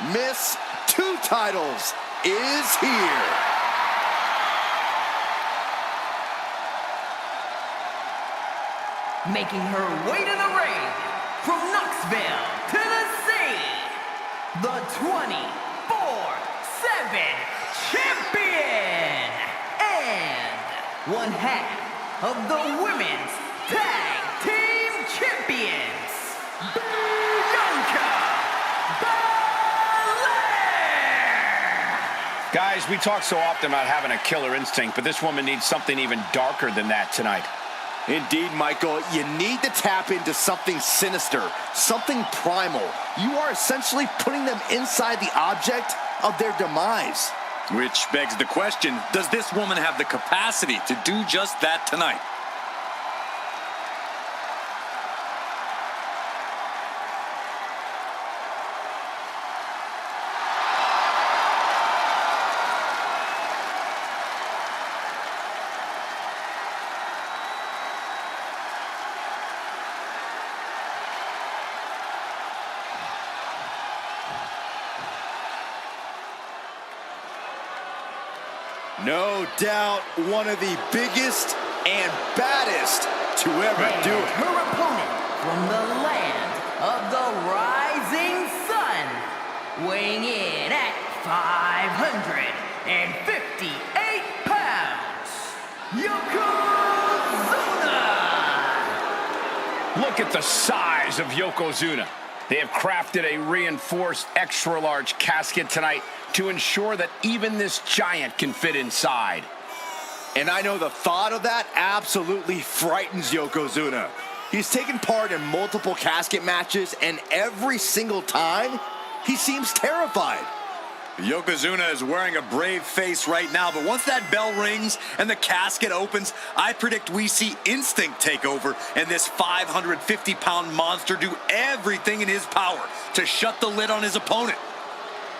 Miss Two Titles is here. Making her way to the ring from Knoxville, Tennessee, the 24/7 champion and one half of the women's tag team champions, Bianca Belair! Guys, we talk so often about having a killer instinct, but this woman needs something even darker than that tonight. Indeed, Michael, you need to tap into something sinister, something primal. You are essentially putting them inside the object of their demise. Which begs the question, does this woman have the capacity to do just that tonight? No doubt one of the biggest and baddest to ever do it. Her opponent from the land of the rising sun, weighing in at 558 pounds, Yokozuna! Look at the size of Yokozuna. They have crafted a reinforced extra-large casket tonight to ensure that even this giant can fit inside. And I know the thought of that absolutely frightens Yokozuna. He's taken part in multiple casket matches, and every single time, he seems terrified. Yokozuna is wearing a brave face right now, but once that bell rings and the casket opens, I predict we see instinct take over and this 550-pound monster do everything in his power to shut the lid on his opponent.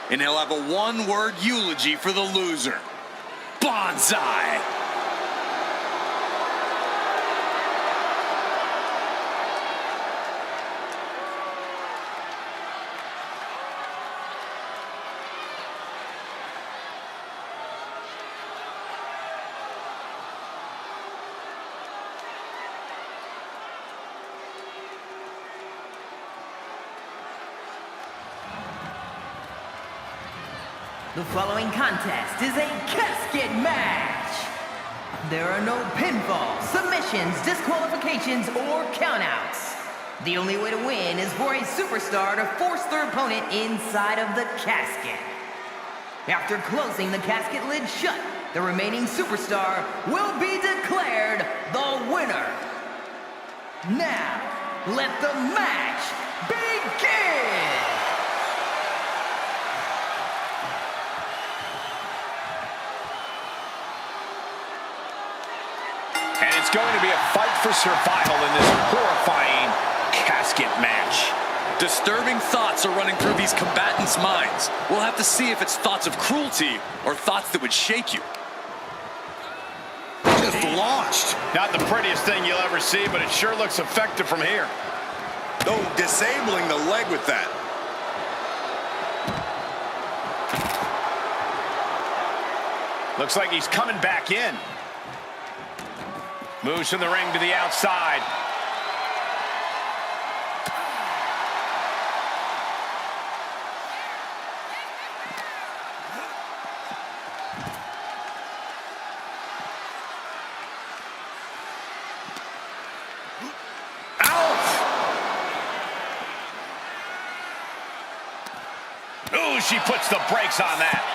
And he'll have a one-word eulogy for the loser. Bonsai! The following contest is a casket match. There are no pinfalls, submissions, disqualifications, or countouts. The only way to win is for a superstar to force their opponent inside of the casket. After closing the casket lid shut, the remaining superstar will be declared the winner. Now, let the match begin! And it's going to be a fight for survival in this horrifying casket match. Disturbing thoughts are running through these combatants' minds. We'll have to see if it's thoughts of cruelty or thoughts that would shake you. Just launched. Not the prettiest thing you'll ever see, but it sure looks effective from here. Oh, disabling the leg with that. Looks like he's coming back in. Moves from the ring to the outside. Ooh, she puts the brakes on that.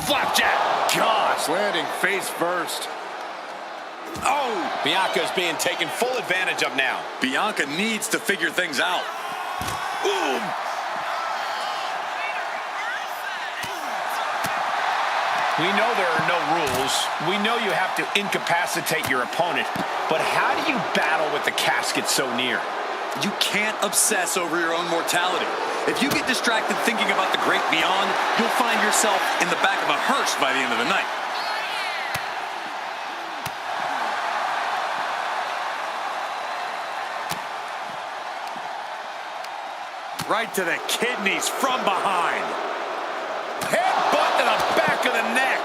Flapjack. Gosh, landing face first. Oh, Bianca's being taken full advantage of now. Bianca needs to figure things out. Ooh. We know there are no rules. We know you have to incapacitate your opponent. But how do you battle with the casket so near? You can't obsess over your own mortality. If you get distracted thinking about the great beyond, you'll find yourself in the back of a hearse by the end of the night. right to the kidneys from behind. Headbutt to the back of the neck.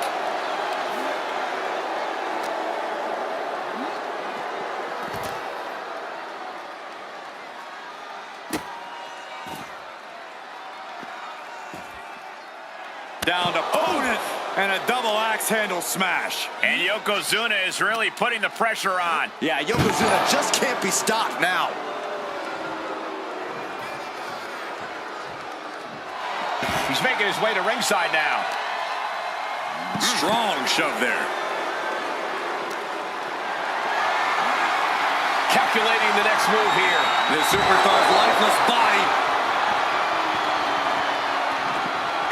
Down to opponent, and a double axe handle smash. And Yokozuna is really putting the pressure on. Yeah, Yokozuna just can't be stopped now. He's making his way to ringside now. Strong shove there. Calculating the next move here. The superstar's lifeless body.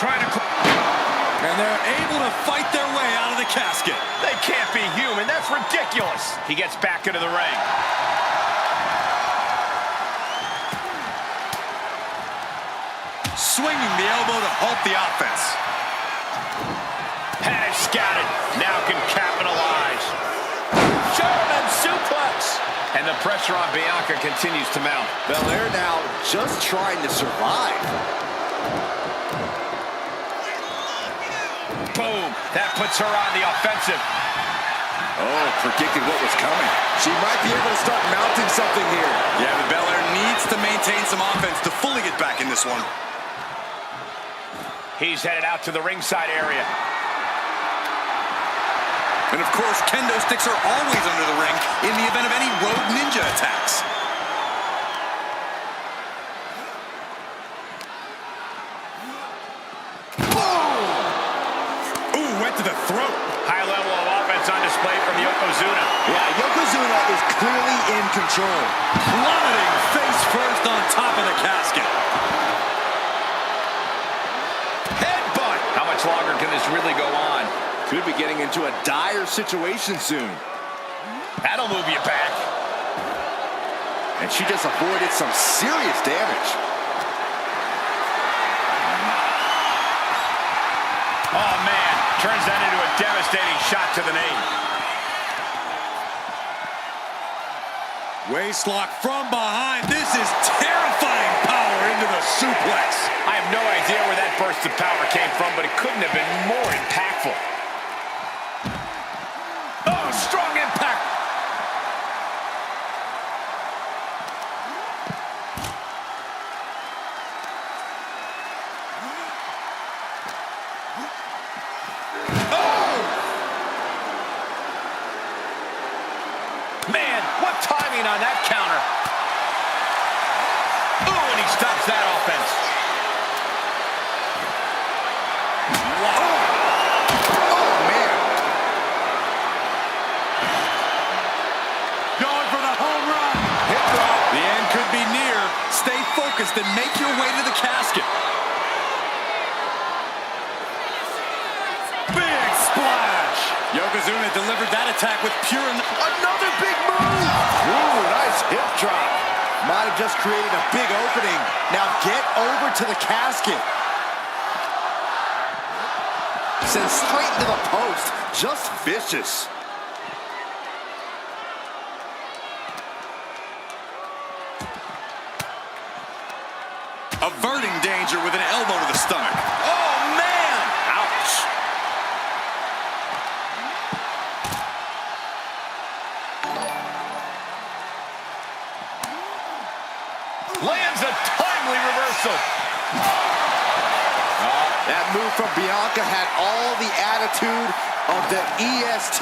Trying to... And they're able to fight their way out of the casket. They can't be human. That's ridiculous. He gets back into the ring. Swinging the elbow to halt the offense. Had it scouted. Now can capitalize. German suplex. And the pressure on Bianca continues to mount. Belair now just trying to survive. Boom. That puts her on the offensive. Oh, predicted what was coming. She might be able to start mounting something here. Yeah, but Belair needs to maintain some offense to fully get back in this one. He's headed out to the ringside area. And of course, kendo sticks are always under the ring in the event of any rogue ninja attacks. To the throat. High level of offense on display from Yokozuna. Yeah, Yokozuna is clearly in control. Plummeting face first on top of the casket. Headbutt. How much longer can this really go on? Could be getting into a dire situation soon. That'll move you back. And she just avoided some serious damage. Oh, man. Turns that into a devastating shot to the knee. Waist lock from behind. This is terrifying power into the suplex. I have no idea where that burst of power came from, but it couldn't have been more impactful. Oh, strong impact. Man, what timing on that counter. Ooh, and he stops that offense. Wow. Oh, man. Going for the home run. Hip drop. The end could be near. Stay focused and make your way to the casket. Big splash. Yokozuna delivered that attack with pure... Another big move. Ooh, nice hip drop. Might have just created a big opening. Now get over to the casket. Sent straight into the post. Just vicious. Averting danger with an elbow to the stomach. Oh, man. Ouch. Lands a timely reversal. That move from Bianca had all the attitude of the EST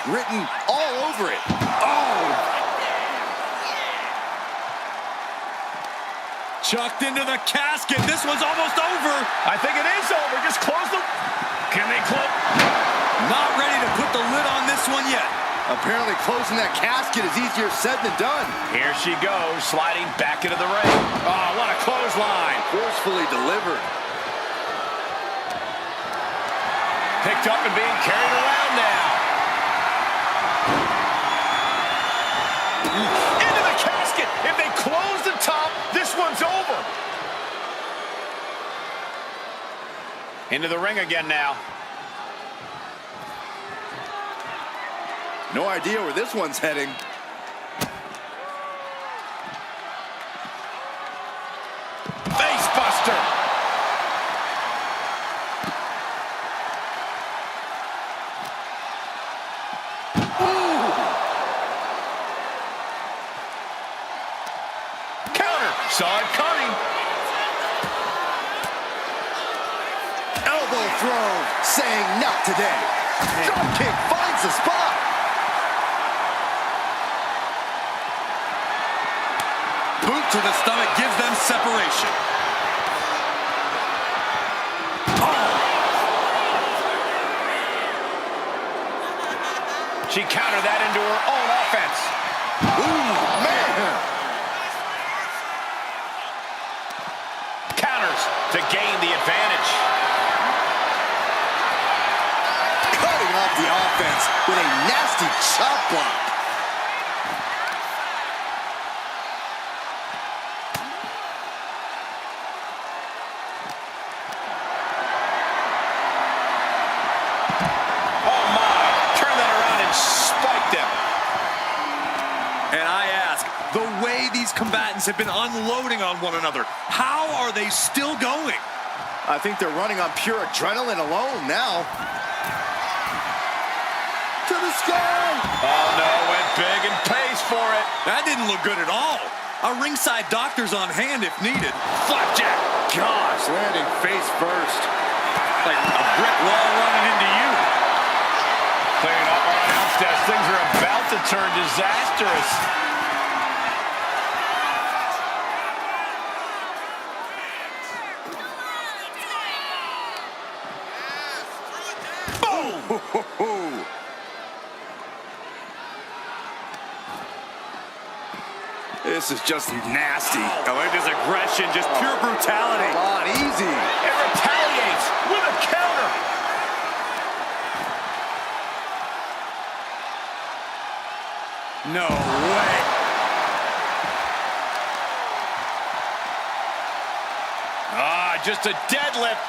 written all over it. Oh! Chucked into the casket. This one's almost over. I think it is over. Just close the... Can they close? Not ready to put the lid on this one yet. Apparently closing that casket is easier said than done. Here she goes, sliding back into the ring. Oh, what a clothesline. Forcefully delivered. Picked up and being carried around now. Into the casket. If they close the top, this one's over. Into the ring again now. No idea where this one's heading. Face saw it coming. Elbow throw, saying not today. Drop kick finds the spot. Boot to the stomach gives them separation. She countered that into her own offense. Ooh, man. Counters to gain the advantage. Cutting off the offense with a nasty chop block. Oh my, turn that around and spiked him. And I ask, the way these combatants have been unloading on one another, how are they still going? I think they're running on pure adrenaline alone now. To the sky! Oh no, went big and pays for it. That didn't look good at all. A ringside doctor's on hand if needed. Flapjack. Gosh, landing face first. Like a brick wall running into you. Clearing up our announce desk. Things are about to turn disastrous. Boom! This is just nasty. I like this aggression, just pure brutality. Come on, easy. It retaliates with a counter. No way. Just a deadlift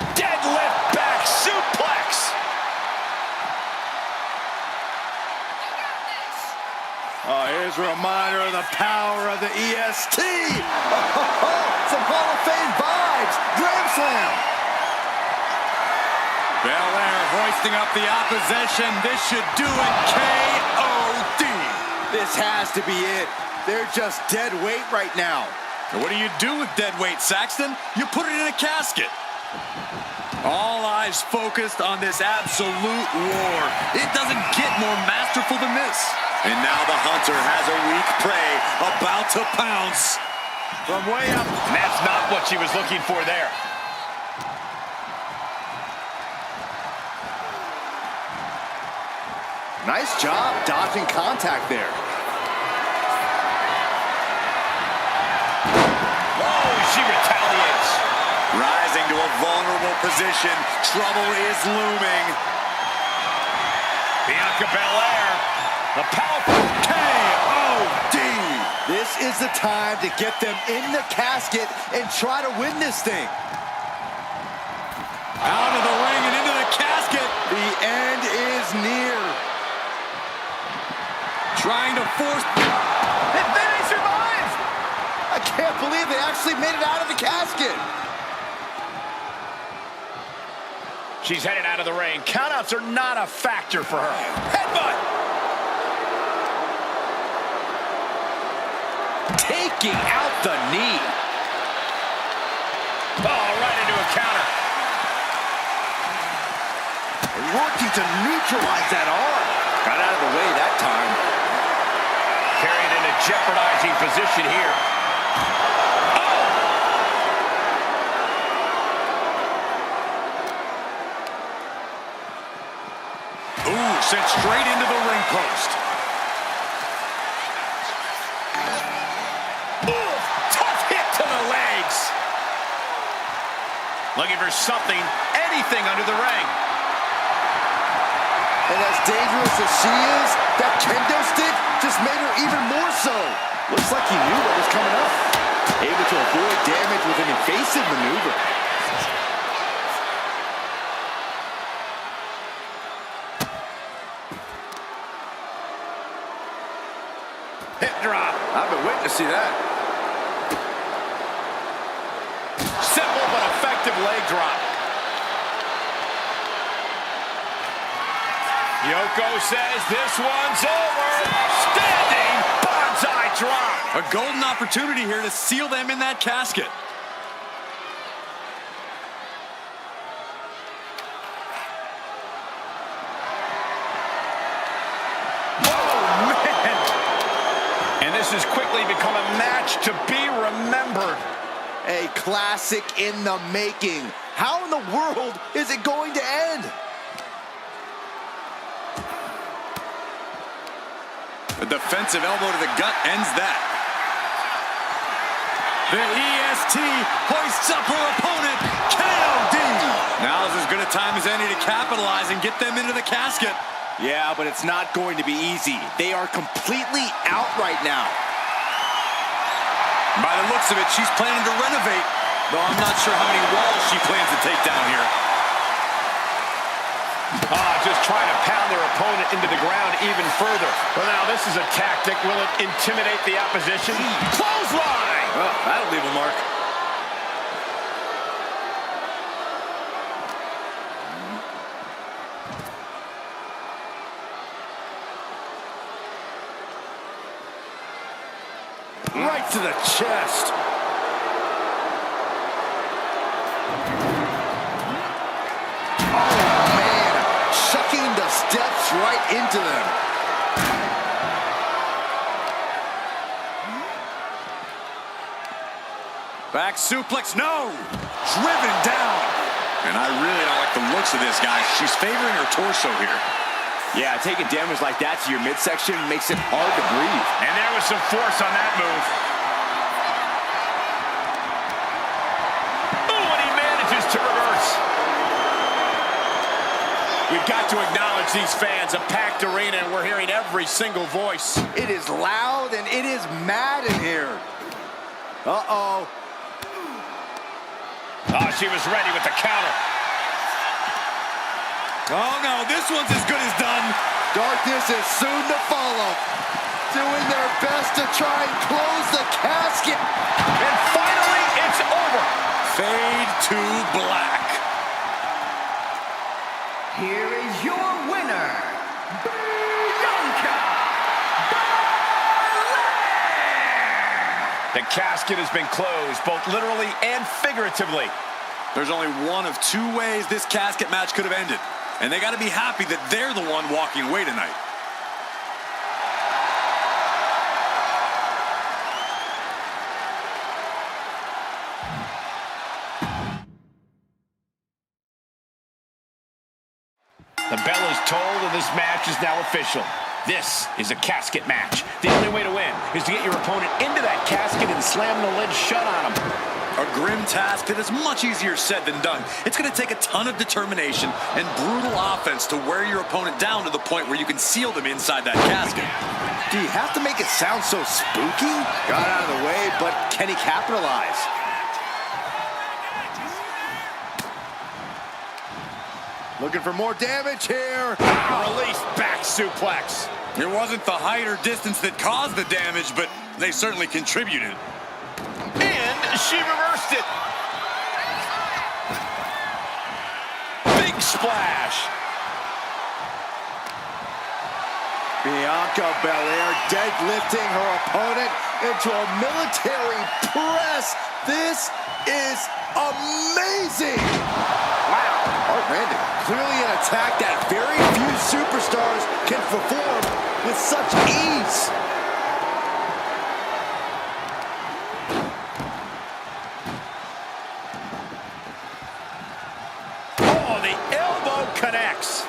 back suplex. Oh, here's a reminder of the power of the EST. Some Hall of Fame vibes. Grand Slam. Belair hoisting up the opposition. This should do it. K.O.D. This has to be it. They're just dead weight right now. What do you do with dead weight, Saxton? You put it in a casket. All eyes focused on this absolute war. It doesn't get more masterful than this. And now the hunter has a weak prey about to pounce. From way up. And that's not what she was looking for there. Nice job dodging contact there. Oh, she retaliates. Rising to a vulnerable position. Trouble is looming. Bianca Belair. The powerful K.O.D. This is the time to get them in the casket and try to win this thing. Out of the ring and into the casket. The end is near. Trying to force... And then they survive! I can't believe they actually made it out of the casket. She's headed out of the ring. Countouts are not a factor for her. Headbutt! Taking out the knee. Oh, right into a counter. Working to neutralize that arm. Got out of the way that time. Carried in a jeopardizing position here. Ooh, sent straight into the ring post. Ooh, tough hit to the legs. Looking for something, anything under the ring. And as dangerous as she is, that kendo stick just made her even more so. Looks like he knew what was coming up. Able to avoid damage with an evasive maneuver. Hip drop. I've been waiting to see that. Simple but effective leg drop. Yoko says this one's over. Standing barn bullseye drop. A golden opportunity here to seal them in that casket. Oh, man. And this has quickly become a match to be remembered. A classic in the making. How in the world is it going to end? A defensive elbow to the gut ends that. The EST hoists up her opponent, KOD. Now is as good a time as any to capitalize and get them into the casket. Yeah, but it's not going to be easy. They are completely out right now. By the looks of it, she's planning to renovate, though I'm not sure how many walls she plans to take down here. Just trying to pound their opponent into the ground even further. Well, now this is a tactic. Will it intimidate the opposition? Clothesline! Oh, that'll leave a mark. Right to the chest. Oh, man. Chucking the steps right into them. Back suplex, no! Driven down. And I really don't like the looks of this, guys. She's favoring her torso here. Yeah, taking damage like that to your midsection makes it hard to breathe. And there was some force on that move. Oh, and he manages to reverse. We've got to acknowledge these fans, a packed arena, and we're hearing every single voice. It is loud and it is mad in here. Uh-oh. Oh, she was ready with the counter. Oh, no, this one's as good as done. Darkness is soon to follow. Doing their best to try and close the casket. And finally, it's over. Fade to black. Here is your winner, Bianca Belair! The casket has been closed, both literally and figuratively. There's only one of two ways this casket match could have ended. And they got to be happy that they're the one walking away tonight. The bell is tolled and this match is now official. This is a casket match. The only way to win is to get your opponent into that casket and slam the lid shut on them. A grim task that is much easier said than done. It's going to take a ton of determination and brutal offense to wear your opponent down to the point where you can seal them inside that casket. Do you have to make it sound so spooky? Got out of the way, but can he capitalize? Looking for more damage here. Release back suplex. It wasn't the height or distance that caused the damage, but they certainly contributed. And she reversed it. Big splash. Bianca Belair deadlifting her opponent into a military press. This is amazing. Wow. Art Randon, clearly an attack that very few superstars can perform with such ease. Oh, the elbow connects.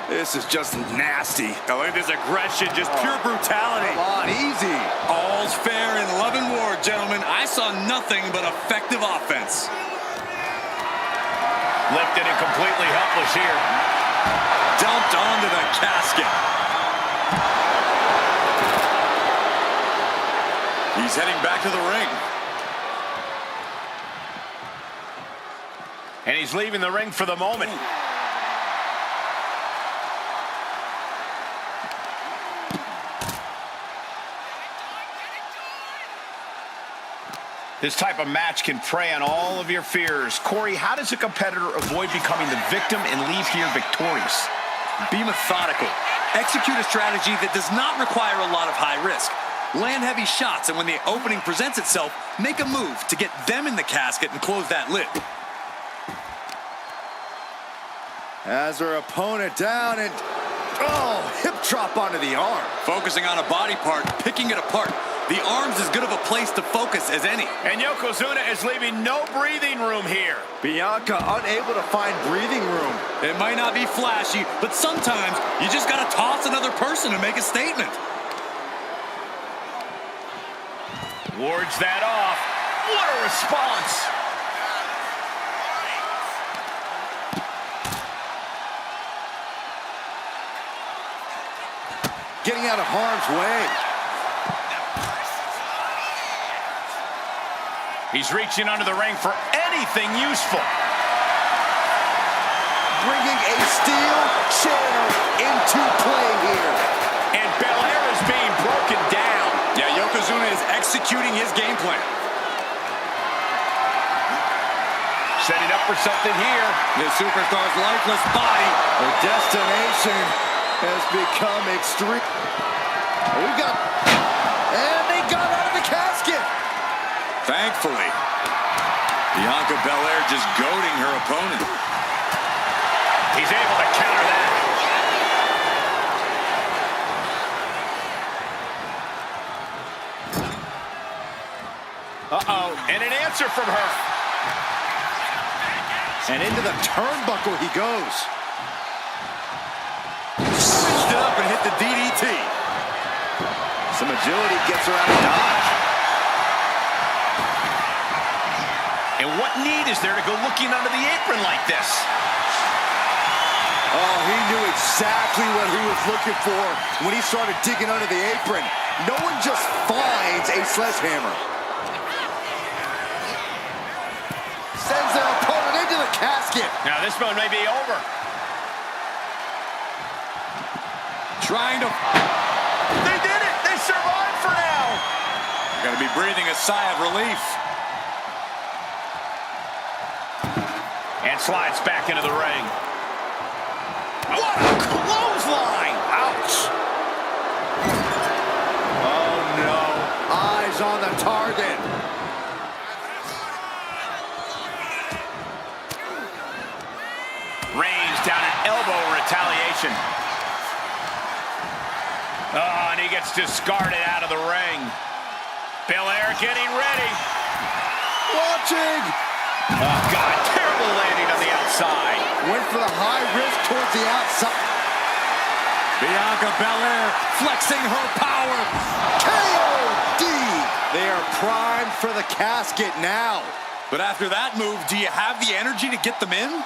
This is just nasty. Now look at this aggression, just pure brutality. Come on, easy. All's fair in love and war, gentlemen. I saw nothing but effective offense. Lifted and completely helpless here. Dumped onto the casket. He's heading back to the ring. And he's leaving the ring for the moment. This type of match can prey on all of your fears. Corey, how does a competitor avoid becoming the victim and leave here victorious? Be methodical. Execute a strategy that does not require a lot of high risk. Land heavy shots, and when the opening presents itself, make a move to get them in the casket and close that lid. Has her opponent down and, oh, hip drop onto the arm. Focusing on a body part, picking it apart. The arm's as good of a place to focus as any. And Yokozuna is leaving no breathing room here. Bianca unable to find breathing room. It might not be flashy, but sometimes you just gotta toss another person to make a statement. Wards that off. What a response. Getting out of harm's way. He's reaching under the ring for anything useful. Bringing a steel chair into play here. And Belair is being broken down. Yeah, Yokozuna is executing his game plan. Setting up for something here. The superstar's lifeless body. The destination has become extreme. And they got out of the casket. Thankfully, Bianca Belair just goading her opponent. He's able to counter that. Uh-oh, and an answer from her. And into the turnbuckle he goes. Switched it up and hit the DDT. Some agility gets her out of dodge. And what need is there to go looking under the apron like this? Oh, he knew exactly what he was looking for when he started digging under the apron. No one just finds a sledgehammer. Sends their opponent into the casket. Now this one may be over. Trying to... They did it! They survived for now! Gotta be breathing a sigh of relief. And slides back into the ring. What a clothesline! Ouch! Oh no, eyes on the target. Rains down an elbow retaliation. Oh, and he gets discarded out of the ring. Belair getting ready. Launching. Oh, God, terrible landing on the outside. Went for the high risk towards the outside. Bianca Belair flexing her power. KOD. They are primed for the casket now. But after that move, do you have the energy to get them in?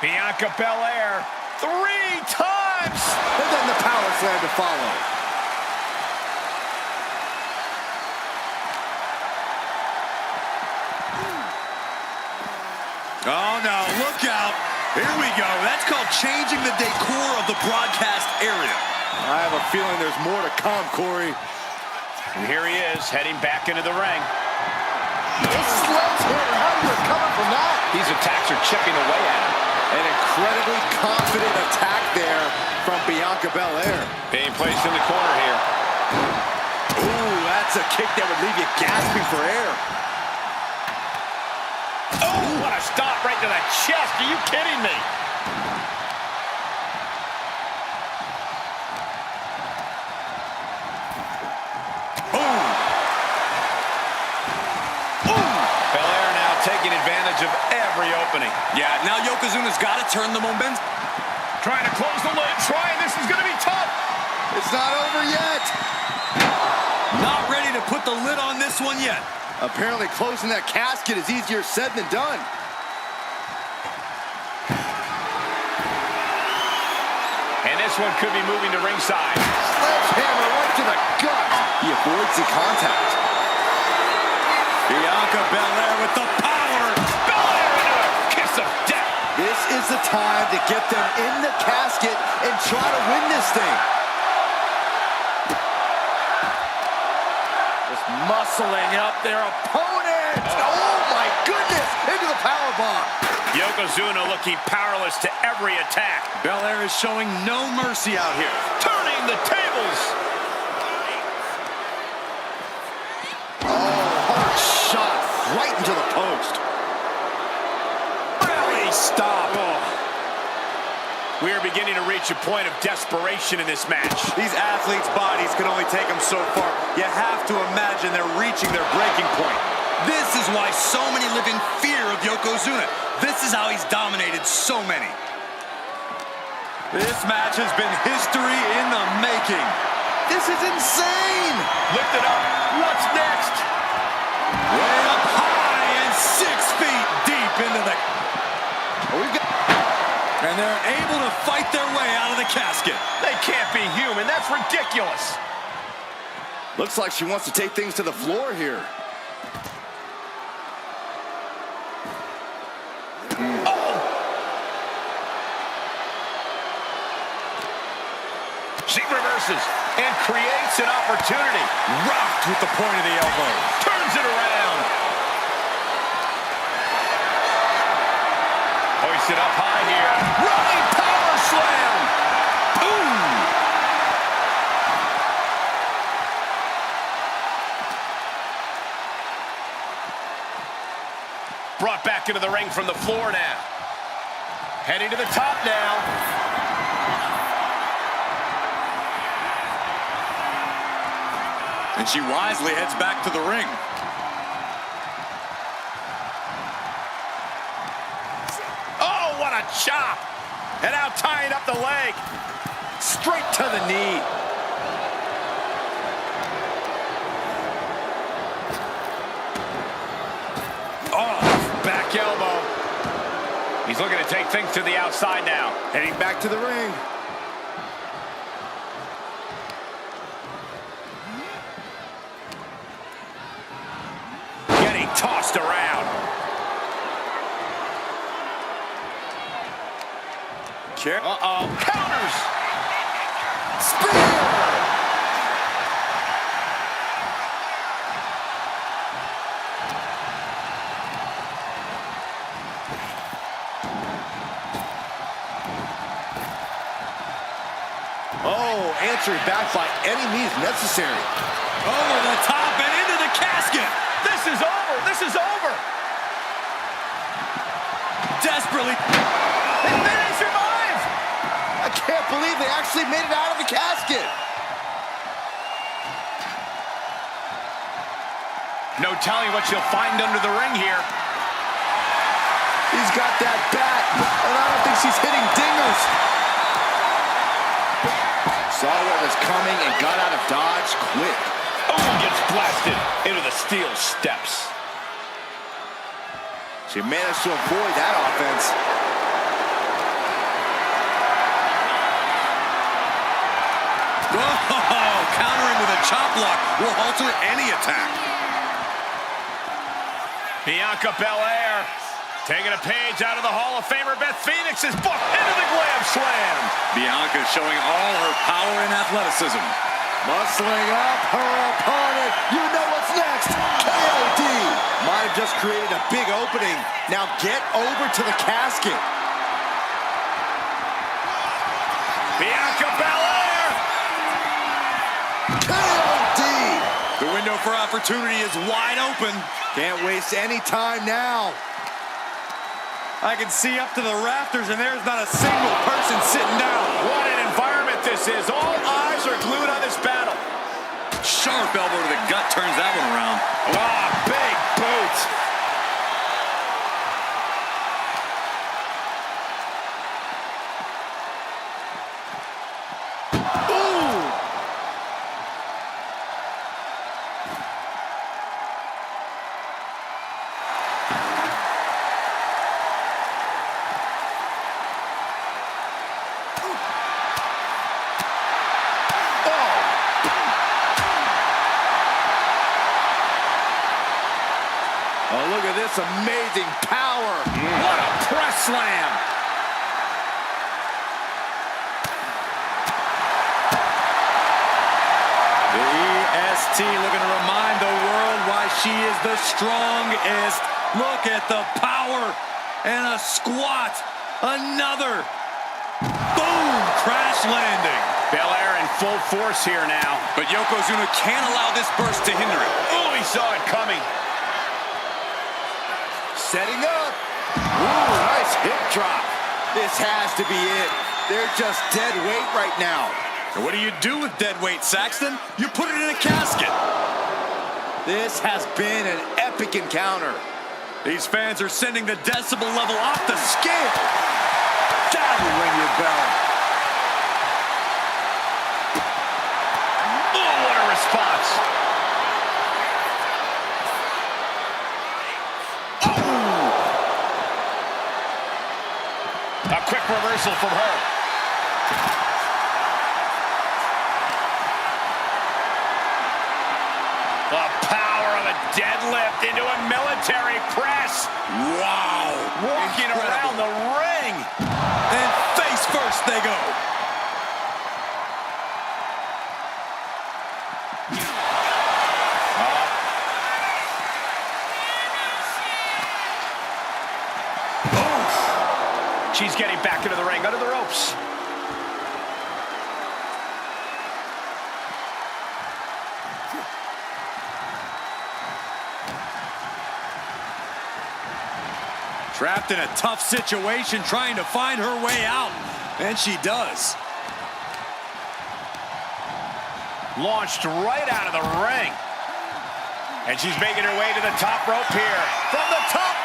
Bianca Belair 3 times. And then the power slam to follow. Oh no, look out. Here we go. That's called changing the decor of the broadcast area. I have a feeling there's more to come, Corey. And here he is, heading back into the ring. This sledgehammer, how do you recover from that? These attacks are chipping away at him. An incredibly confident attack there from Bianca Belair. Being placed in the corner here. Ooh, that's a kick that would leave you gasping for air. Oh, what a stop right to the chest. Are you kidding me? Boom. Boom. Belair now taking advantage of every opening. Yeah, now Yokozuna's got to turn the momentum. Trying to close the lid. This is going to be tough. It's not over yet. Not ready to put the lid on this one yet. Apparently closing that casket is easier said than done. And this one could be moving to ringside. Sledgehammer right to the gut. He avoids the contact. Bianca Belair with the power. Belair into a kiss of death. This is the time to get them in the casket and try to win this thing. muscling up their opponent. Oh my goodness! Into the powerbomb. Yokozuna looking powerless to every attack. Belair is showing no mercy out here. Turning the tables. Hard shot right into the post. Really stop. We are beginning to reach a point of desperation in this match. These athletes' bodies can only take them so far. You have to imagine they're reaching their breaking point. This is why so many live in fear of Yokozuna. This is how he's dominated so many. This match has been history in the making. This is insane. Lift it up. What's next? Way up high and 6 feet deep into the... And they're able to fight their way out of the casket. They can't be human. That's ridiculous. Looks like she wants to take things to the floor here. She reverses and creates an opportunity. Rocked with the point of the elbow. Turns it around. Hoisted up high here. Running power slam. Brought back into the ring from the floor now. Heading to the top now. And she wisely heads back to the ring. Oh, what a chop. And now tying up the leg. Straight to the knee. Oh, back elbow. He's looking to take things to the outside now. Heading back to the ring. Getting tossed around. Uh-oh. Counters. Spear. Oh, answering back by any means necessary. Over the top and into the casket. This is over. This is over. Desperately. They survive. I can't believe they actually made it out of the casket. No telling what you'll find under the ring here. He's got that bat, and I don't think she's hitting dingers. Saw what was coming and got out of dodge quick. Oh, gets blasted into the steel steps. She managed to avoid that offense. Oh, countering with a chop block will alter any attack. Bianca Belair taking a page out of the Hall of Famer Beth Phoenix's book into the Glam Slam. Bianca showing all her power and athleticism. Muscling up her opponent. You know what's next. KOD. Might have just created a big opening. Now get over to the casket. Bianca Belair. KOD. The window for opportunity is wide open. Can't waste any time now. I can see up to the rafters, and there's not a single person sitting down. What an environment this is. All eyes are glued on this battle. Sharp elbow to the gut turns that one around. Ah, big boot. Oh, look at this amazing power. What a press slam. The EST looking to remind the world she is the strongest. Look at the power. And a squat. Another. Boom! Crash landing. Belair in full force here now. But Yokozuna can't allow this burst to hinder it. Oh, he saw it coming. Setting up. Ooh, nice hip drop. This has to be it. They're just dead weight right now. And what do you do with dead weight, Saxton? You put it in a casket. This has been an epic encounter. These fans are sending the decibel level off the scale. That'll ring your bell. Oh, what a response. Oh! A quick reversal from her. The power of a deadlift into a military press. Wow. Walking around the ring. And face first they go. She's getting back into the ring, under the ropes. Trapped in a tough situation, trying to find her way out. And she does. Launched right out of the ring. And she's making her way to the top rope here. From the top.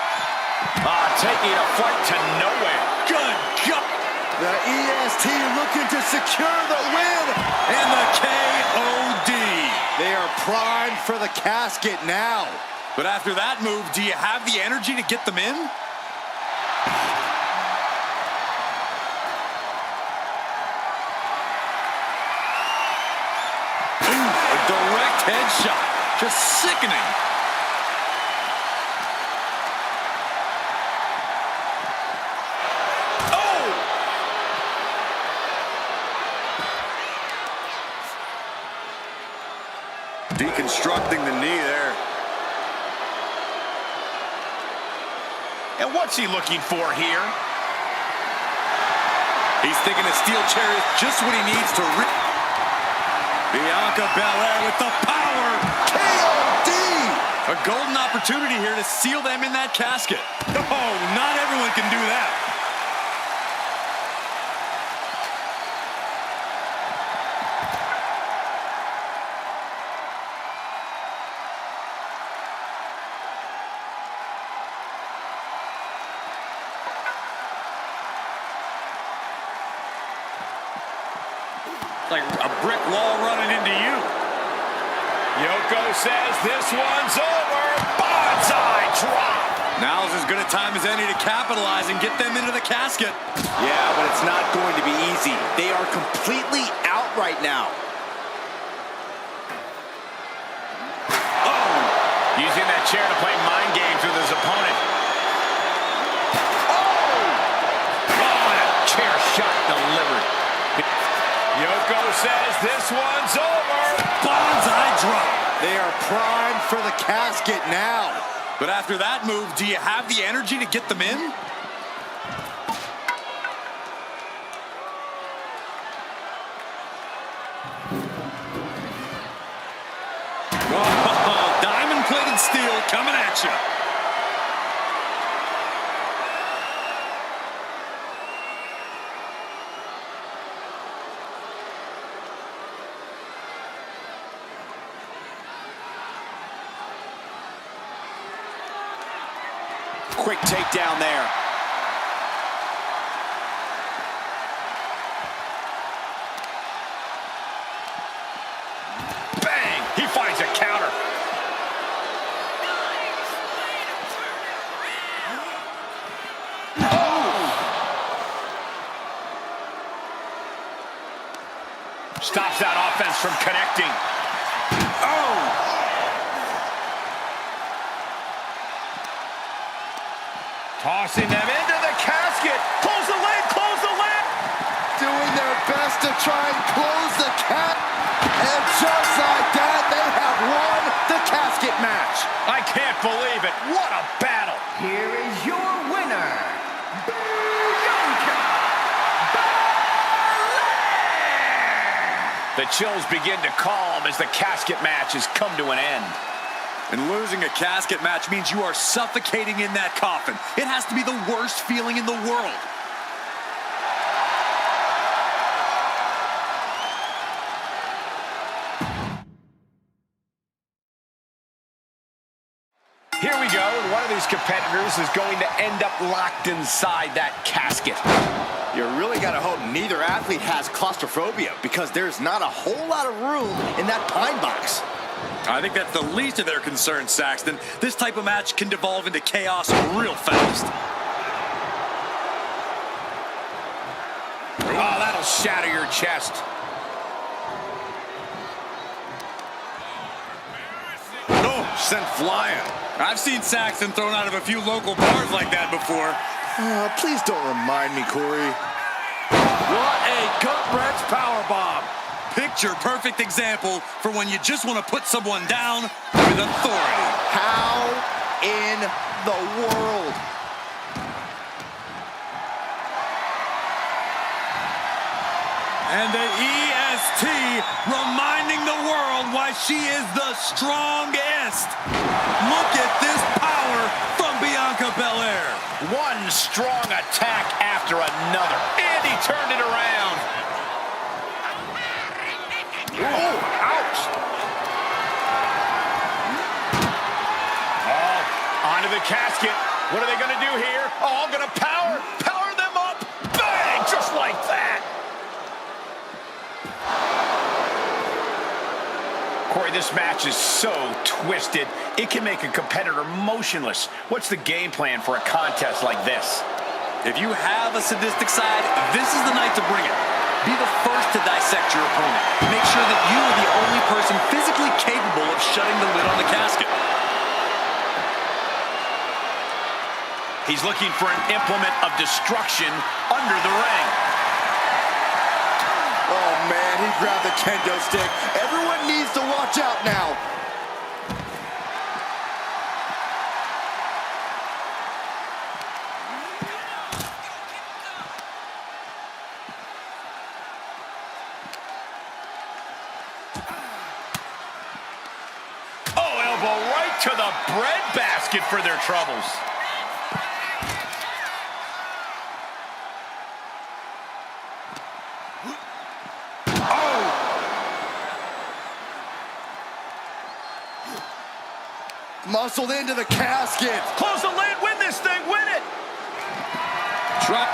Taking a flight to nowhere. Good God. The EST looking to secure the win. And the KOD. They are primed for the casket now. But after that move, do you have the energy to get them in? A direct headshot. Just sickening. Oh! Deconstructing the knee there. And what's he looking for here? He's thinking a steel chair is just what he needs to Bianca Belair with the power. KOD! A golden opportunity here to seal them in that casket. Oh, not everyone can do that. Like a brick wall running into you. Yoko says this one's over. Bonsai drop. Now's as good a time as any to capitalize and get them into the casket. Yeah, but it's not going to be easy. They are completely out right now. Oh! Using that chair to play mind games with his opponent. Oh! Oh, and a chair shot delivered. Yoko says this one's over. Bonsai drop. They are primed for the casket now. But after that move, do you have the energy to get them in? Oh, diamond-plated steel coming at you. Quick takedown there. Bang! He finds a counter. Stops that offense from connecting. Oh! Tossing them into the casket. Close the lid, close the lid. Doing their best to try and close the cap. And just like that, they have won the casket match. What a battle! Here is your winner, Bianca Belair! The chills begin to calm as the casket match has come to an end. And losing a casket match means you are suffocating in that coffin. It has to be the worst feeling in the world. Here we go, and one of these competitors is going to end up locked inside that casket. You really gotta hope neither athlete has claustrophobia, because there's not a whole lot of room in that pine box. I think that's the least of their concerns, Saxton. This type of match can devolve into chaos real fast. Oh, that'll shatter your chest. Oh, sent flying. I've seen Saxton thrown out of a few local bars like that before. Please don't remind me, Corey. What a gut-wrench powerbomb. Picture-perfect example for when you just want to put someone down with authority. How in the world? And the EST reminding the world why she is the strongest. Look at this power from Bianca Belair. One strong attack after another. And he turned it around. Oh, ouch. Oh, onto the casket. What are they going to do here? Oh, I'm going to power them up. Bang, just like that. Corey, this match is so twisted, it can make a competitor motionless. What's the game plan for a contest like this? If you have a sadistic side, this is the night to bring it. Be the first to dissect your opponent. Make sure that you are the only person physically capable of shutting the lid on the casket. He's looking for an implement of destruction under the ring. Oh, man, he grabbed the kendo stick. Everyone needs to watch out now. Oh, elbow right to the breadbasket for their troubles. Muscled into the casket. Close the lid, win this thing, win it! Drop.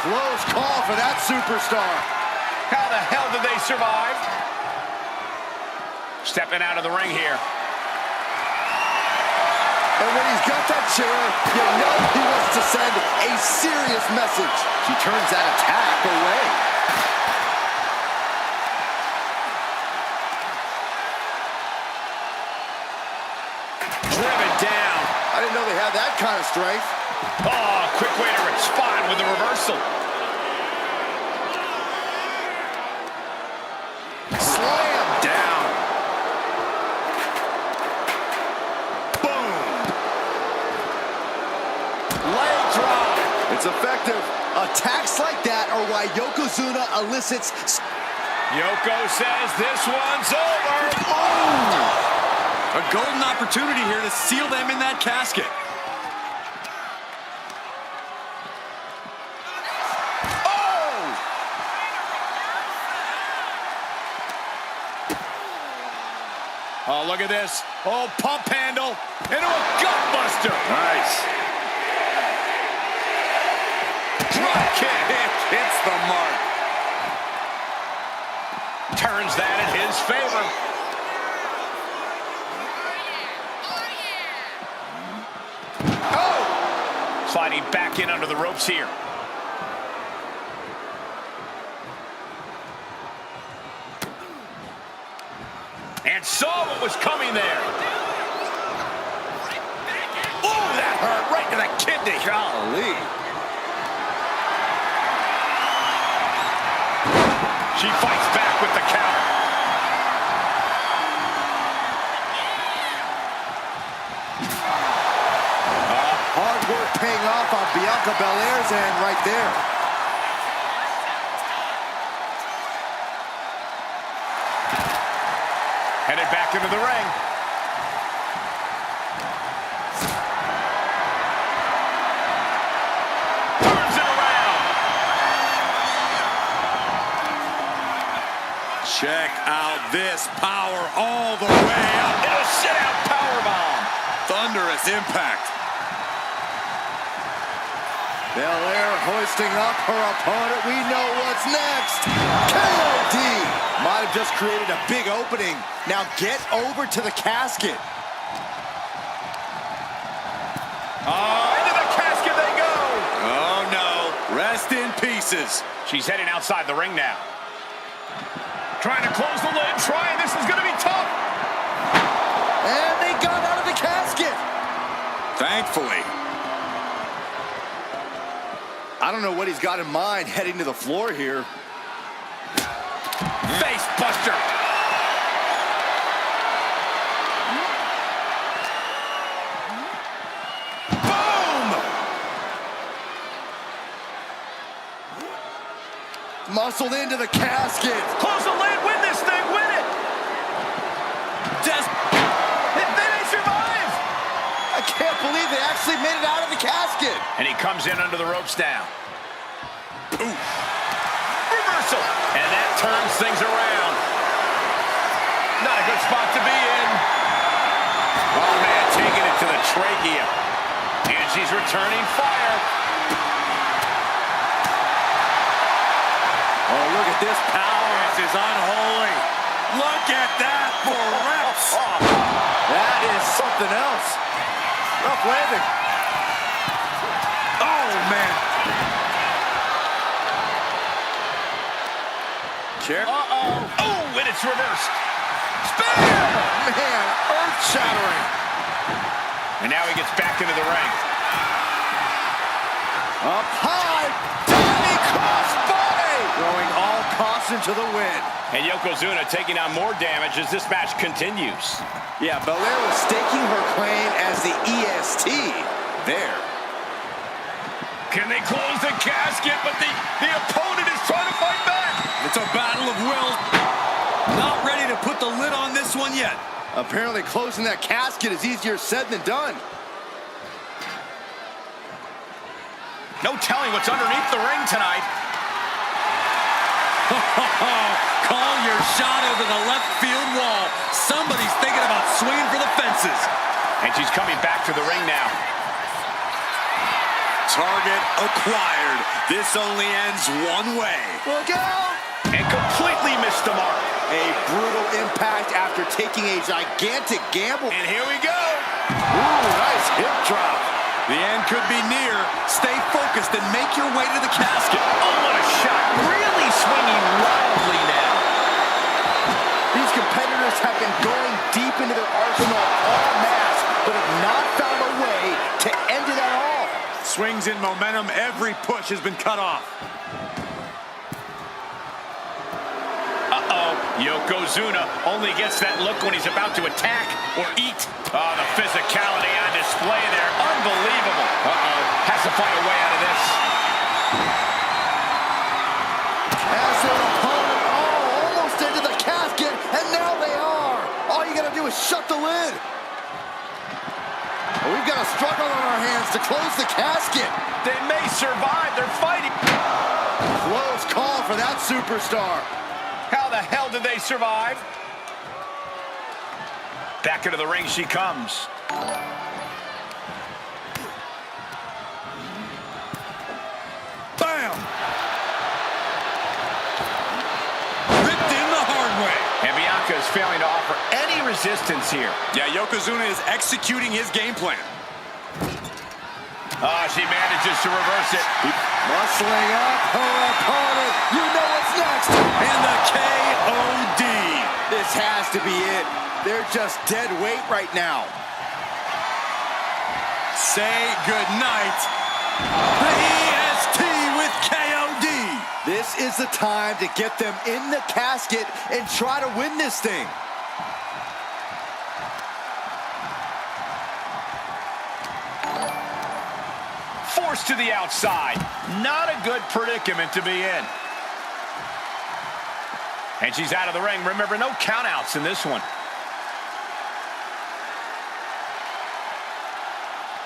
Close call for that superstar. How the hell did they survive? Stepping out of the ring here. And when he's got that chair, you know he wants to send a serious message. She turns that attack away. Driven down. I didn't know they had that kind of strength. Oh, quick way to respond with the reversal. Slam down. Boom. Leg drop. It's effective. Attacks like that are why Yokozuna elicits. Yoko says this one's over. Oh! A golden opportunity here to seal them in that casket. Oh, look at this. Oh, pump handle into a gut buster. Nice. Drop kick. It hits the mark. Turns that in his favor. Oh! Sliding back in under the ropes here. And saw what was coming there. Oh, that hurt right to the kidney. Golly. She fights back with the counter. Bianca Belair's end right there. Headed back into the ring. Turns it around. Check out this power all the way up. It'll sit out powerbomb. Thunderous impact. Belair hoisting up her opponent. We know what's next. KOD. Might have just created a big opening. Now get over to the casket. Into the casket they go. Oh, no. Rest in pieces. She's heading outside the ring now. Trying to close the lid. This is going to be tough. And they got out of the casket. Thankfully. I don't know what he's got in mind heading to the floor here. Face buster. Boom! Muscled into the casket. Close the lid. Win this thing. Win it. They may survive. I can't believe they actually made it out of the casket. And he comes in under the ropes now. Ooh. Reversal. And that turns things around. Not a good spot to be in. Oh, man, taking it to the trachea. And she's returning fire. Oh, look at this power. This is unholy. Look at that for reps. That is something else. Rough landing. Oh, man. Check. Oh, and it's reversed. Spear! Man, earth-shattering. And now he gets back into the ring. Up high. Tiny crossbody. Throwing all caution to the wind. And Yokozuna taking on more damage as this match continues. Yeah, Belair was staking her claim as the EST there. Can they close the casket? But the opponent is trying to fight back. It's a battle of wills. Not ready to put the lid on this one yet. Apparently closing that casket is easier said than done. No telling what's underneath the ring tonight. Call your shot over the left field wall. Somebody's thinking about swinging for the fences. And she's coming back to the ring now. Target acquired. This only ends one way. Look out! And completely missed the mark. A brutal impact after taking a gigantic gamble. And here we go. Ooh, nice hip drop. The end could be near. Stay focused and make your way to the casket. Oh, what a shot. Really swinging wildly now. These competitors have been going deep into their arsenal all match, but have not found a way to end it at all. Swings in momentum. Every push has been cut off. Yokozuna only gets that look when he's about to attack or eat. Oh, the physicality on display there. Unbelievable. Has to find a way out of this. As their opponent, almost into the casket, and now they are. All you gotta do is shut the lid. We've got a struggle on our hands to close the casket. They may survive. They're fighting. Close call for that superstar. How the hell did they survive? Back into the ring she comes. Bam! Ripped in the hard way. And Bianca is failing to offer any resistance here. Yeah, Yokozuna is executing his game plan. She manages to reverse it. Muscling up her opponent. You know what's next. And the KOD. This has to be it. They're just dead weight right now. Say goodnight. The EST with KOD. This is the time to get them in the casket and try to win this thing. Forced to the outside. Not a good predicament to be in. And she's out of the ring. Remember, no countouts in this one.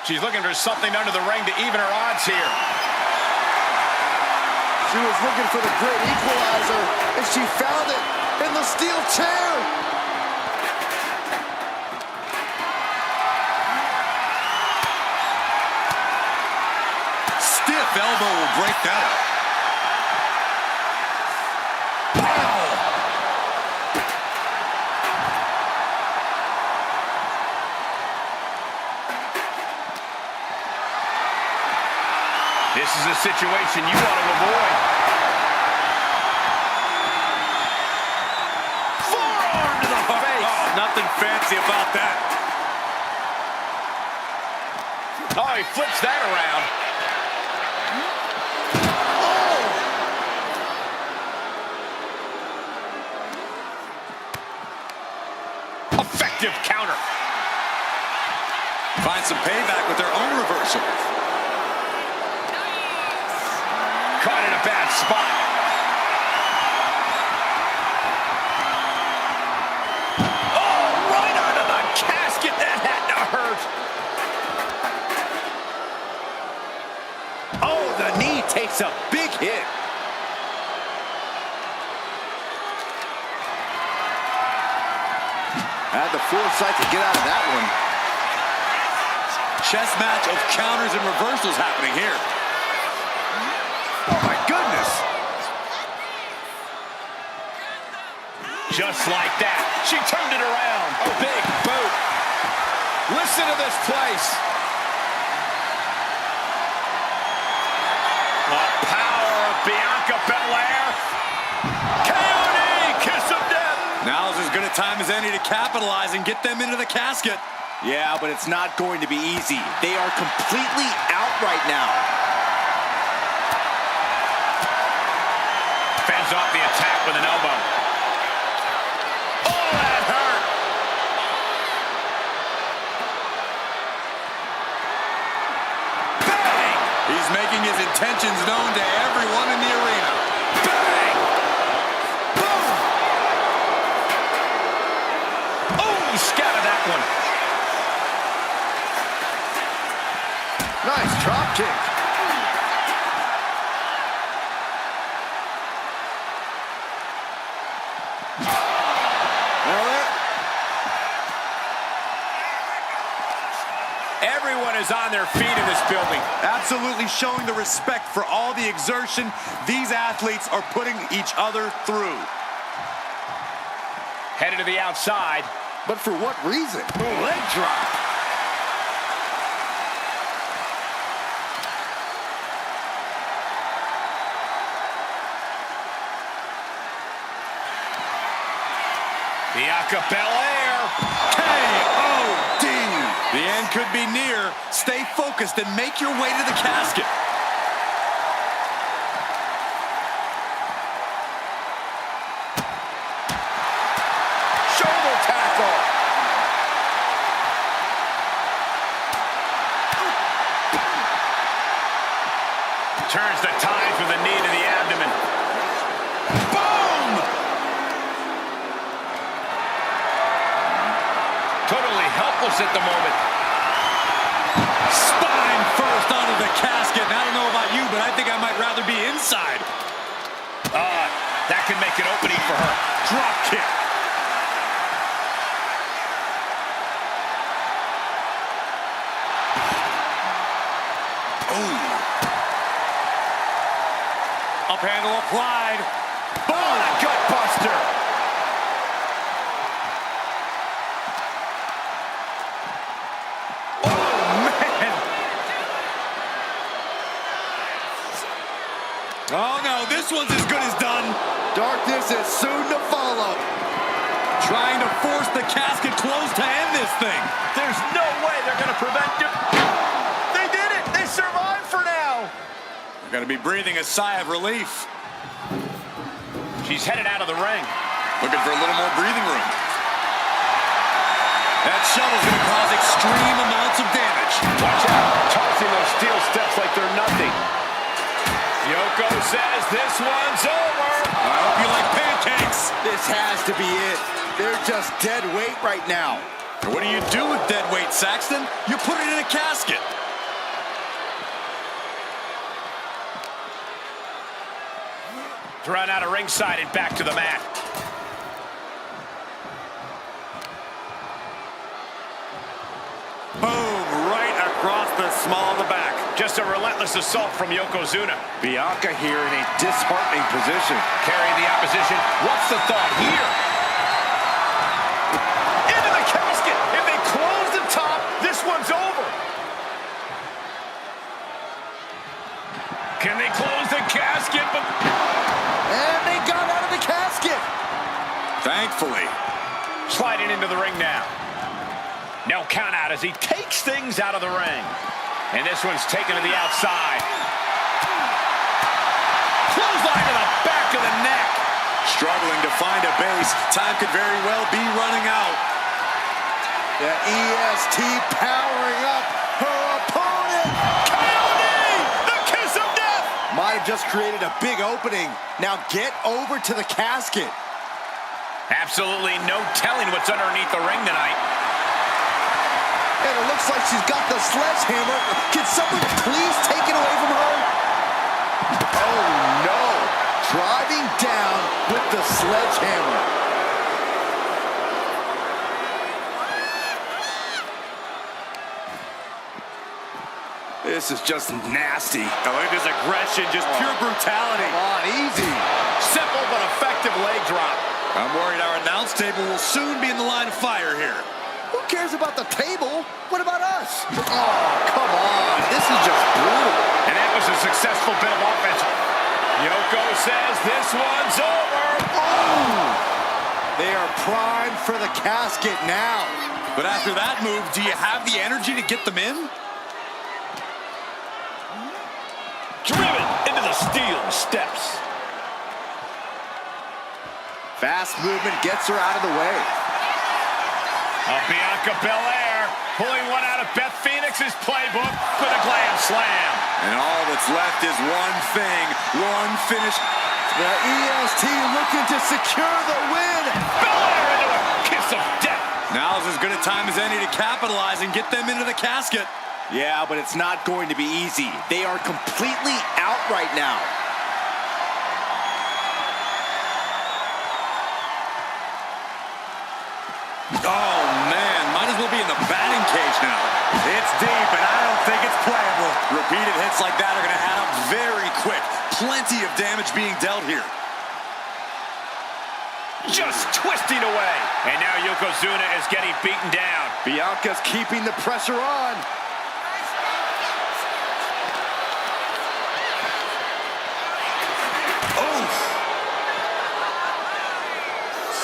She's looking for something under the ring to even her odds here. She was looking for the great equalizer, and she found it in the steel chair. Stiff elbow will break that up. This is a situation you want to avoid. Forearm to the face. Oh, nothing fancy about that. Oh, he flips that around. Oh! Effective counter. Find some payback with their own reversal. Caught in a bad spot. Oh, right onto the casket. That had to hurt. Oh, the knee takes a big hit. Had the foresight to get out of that one. Chess match of counters and reversals happening here. Oh, my goodness. Just like that. She turned it around. A big boot. Listen to this place. The power of Bianca Belair. KOD, kiss of death. Now's as good a time as any to capitalize and get them into the casket. Yeah, but it's not going to be easy. They are completely out right now. Fends off the attack with an elbow. Oh, that hurt. Bang! He's making his intentions known to everyone in the arena. Bang! Boom! Oh, he scattered that one. Nice drop kick. Everyone is on their feet in this building. Absolutely showing the respect for all the exertion these athletes are putting each other through. Headed to the outside. But for what reason? Leg drop. Bianca Belair. K.O.D. The end could be near. Stay focused and make your way to the casket. Shoulder tackle. Turns the tide with a knee to the abdomen. Boom! Totally helpless at the moment. Spine first onto the casket. And I don't know about you, but I think I might rather be inside. That can make an opening for her. Drop kick. Oh. Up handle applied. Oh, a gut buster. Oh, no, this one's as good as done. Darkness is soon to follow. Trying to force the casket closed to end this thing. There's no way they're going to prevent it. They did it. They survived for now. They're going to be breathing a sigh of relief. She's headed out of the ring. Looking for a little more breathing room. That shovel's going to cause extreme amounts of damage. Watch out, tossing those steel steps like they're nothing. Yoko says this one's over. I hope you like pancakes. This has to be it. They're just dead weight right now. What do you do with dead weight, Saxton? You put it in a casket. Thrown out of ringside and back to the mat. Boom, right across the small of the back. Just a relentless assault from Yokozuna. Bianca here in a disheartening position. Carrying the opposition. What's the thought here? Into the casket. If they close the top, this one's over. Can they close the casket? And they got out of the casket. Thankfully. Sliding into the ring now. No count out as he takes things out of the ring. And this one's taken to the outside. Clothesline to the back of the neck. Struggling to find a base. Time could very well be running out. The EST powering up her opponent. Coyote! The kiss of death! Might have just created a big opening. Now get over to the casket. Absolutely no telling what's underneath the ring tonight. And it looks like she's got the sledgehammer. Can someone please take it away from her? Oh, no. Driving down with the sledgehammer. This is just nasty. Oh, look at this aggression, just pure brutality. Come on, easy. Simple but effective leg drop. I'm worried our announce table will soon be in the line of fire here. Who cares about the table? What about us? Oh, come on. This is just brutal. And that was a successful bit of offense. Yoko says this one's over. Oh! They are primed for the casket now. But after that move, do you have the energy to get them in? Driven into the steel steps. Fast movement gets her out of the way. Bianca Belair pulling one out of Beth Phoenix's playbook for the glam slam. And all that's left is one thing, one finish. The EST looking to secure the win. Belair into a kiss of death. Now's as good a time as any to capitalize and get them into the casket. Yeah, but it's not going to be easy. They are completely out right now. Oh, man, might as well be in the batting cage now. It's deep, and I don't think it's playable. Repeated hits like that are going to add up very quick. Plenty of damage being dealt here. Just twisting away. And now Yokozuna is getting beaten down. Bianca's keeping the pressure on.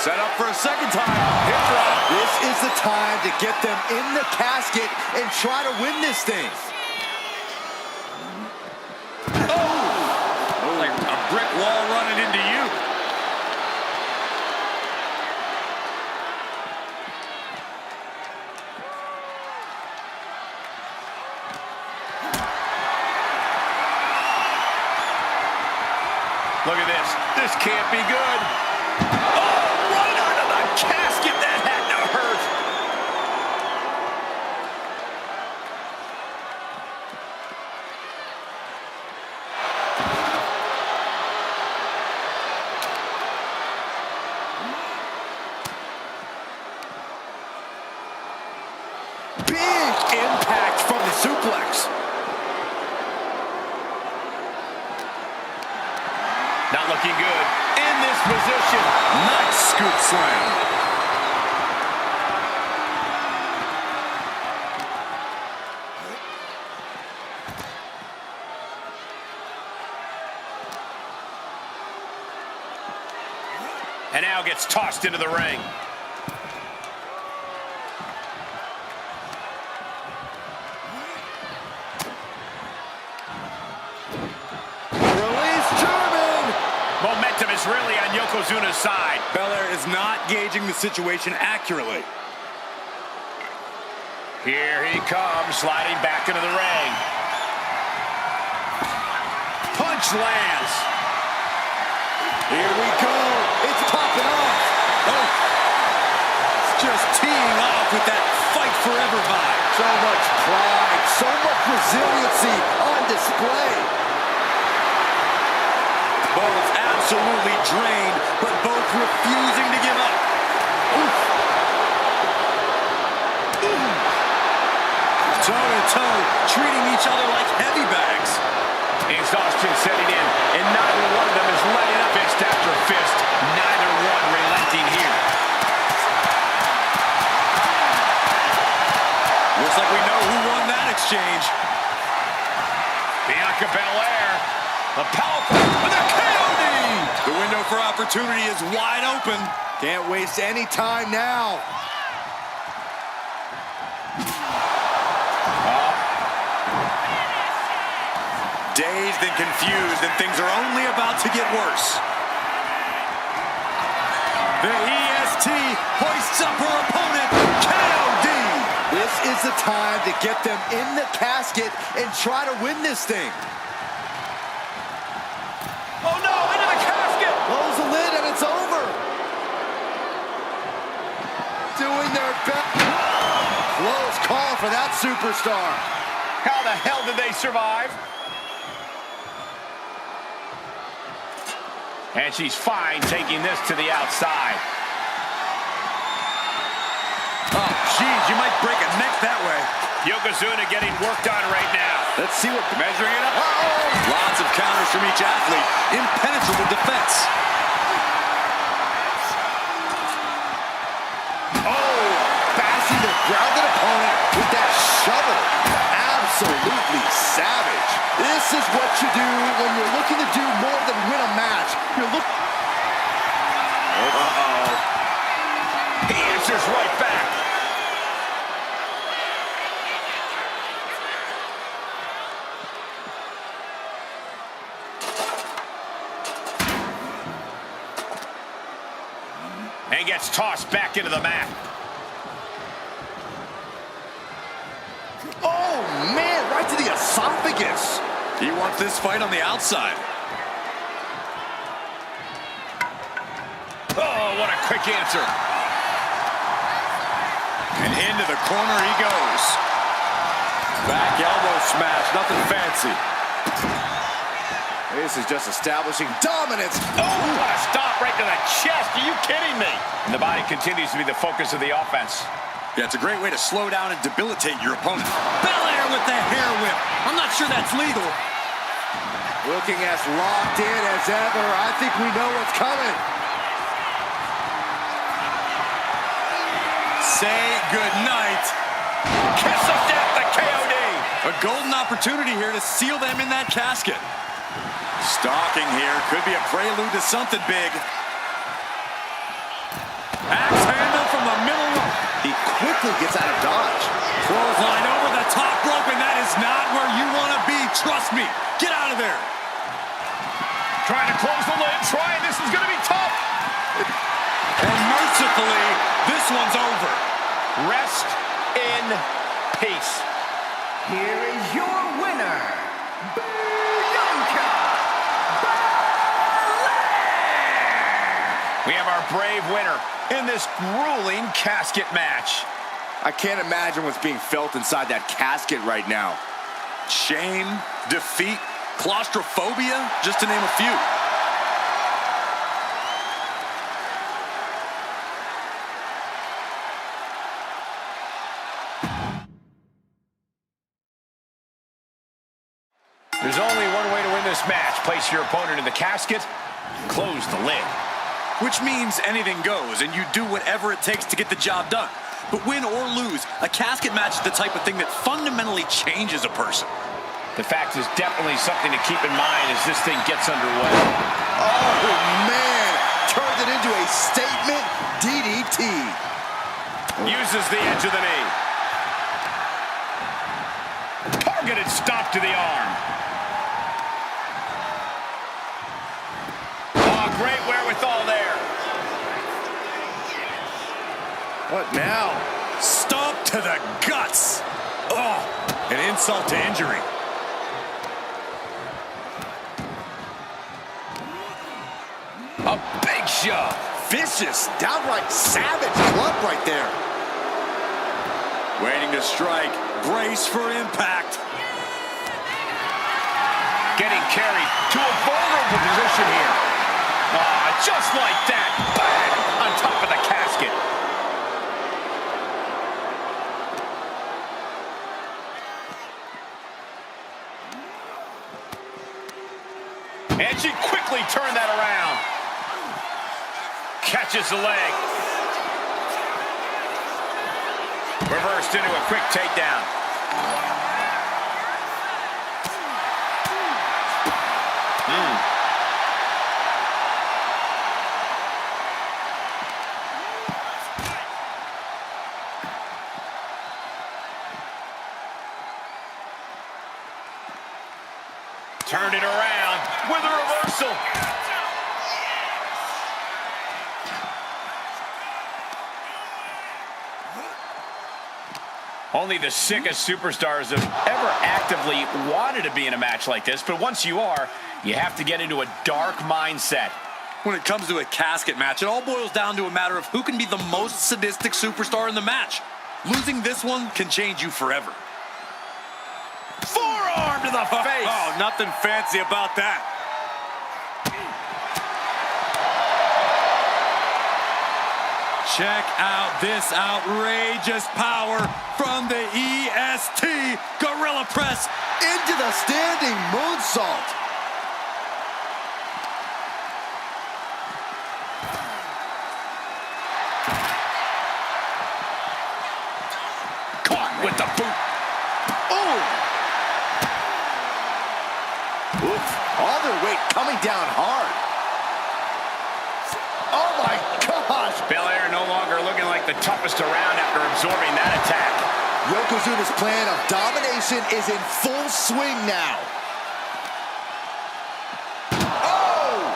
Set up for a second time. Hip drop. This is the time to get them in the casket and try to win this thing. Oh, like a brick wall running into you. Look at this. This can't be good. Oh, right under the casket. That had to hurt. Big impact from the suplex. Not looking good. In this position. Nice scoop slam. And now gets tossed into the ring. Momentum is really on Yokozuna's side. Belair is not gauging the situation accurately. Here he comes, sliding back into the ring. Punch lands. Here we go. It's popping off. Oh, just teeing off with that fight forever vibe. So much pride, so much resiliency on display. Both absolutely drained, but both refusing to give up. Oof. Ooh. Toe-to-toe, treating each other like heavy bags. Exhaustion setting in, and neither one of them is letting up fist after fist. Neither one relenting here. Looks like we know who won that exchange. Bianca Belair, a powerful with a KOD. The window for opportunity is wide open. Can't waste any time now. Dazed and confused, and things are only about to get worse. The EST hoists up her opponent, KOD. This is the time to get them in the casket and try to win this thing. Oh no, into the casket. Close the lid and it's over. Doing their best. Close call for that superstar. How the hell did they survive? And she's fine taking this to the outside. Oh, geez, you might break a neck that way. Yokozuna getting worked on right now. Let's see what... Measuring it up. Uh-oh. Lots of counters from each athlete. Impenetrable defense. Oh, bashing the grounded opponent with that shovel. Absolutely savage. This is what you do when you're looking to do more than win a match. You're looking... Uh-oh. He answers right back. And gets tossed back into the mat. Oh, man, right to the esophagus. He wants this fight on the outside. Oh, what a quick answer. And into the corner he goes. Back elbow smash, nothing fancy. This is just establishing dominance. Oh, what a stop right to the chest. Are you kidding me? And the body continues to be the focus of the offense. Yeah, it's a great way to slow down and debilitate your opponent. Belair with the hair whip. I'm not sure that's legal. Looking as locked in as ever. I think we know what's coming. Say goodnight. Kiss of death, the KOD. A golden opportunity here to seal them in that casket. Stalking here. Could be a prelude to something big. Axe handle from the middle rope. He quickly gets out of dodge. Clothesline over the top rope, and that is not where you want to be. Trust me. Get out of there. Trying to close the lid. Trying. This is going to be tough. And mercifully, this one's over. Rest in peace. Here is your winner, Bianca Belair! We have our brave winner in this grueling casket match. I can't imagine what's being felt inside that casket right now. Shame, defeat, claustrophobia, just to name a few. There's only one way to win this match. Place your opponent in the casket, close the lid. Which means anything goes, and you do whatever it takes to get the job done. But win or lose, a casket match is the type of thing that fundamentally changes a person. The fact is definitely something to keep in mind as this thing gets underway. Oh, man. Turns it into a statement DDT. Uses the edge of the knee. Targeted stop to the arm. Oh, great wherewithal there. What now? Stomp to the guts. Oh, an insult to injury. A big shove. Vicious, downright savage club right there. Waiting to strike. Brace for impact. Getting carried to a vulnerable position here. Just like that. Bang! On top of the casket. And she quickly turned that around. Catches the leg. Reversed into a quick takedown. Turned it around with a reversal. Only the sickest superstars have ever actively wanted to be in a match like this, but once you are, you have to get into a dark mindset. When it comes to a casket match, it all boils down to a matter of who can be the most sadistic superstar in the match. Losing this one can change you forever. Forearm to the face. Oh, nothing fancy about that. Check out this outrageous power from the EST Gorilla Press. Into the standing moonsault. Caught with the boot. Oh! Oof. All their weight coming down hard. Oh my gosh! Belair no longer looking like the toughest around after absorbing that attack. Yokozuna's plan of domination is in full swing now. Oh!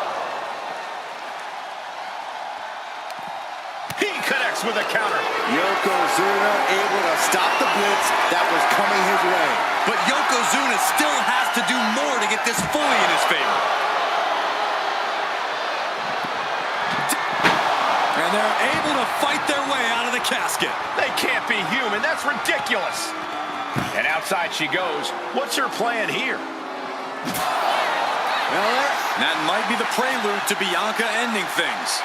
He connects with a counter. Yokozuna able to stop the blitz that was coming his way. But Yokozuna still has to do more to get this fully in his favor. And they're able to fight their way out of the casket. They can't be human. That's ridiculous. And outside she goes. What's her plan here? Well, that might be the prelude to Bianca ending things.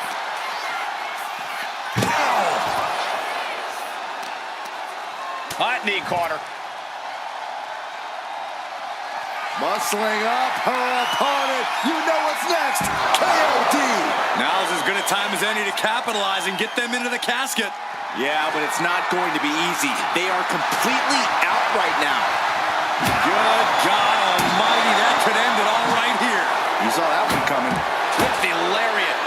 Hot knee caught her. muscling up her opponent. You know what's next. KOD. Now's as good a time as any to capitalize and get them into the casket. Yeah, but it's not going to be easy. They are completely out right now. Good God almighty, that could end it all right here. You saw that one coming. With the lariat.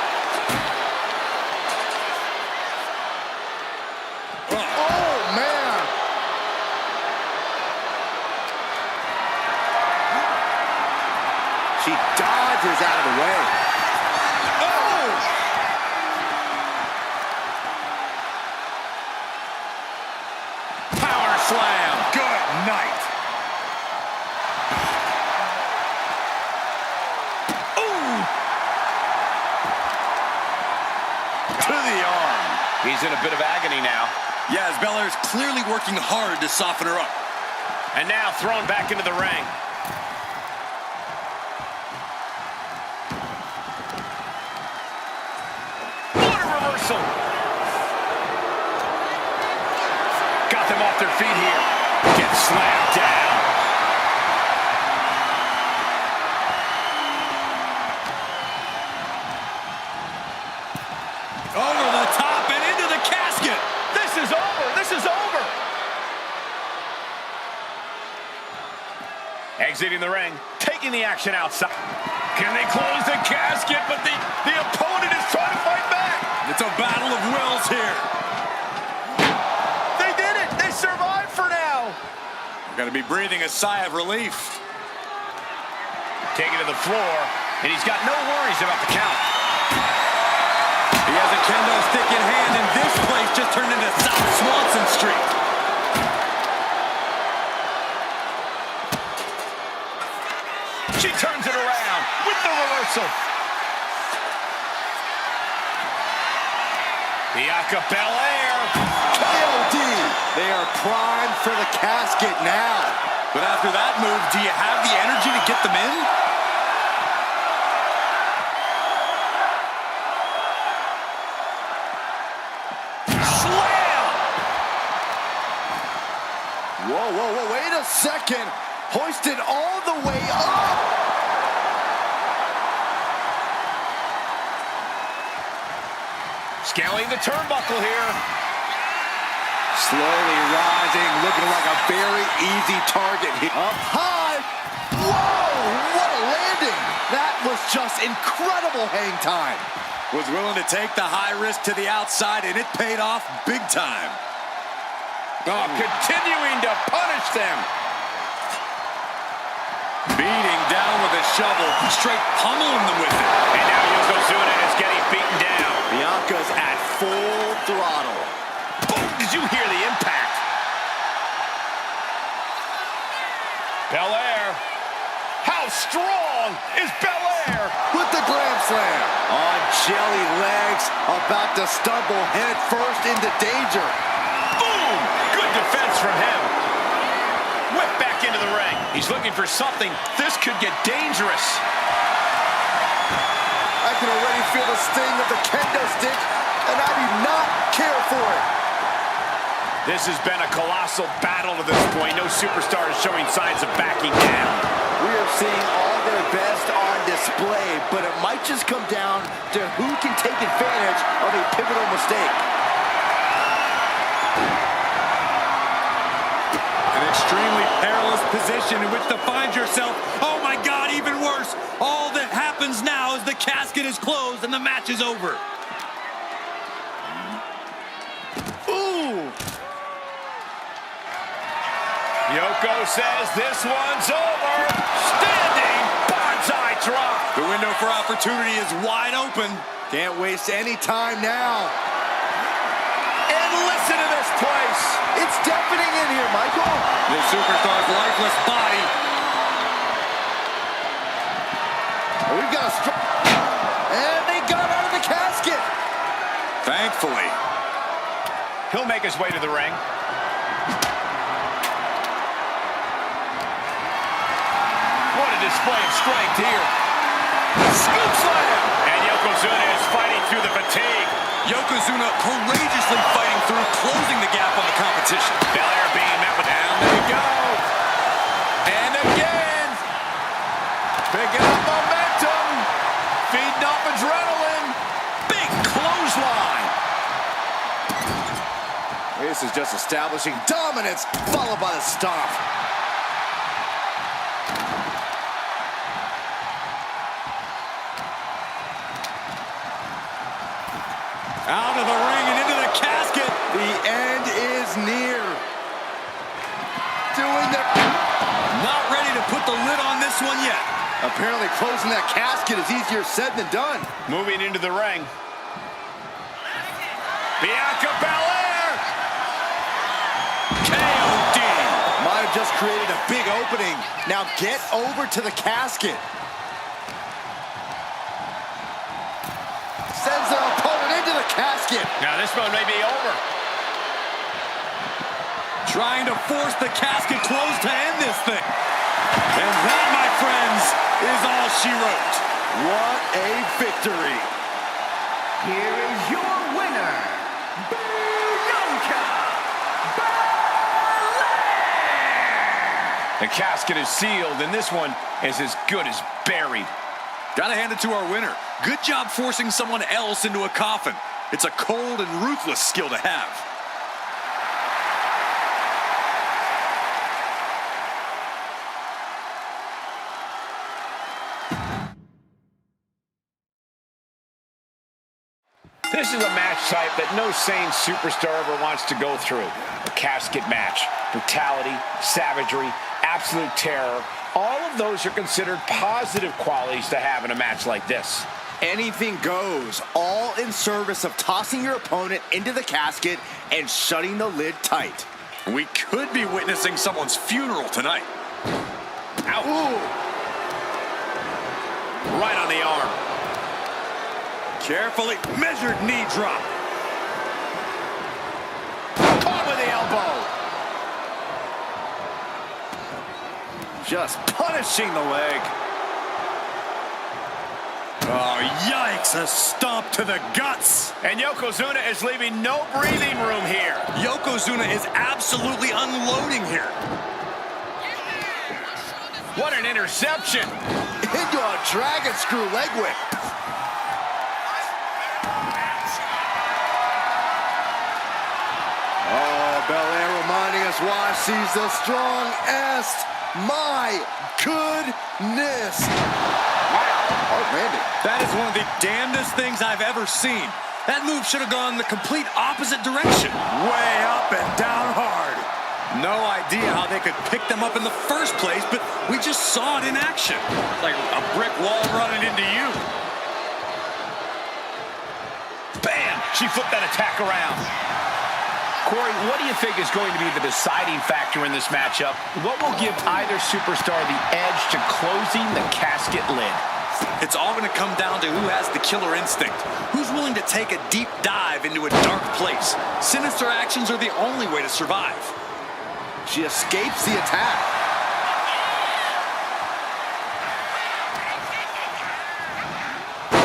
Oh, man. She dodges out of the way. Oh! Power slam. Good night. To the arm. He's in a bit of agony now. Yeah, as Belair's clearly working hard to soften her up. And now thrown back into the ring. What a reversal. Got them off their feet here. Gets slammed down. Over the top and into the casket. This is over. This is over. Exiting the ring, taking the action outside. Can they close the casket? But the opponent is trying to fight back. It's a battle of wills here. They did it. They survived for now. Got to be breathing a sigh of relief. Taken to the floor, and he's got no worries about the count. He has a kendo stick in hand, and this place just turned into South Swanson Street. Bianca Belair. KOD. They are primed for the casket now. But after that move, do you have the energy to get them in? Slam! Whoa, wait a second. Hoisted all the way up. Scaling the turnbuckle here. Slowly rising, looking like a very easy target. Up high. Whoa, what a landing. That was just incredible hang time. Was willing to take the high risk to the outside, and it paid off big time. Oh, continuing to punish them. Beating down with a shovel, straight pummeling them with it. And now Yokozuna is getting beaten down. Bianca's at full throttle. Boom! Did you hear the impact? Belair. How strong is Belair? With the Grand Slam. On jelly legs, about to stumble head first into danger. Boom! Good defense from him. Whip back into the ring. He's looking for something. This could get dangerous. I can already feel the sting of the kendo stick, and I do not care for it. This has been a colossal battle to this point. No superstar is showing signs of backing down. We are seeing all their best on display, but it might just come down to who can take advantage of a pivotal mistake. An extremely perilous position in which to find yourself. Oh my God, even worse. All that happens now is the casket is closed and the match is over. Ooh! Yoko says this one's over. Standing bonsai drop. The window for opportunity is wide open. Can't waste any time now. And listen to this place. It's deafening in here, Michael. The superstar's lifeless body. We've got a and they got out of the casket. Thankfully. He'll make his way to the ring. What a display of strength here. Scoop slam. And Yokozuna is fighting through the fatigue. Yokozuna courageously fighting through, closing the gap on the competition. Belair being met with down. There we go. And again. Picking up momentum. Feeding off adrenaline. Big clothesline. This is just establishing dominance, followed by the stomp. Out of the ring and into the casket. The end is near. Doing the... Not ready to put the lid on this one yet. Apparently closing that casket is easier said than done. Moving into the ring. Bianca Belair. KOD. Might have just created a big opening. Now get over to the casket. Sends their opponent into the casket. Now this one may be over. Trying to force the casket closed to end this thing. And that, my friends, is all she wrote. What a victory. Here is your winner, Bianca Belair! The casket is sealed, and this one is as good as buried. Gotta hand it to our winner. Good job forcing someone else into a coffin. It's a cold and ruthless skill to have. This is a match type that no sane superstar ever wants to go through. A casket match. Brutality, savagery, absolute terror. All of those are considered positive qualities to have in a match like this. Anything goes, all in service of tossing your opponent into the casket and shutting the lid tight. We could be witnessing someone's funeral tonight. Ouch. Ooh. Right on the arm. Carefully measured knee drop. Just punishing the leg. Oh, yikes, a stomp to the guts. And Yokozuna is leaving no breathing room here. Yokozuna is absolutely unloading here. What an interception. Into a dragon screw leg whip. Oh, Belair reminding us why she's the strongest. My goodness. Wow, hard-landing. That is one of the damnedest things I've ever seen. That move should have gone the complete opposite direction. Way up and down hard. No idea how they could pick them up in the first place, but we just saw it in action. Like a brick wall running into you. Bam! She flipped that attack around. Corey, what do you think is going to be the deciding factor in this matchup? What will give either superstar the edge to closing the casket lid? It's all going to come down to who has the killer instinct. Who's willing to take a deep dive into a dark place. Sinister actions are the only way to survive. She escapes the attack.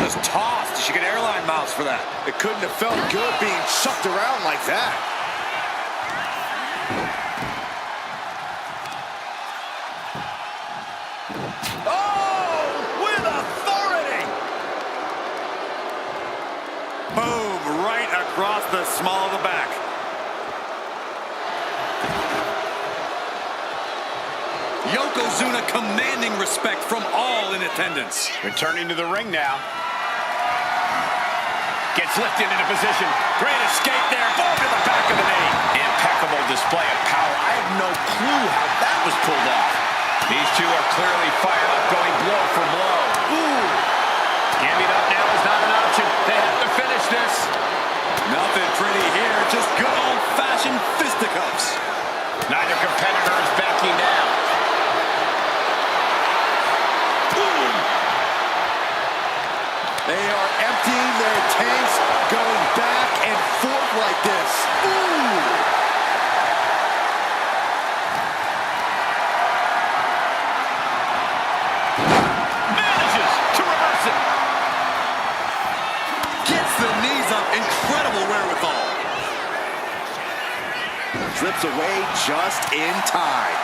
Just tossed. She get airline miles for that. It couldn't have felt good being chucked around like that. Oh, with authority! Boom, right across the small of the back. Yokozuna commanding respect from all in attendance. Returning to the ring now. Gets lifted into position. Great escape there. Boom to the back of the knee. Impeccable display of power. I have no clue how that was pulled off. These two are clearly fired up, going blow for blow. Ooh. Giving up now is not an option. They have to finish this. Nothing pretty here. Just good old-fashioned fisticuffs. Neither competitor is backing down. They are emptying their tanks, going back and forth like this. Ooh! Manages to reverse it. Gets the knees up. Incredible wherewithal. Slips away just in time.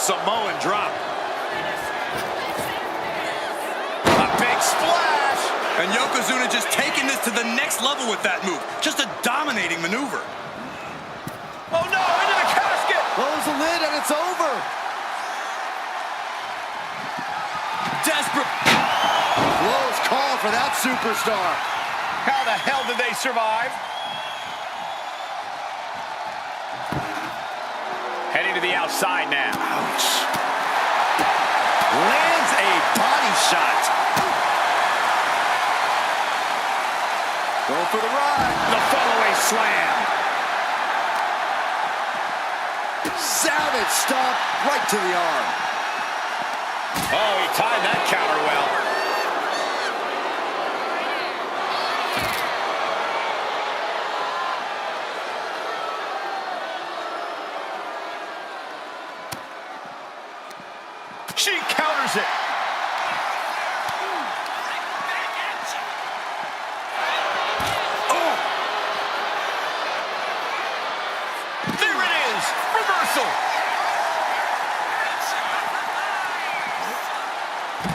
Samoan drop. A big splash. And Yokozuna just taking this to the next level with that move. Just a dominating maneuver. Oh no, into the casket. Close the lid and it's over. Desperate. Close call for that superstar. How the hell did they survive? Heading to the outside now. Ouch. Lands a body shot. Going for the ride. The fallaway slam. Savage stomp right to the arm. Oh, he timed that counter well. She counters it. Oh! There it is. Reversal.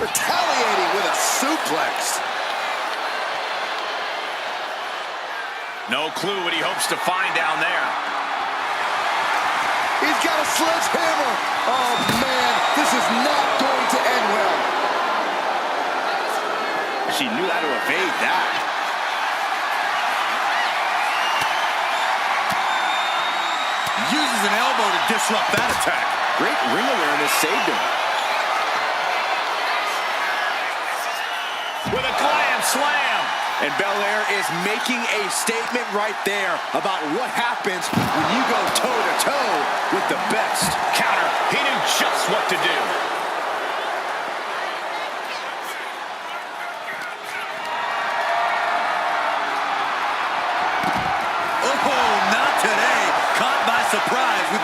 Retaliating with a suplex. No clue what he hopes to find down there. He's got a sledgehammer. Oh, man, this is not going to end well. She knew how to evade that. Uses an elbow to disrupt that attack. Great ring awareness saved him. With a glam slam. And Belair is making a statement right there about what happens when you go toe-to-toe with the best. Counter. He knew just what to do.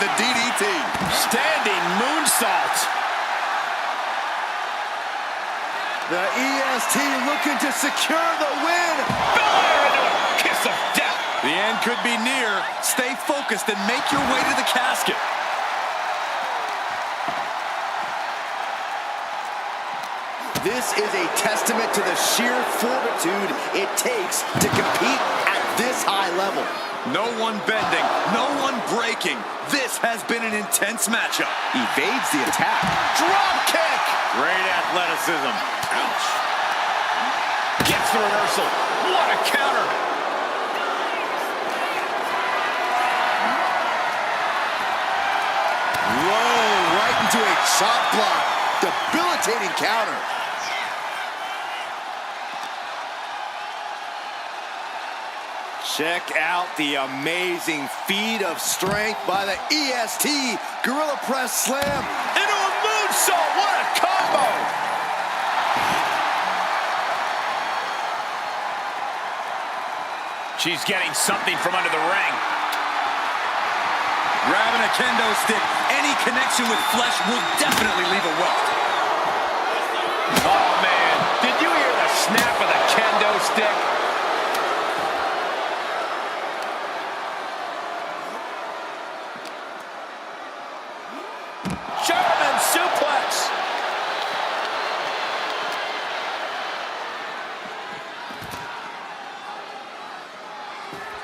the DDT. Standing moonsault. The EST looking to secure the win. Fire into a kiss of death. The end could be near. Stay focused and make your way to the casket. This is a testament to the sheer fortitude it takes to compete at this high level. No one bending, no one breaking. This has been an intense matchup. Evades the attack. Drop kick. Great athleticism. Ouch. Gets the reversal. What a counter. Whoa, right into a chop block. Debilitating counter. Check out the amazing feat of strength by the EST. Gorilla Press Slam. Into a moonsault. What a combo. She's getting something from under the ring. Grabbing a kendo stick. Any connection with flesh will definitely leave a welt. Oh, man. Did you hear the snap of the kendo stick? German suplex.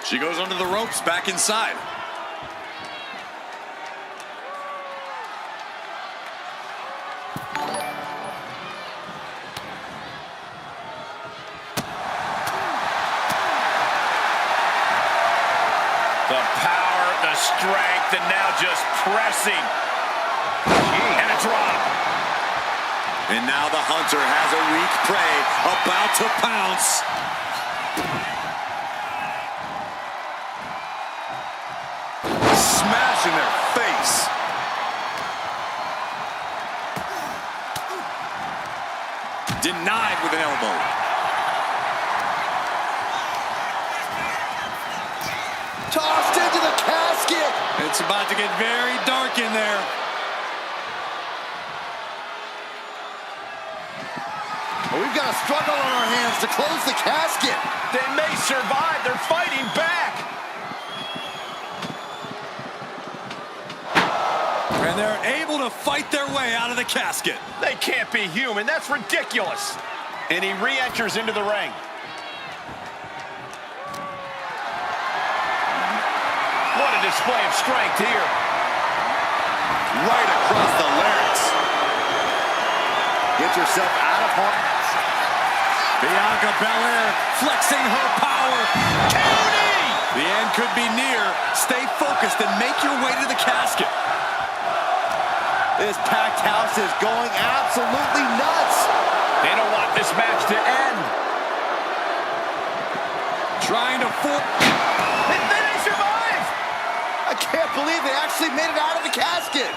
She goes under the ropes, back inside. The power, the strength, and now just pressing. And a drop. And now the hunter has a weak prey, about to pounce. Smashing their face. Denied with an elbow. Tossed into the casket. It's about to get very dark in there. We've got a struggle on our hands to close the casket. They may survive. They're fighting back. And they're able to fight their way out of the casket. They can't be human. That's ridiculous. And he re-enters into the ring. What a display of strength here. Right across the larynx. Get yourself out of harm. Bianca Belair flexing her power. County! The end could be near. Stay focused and make your way to the casket. This packed house is going absolutely nuts. They don't want this match to end. Trying to force. They survive! I can't believe they actually made it out of the casket.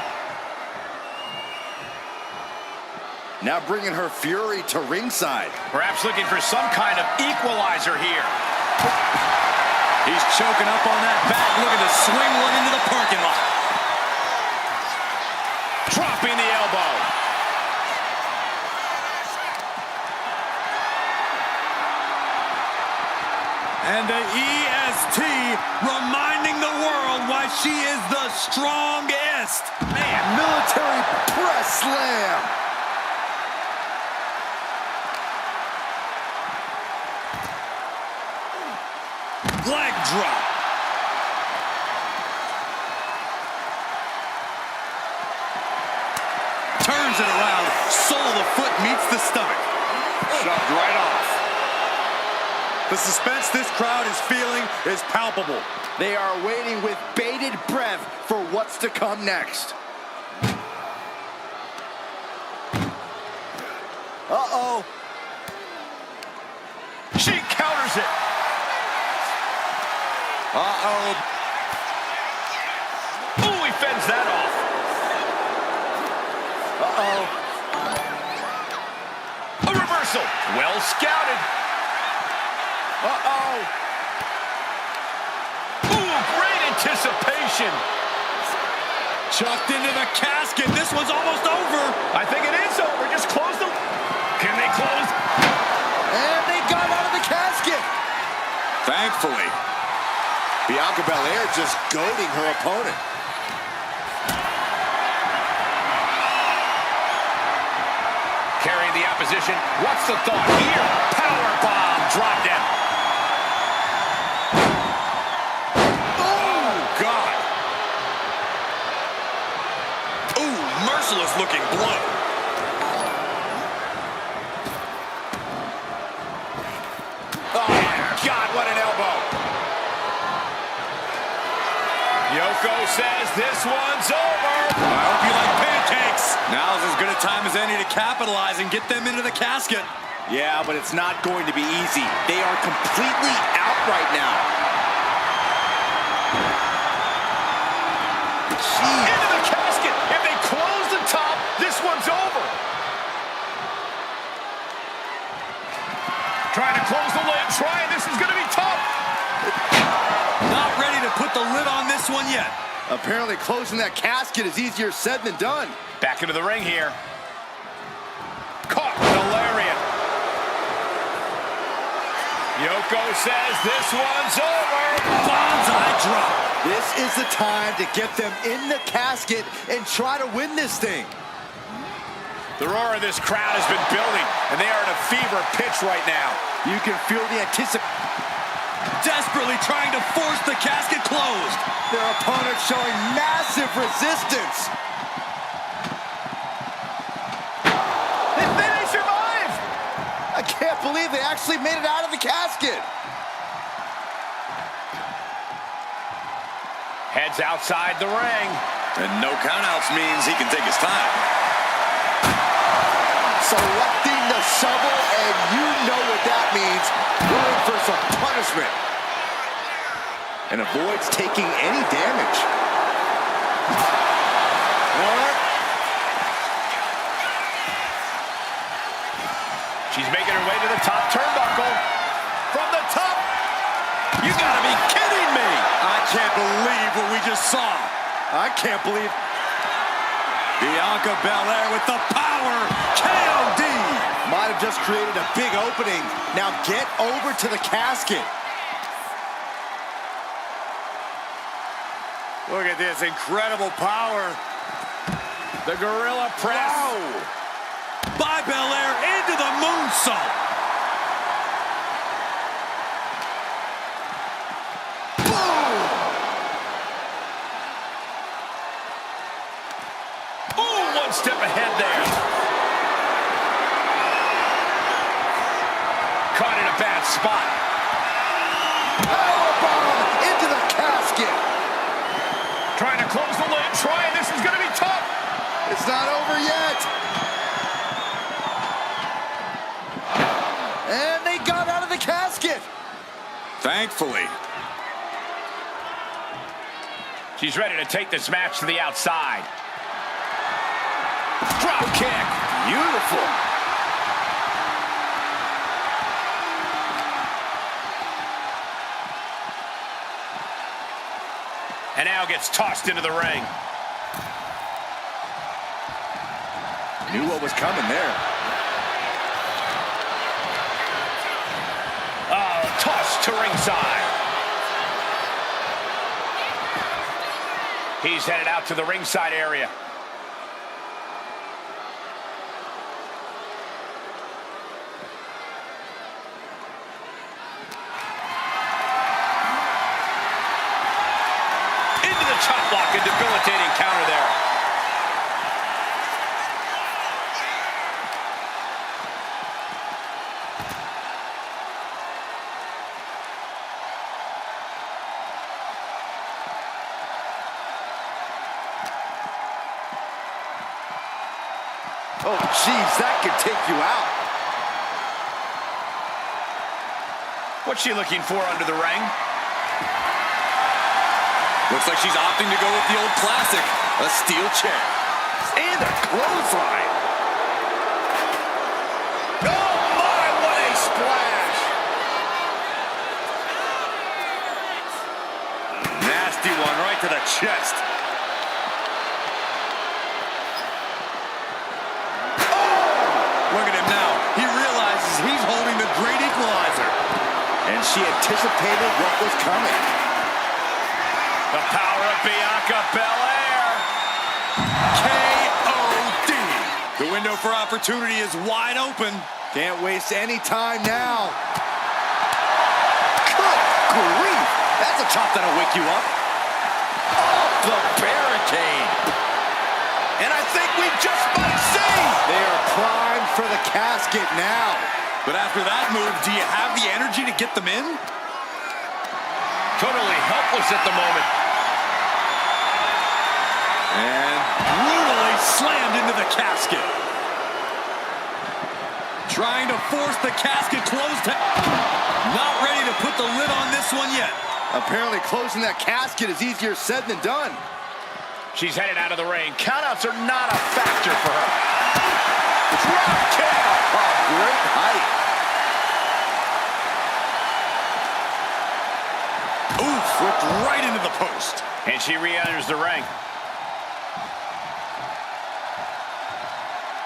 Now bringing her fury to ringside. Perhaps looking for some kind of equalizer here. He's choking up on that back, looking to swing one into the parking lot. Dropping the elbow. And the EST reminding the world why she is the strongest. Man, military press slam. Leg drop. Turns it around. Sole of the foot meets the stomach. Shoved right off. The suspense this crowd is feeling is palpable. They are waiting with bated breath for what's to come next. Uh-oh. She counters it. Uh-oh. Ooh, he fends that off. Uh-oh. A reversal. Well scouted. Uh-oh. Ooh, great anticipation. Chucked into the casket. This one's almost over. I think it is over. Just close them. Can they close? And they got out of the casket. Thankfully. Bianca Belair just goading her opponent. Carrying the opposition. What's the thought here? Power bomb. Drop down. Oh, God. Ooh, merciless looking blow. Oh, my God, what an elbow. Yoko says this one's over. I hope you like pancakes. Now's as good a time as any to capitalize and get them into the casket. Yeah, but it's not going to be easy. They are completely out right now. Jeez. Into the casket. If they close the top, this one's over. Trying to close the lid. This is going to be tough. Not ready to put the lid on this one yet. Apparently closing that casket is easier said than done. Back into the ring here. Caught with a lariat. Yoko says this one's over. Bonsai drop. This is the time to get them in the casket and try to win this thing. The roar of this crowd has been building, and they are at a fever pitch right now. You can feel the anticipation. Desperately trying to force the casket closed. Their opponent showing massive resistance. And then they survive. I can't believe they actually made it out of the casket. Heads outside the ring. And no countouts means he can take his time. Selecting the shovel, and you know what that means. Going for some punishment. And avoids taking any damage. She's making her way to the top turnbuckle. From the top. You gotta be kidding me. I can't believe what we just saw. I can't believe. Bianca Belair with the power. KOD. Might have just created a big opening. Now get over to the casket. Look at this incredible power. The gorilla press. Wow. By Belair into the moonsault. Boom. Ooh, one step ahead there. Caught in a bad spot. Powerbomb into the casket. Trying to close the lid. This is going to be tough. It's not over yet. And they got out of the casket. Thankfully. She's ready to take this match to the outside. Drop kick. Beautiful. And now gets tossed into the ring. Knew what was coming there. Oh, tossed to ringside. He's headed out to the ringside area. Into the chop block, a debilitating counter there. Oh, geez, that could take you out. What's she looking for under the ring? Looks like she's opting to go with the old classic, a steel chair. And a clothesline. Oh my, what a splash! Nasty one right to the chest. she anticipated what was coming. The power of Bianca Belair. K.O.D. The window for opportunity is wide open. Can't waste any time now. Good grief. That's a chop that'll wake you up. Off the barricade. And I think we just might see. They are primed for the casket now. But after that move, do you have the energy to get them in? Totally helpless at the moment. And brutally slammed into the casket. Trying to force the casket closed. Not ready to put the lid on this one yet. Apparently closing that casket is easier said than done. She's headed out of the ring. Countouts are not a factor for her. Drop kick. Oh, great height. Oof, whipped right into the post. And she re-enters the ring.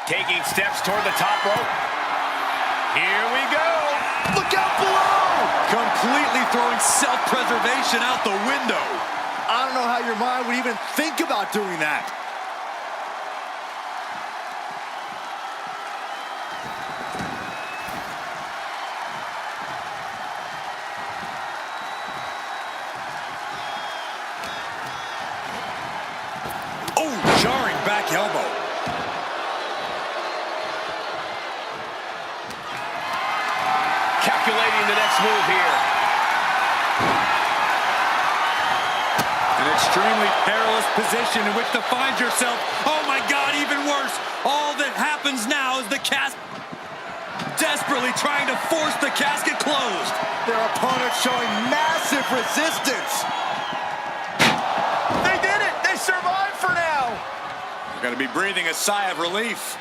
Taking steps toward the top rope. Here we go. Look out below. Completely throwing self-preservation out the window. I don't know how your mind would even think about doing that. Oh, jarring back elbow. Calculating the next move here. An extremely perilous position in which to find yourself. Oh my God, even worse. All that happens now is the casket desperately trying to force the casket closed. Their opponent showing massive resistance. They did it! They survived for now! You're going to be breathing a sigh of relief.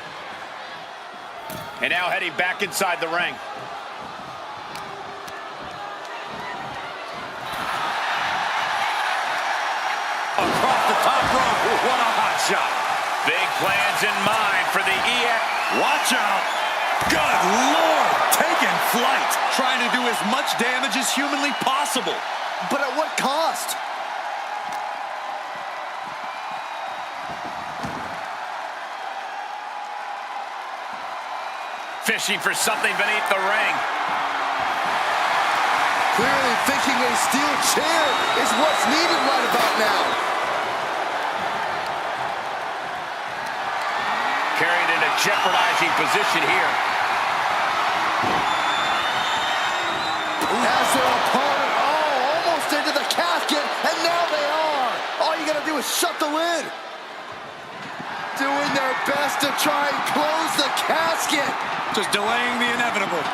And now heading back inside the ring. Across the top rope. What a hot shot. Big plans in mind for the EX. Watch out. Good Lord. Taking flight. Trying to do as much damage as humanly possible. But at what cost? Fishing for something beneath the ring. Clearly thinking a steel chair is what's needed right about now. Carried in a jeopardizing position here. As their opponent, almost into the casket, and now they are. All you gotta do is shut the lid. Doing their best to try and close the casket. Just delaying the inevitable.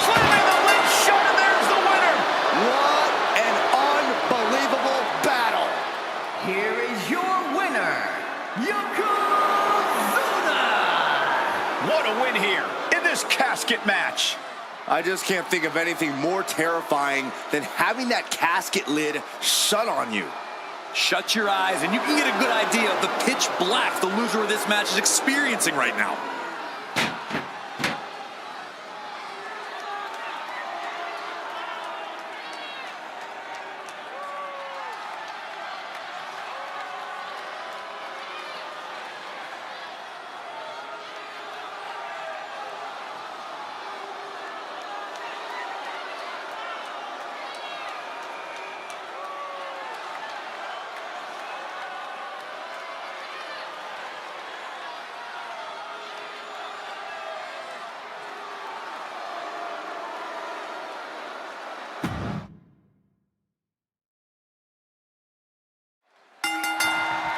Slamming the lid shut, and there's the winner. What an unbelievable battle. Here is your winner, Yokozuna! What a win here in this casket match. I just can't think of anything more terrifying than having that casket lid shut on you. Shut your eyes and you can get a good idea of the pitch black the loser of this match is experiencing right now.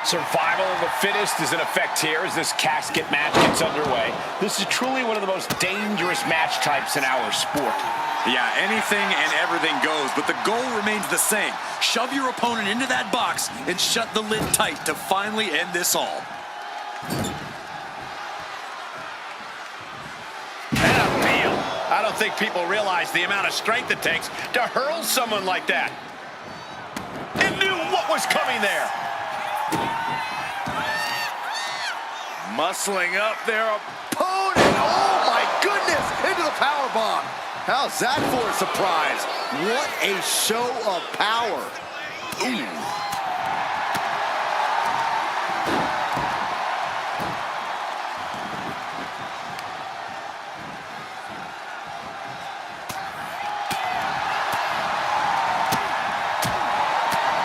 Survival of the fittest is in effect here as this casket match gets underway. This is truly one of the most dangerous match types in our sport. Yeah, anything and everything goes, but the goal remains the same. Shove your opponent into that box and shut the lid tight to finally end this all. And a feel. I don't think people realize the amount of strength it takes to hurl someone like that. It knew what was coming there. Muscling up their opponent. Oh my goodness, into the powerbomb. How's that for a surprise? What a show of power. Ooh.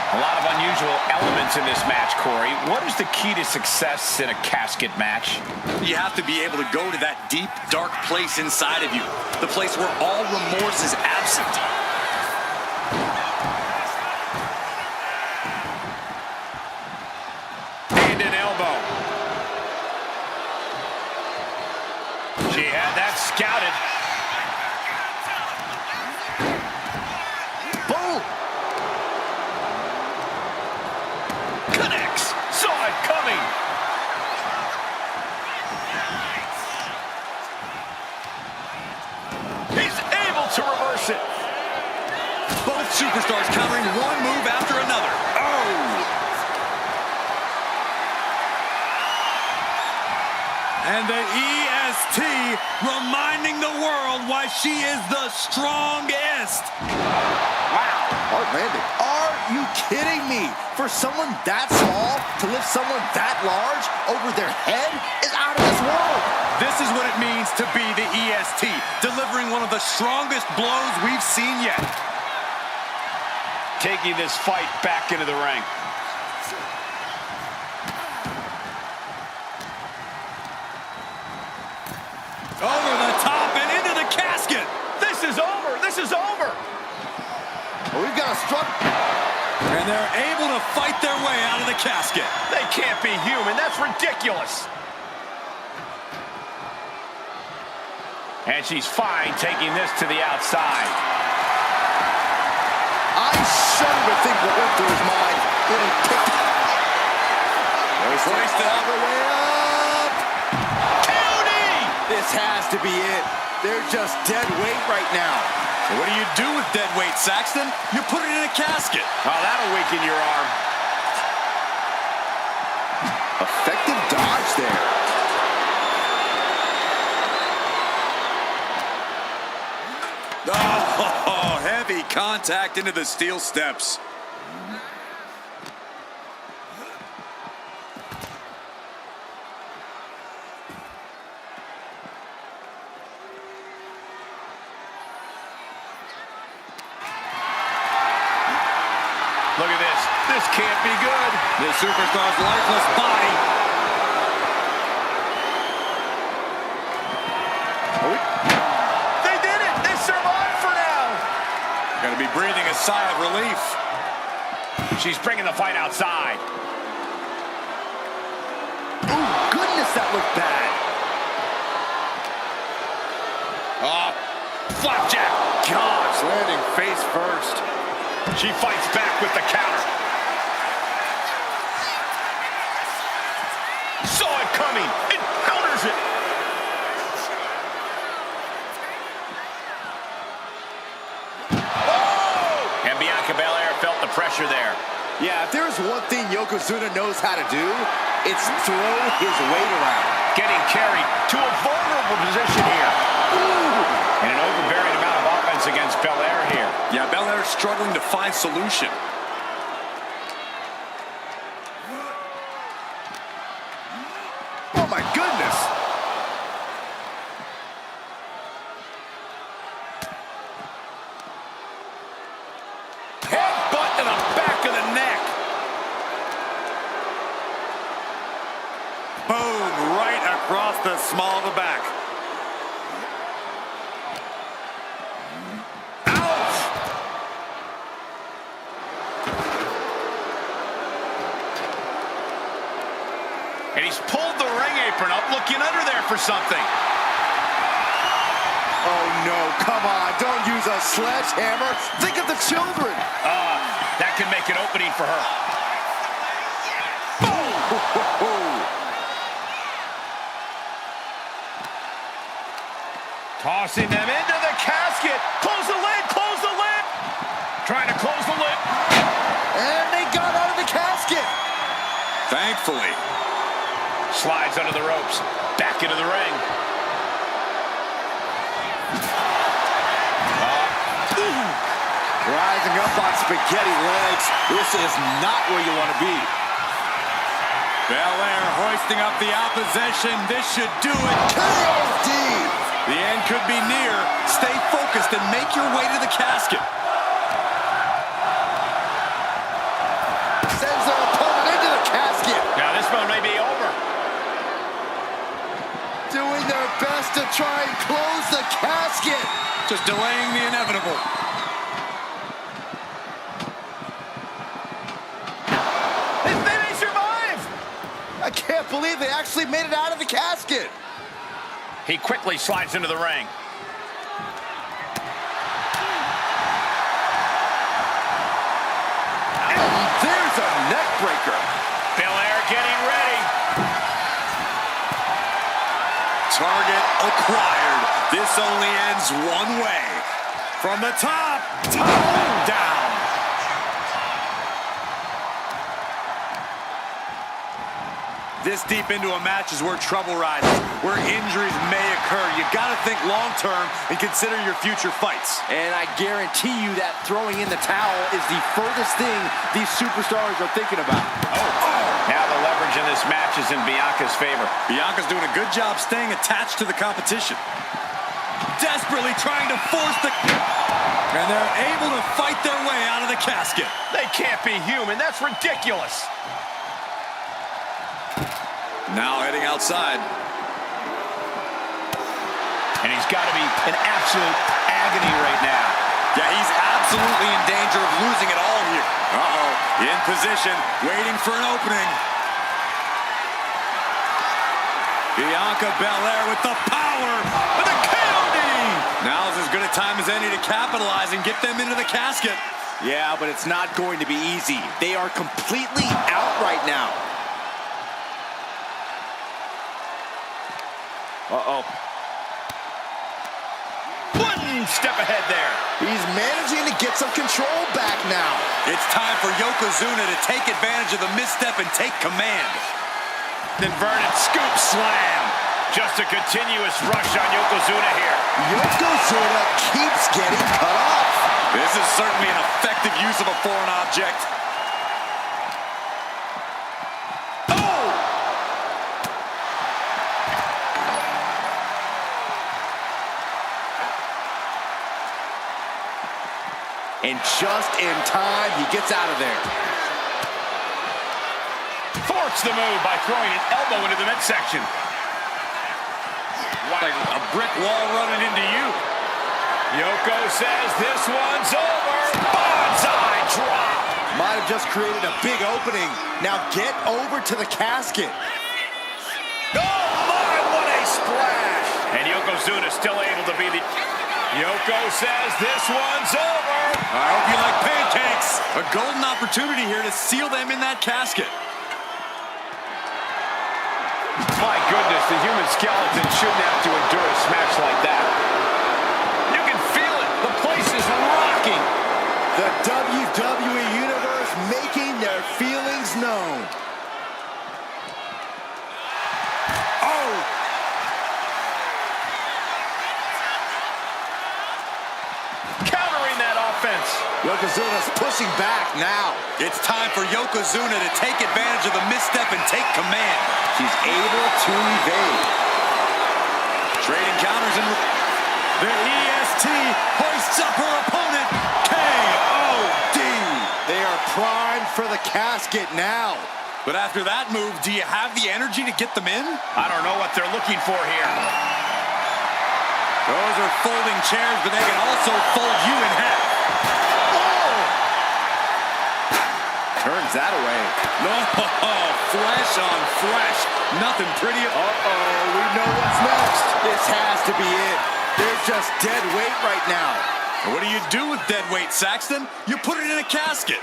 A lot of unusual elements in this match, Corey. What is the key to success in a casket match? You have to be able to go to that deep, dark place inside of you. The place where all remorse is absent. Hand and elbow. She had that scouted. Boom! Connects. Saw it coming. He's able to reverse it. Both superstars countering one move after another. Oh! And the EST reminding the world why she is the strongest. Wow, hard landing. Are you kidding me? For someone that small to lift someone that large over their head is out of this world. This is what it means to be the EST, delivering one of the strongest blows we've seen yet. Taking this fight back into the ring. Over the top and into the casket. This is over. This is over. Well, we've got a struggle. And they're able to fight their way out of the casket. They can't be human. That's ridiculous. And she's fine taking this to the outside. I shudder to think what went through his mind when he kicked it. Hoisted all the way up. County! This has to be it. They're just dead weight right now. And what do you do with dead weight, Saxton? You put it in a casket. Oh, that'll weaken your arm. Effective dodge there. Oh, heavy contact into the steel steps. Look at this. This can't be good. The superstar's lifeless body. They did it. They survived for now. Gonna be breathing a sigh of relief. She's bringing the fight outside. Ooh, goodness, that looked bad. Flapjack. Gosh, landing face first. She fights back with the counter. Saw it coming. It counters it. Oh! And Bianca Belair felt the pressure there. Yeah, if there's one thing Yokozuna knows how to do, it's throw his weight around. Getting carried to a vulnerable position here. Ooh. And an overbearing amount of offense against Belair here. Yeah, Belair's struggling to find solution. Oh, my goodness. Headbutt to the back of the neck. Boom, right across the small of the back. And he's pulled the ring apron up, looking under there for something. Oh, no, come on. Don't use a sledgehammer. Think of the children. That can make an opening for her. Tossing them into the casket. Close the lid, close the lid. Trying to close the lid. And they got out of the casket. Thankfully. Slides under the ropes. Back into the ring. Rising up on spaghetti legs. This is not where you want to be. Belair hoisting up the opposition. This should do it. KOD! The end could be near. Stay focused and make your way to the casket. Sends their opponent into the casket. Now this one may be over. Doing their best to try and close the casket. Just delaying the inevitable. They may survive. I can't believe they actually made it out of the casket. He quickly slides into the ring. And there's a neck breaker. Belair getting ready. Target acquired. This only ends one way. From the top and down. This deep into a match is where trouble rises, where injuries may occur. You gotta think long-term and consider your future fights. And I guarantee you that throwing in the towel is the furthest thing these superstars are thinking about. Now the leverage in this match is in Bianca's favor. Bianca's doing a good job staying attached to the competition. Desperately trying to force the... And they're able to fight their way out of the casket. They can't be human. That's ridiculous. Now heading outside. And he's got to be in absolute agony right now. Yeah, he's absolutely in danger of losing it all here. Uh-oh, in position, waiting for an opening. Bianca Belair with the power, with a KOD. Now's as good a time as any to capitalize and get them into the casket. Yeah, but it's not going to be easy. They are completely out right now. Uh-oh. One step ahead there. He's managing to get some control back now. It's time for Yokozuna to take advantage of the misstep and take command. Inverted scoop slam. Just a continuous rush on Yokozuna here. Yokozuna keeps getting cut off. This is certainly an effective use of a foreign object. And just in time, he gets out of there. Forks the move by throwing an elbow into the midsection. Like a brick wall running into you. Yoko says this one's over. Bonsai drop. Might have just created a big opening. Now get over to the casket. Oh my, what a splash. And Yokozuna still able to be the... Yoko says this one's over. I hope you like pancakes. A golden opportunity here to seal them in that casket. My goodness, the human skeleton shouldn't have to endure a smash like that. You can feel it. The place is rocking. The WWE Universe making their feelings known. Yokozuna's pushing back now. It's time for Yokozuna to take advantage of the misstep and take command. She's able to evade. Trading counters and the EST hoists up her opponent. KOD. They are primed for the casket now. But after that move, do you have the energy to get them in? I don't know what they're looking for here. Those are folding chairs, but they can also fold you in half. Turns that away. No, flesh on flesh. Nothing pretty. Uh-oh, we know what's next. This has to be it. There's just dead weight right now. What do you do with dead weight, Saxton? You put it in a casket.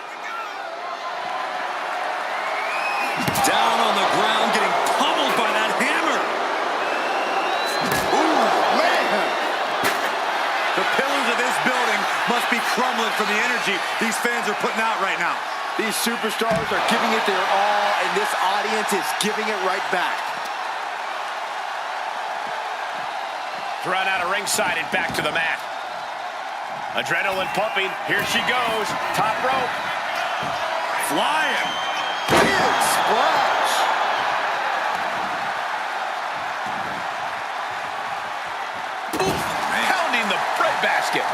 Down on the ground, getting pummeled by that hammer. Ooh, man. The pillars of this building must be crumbling from the energy these fans are putting out right now. These superstars are giving it their all, and this audience is giving it right back. Thrown out of ringside and back to the mat. Adrenaline pumping. Here she goes. Top rope. Flying. Big splash. Pounding the breadbasket.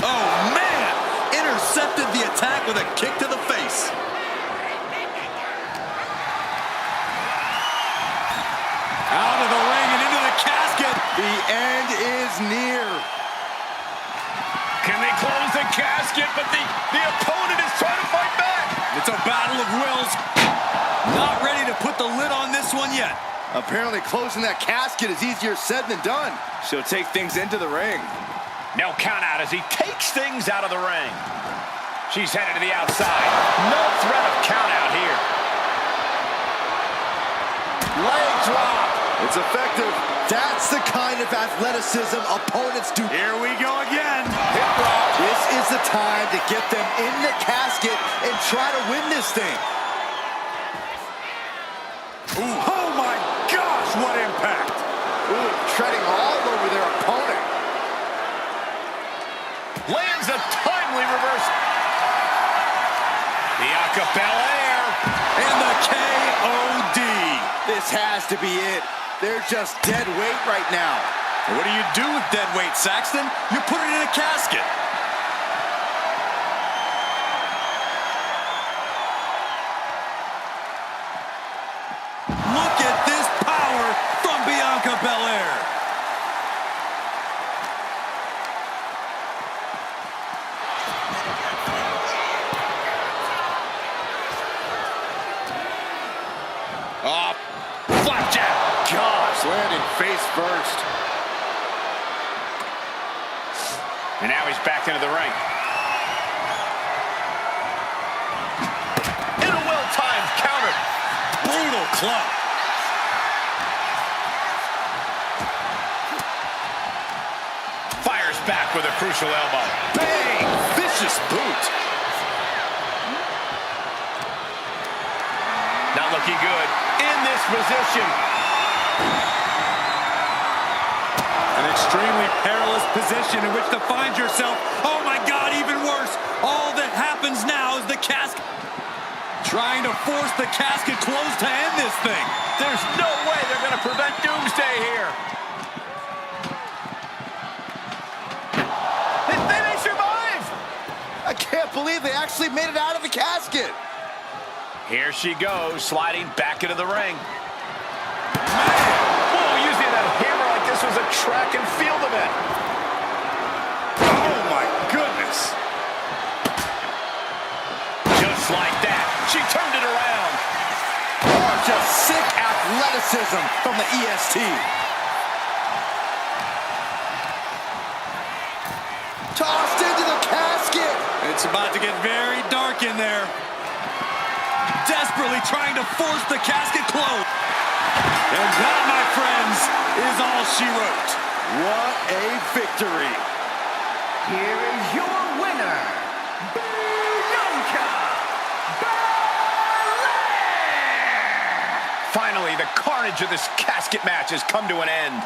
Oh, man! Intercepted the attack with a kick to the face. Out of the ring and into the casket. The end is near. Can they close the casket? But the opponent is trying to fight back. It's a battle of wills. Not ready to put the lid on this one yet. Apparently closing that casket is easier said than done. She'll take things into the ring. No count out as he takes things out of the ring. She's headed to the outside. No threat of count out here. Leg drop. It's effective. That's the kind of athleticism opponents do. Here we go again. Hip drop. This is the time to get them in the casket and try to win this thing. Ooh. Oh my gosh, what impact. Ooh, treading all over their opponent. Lands a timely reversal. The acapella air. And the KOD. This has to be it. They're just dead weight right now. What do you do with dead weight, Saxton? You put it in a casket. Look at this power from Bianca Belair. Oh, flapjack. Gosh, landing face first. And now he's back into the ring. In a well-timed counter. Brutal club. Fires back with a crucial elbow. Bang! Vicious boot. Not looking good in this position. An extremely perilous position in which to find yourself. Oh my God, even worse. All that happens now is the casket. Trying to force the casket closed to end this thing. There's no way they're going to prevent Doomsday here. They may survive. I can't believe they actually made it out of the casket. Here she goes, sliding back into the ring. Whoa, using that hammer like this was a track and field event. Oh my goodness. Just like that, she turned it around. Oh, just sick athleticism from the EST. Tossed into the casket. It's about to get very dark in there. Desperately trying to force the casket closed. And that, my friends, is all she wrote. What a victory. Here is your winner, Bianca Belair! Finally, the carnage of this casket match has come to an end.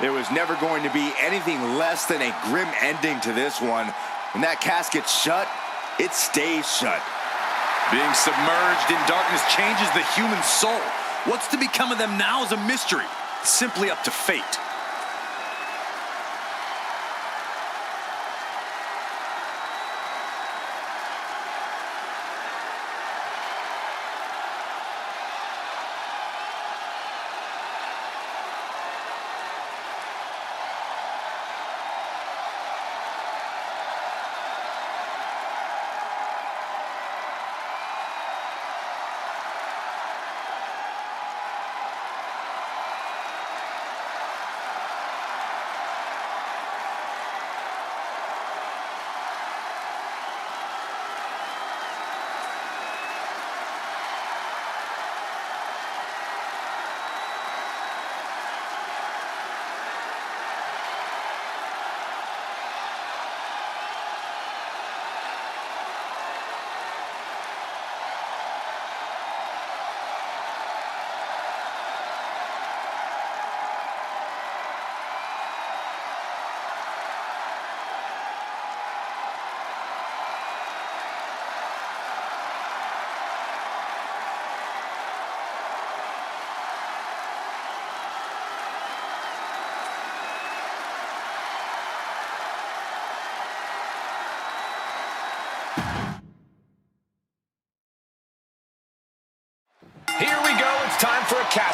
There was never going to be anything less than a grim ending to this one. When that casket's shut, it stays shut. Being submerged in darkness changes the human soul. What's to become of them now is a mystery. It's simply up to fate.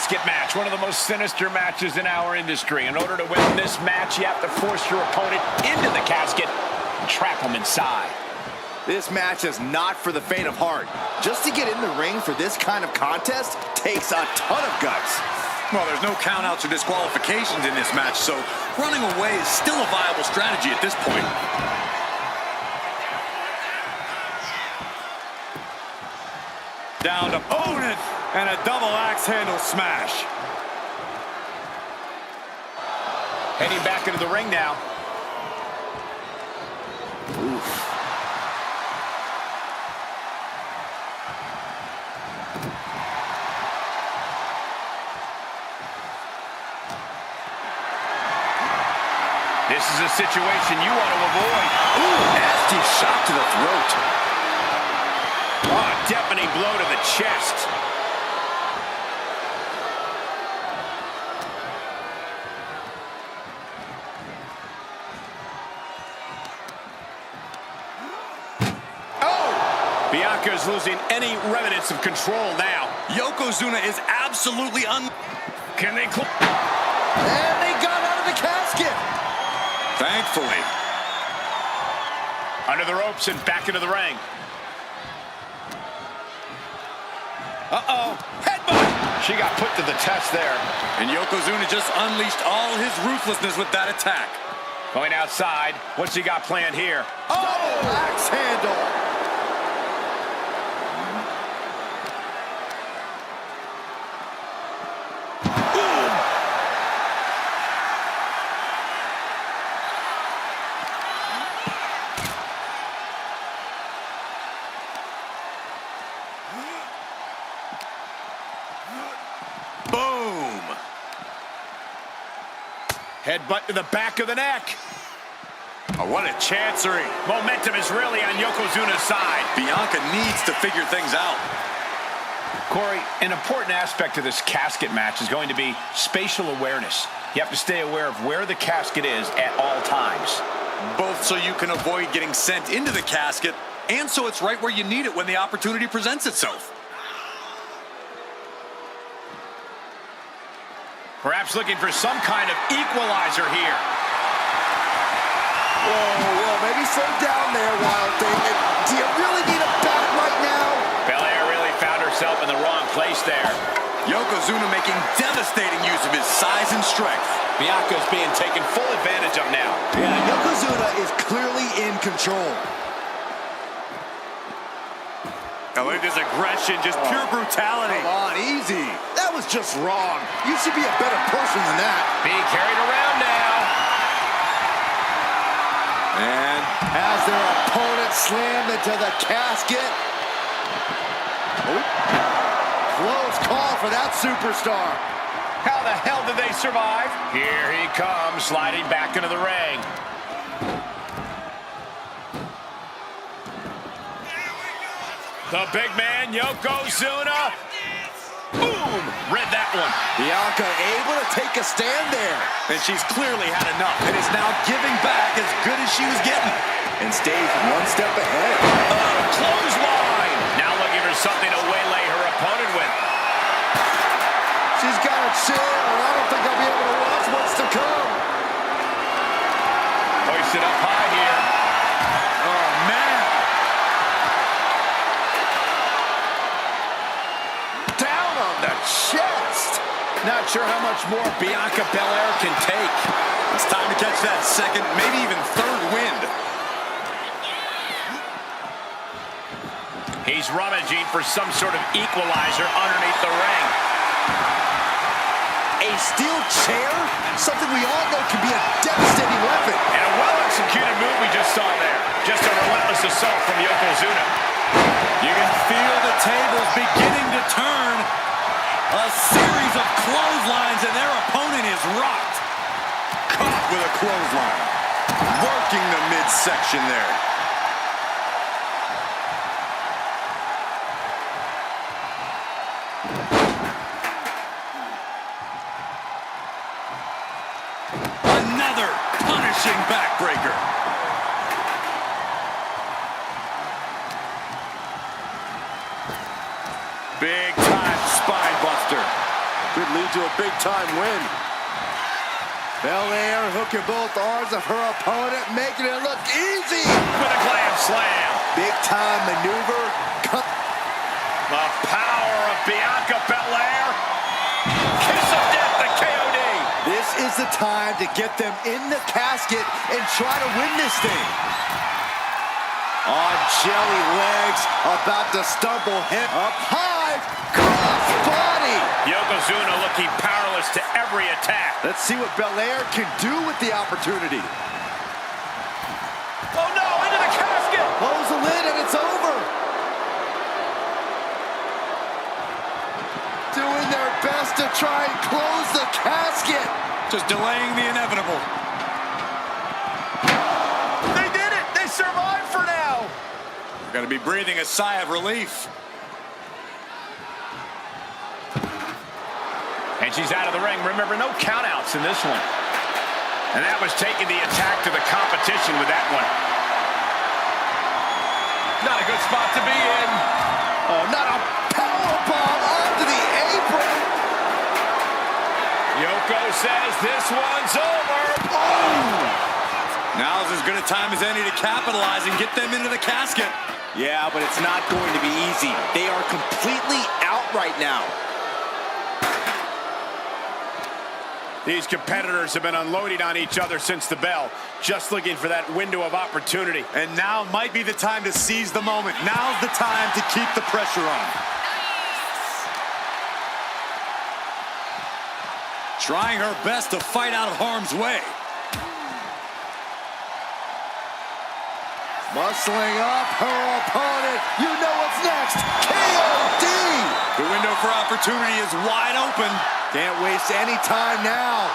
casket match, one of the most sinister matches in our industry. In order to win this match, you have to force your opponent into the casket and trap him inside. This match is not for the faint of heart. Just to get in the ring for this kind of contest takes a ton of guts. Well, there's no countouts or disqualifications in this match, so running away is still a viable strategy at this point. Down to opponent and a double axe handle smash. Heading back into the ring now. Oof. This is a situation you want to avoid. Ooh, nasty shot to the throat. Oh, a deafening blow to the chest. Oh! Bianca is losing any remnants of control now. Yokozuna is absolutely Can they close? And they got out of the casket. Thankfully. Under the ropes and back into the ring. Uh-oh. Headbutt. She got put to the test there. And Yokozuna just unleashed all his ruthlessness with that attack. Going outside. What's he got planned here? Oh, axe handle. Boom! Headbutt to the back of the neck. Oh, what a chancery. Momentum is really on Yokozuna's side. Bianca needs to figure things out. Corey, an important aspect of this casket match is going to be spatial awareness. You have to stay aware of where the casket is at all times. Both so you can avoid getting sent into the casket, and so it's right where you need it when the opportunity presents itself. Perhaps looking for some kind of equalizer here. Whoa, maybe slow down there, Wild Thing. Do you really need a bat right now? Belair really found herself in the wrong place there. Yokozuna making devastating use of his size and strength. Bianca's being taken full advantage of now. Yeah, Yokozuna is clearly in control. I like this aggression, just pure brutality. Come on, easy. That was just wrong. You should be a better person than that. Being carried around now. And has their opponent slammed into the casket. Oh. Close call for that superstar. How the hell did they survive? Here he comes, sliding back into the ring. The big man, Yokozuna. Boom! Read that one. Bianca able to take a stand there. And she's clearly had enough and is now giving back as good as she was getting. And stays one step ahead. Clothesline. Now looking for something to waylay her opponent with. She's got a chair, and I don't think I'll be able to watch what's to come. Hoisted up high here. Oh, man. Down on the chest. Not sure how much more Bianca Belair can take. It's time to catch that second, maybe even third wind. He's rummaging for some sort of equalizer underneath the ring. A steel chair? Something we all know can be a devastating weapon. And a well-executed move we just saw there. Just a relentless assault from Yokozuna. You can feel the tables beginning to turn. A series of clotheslines, and their opponent is rocked. Caught with a clothesline. Working the midsection there. Another punishing backbreaker. Big time spine buster. Good lead into a big-time win. Belair hooking both arms of her opponent, making it look easy. With a glam slam. Big-time maneuver. The power of Bianca Belair. Kiss of death, the KOD. This is the time to get them in the casket and try to win this thing. On jelly legs, about to stumble him up high, cross body. Yokozuna looking powerless to every attack. Let's see what Belair can do with the opportunity. Oh no, into the casket. Close the lid and it's over. Doing their best to try and close the casket. Just delaying the inevitable. They did it. They survived for now. We're going to be breathing a sigh of relief. And she's out of the ring. Remember, no countouts in this one. And that was taking the attack to the competition with that one. Not a good spot to be in. Oh, not a powerbomb onto the apron. Yoko says this one's over. Oh! Now's as good a time as any to capitalize and get them into the casket. Yeah, but it's not going to be easy. They are completely out right now. These competitors have been unloading on each other since the bell, just looking for that window of opportunity. And now might be the time to seize the moment. Now's the time to keep the pressure on. Trying her best to fight out of harm's way. Muscling up her opponent. You know what's next. KOD! The window for opportunity is wide open. Can't waste any time now.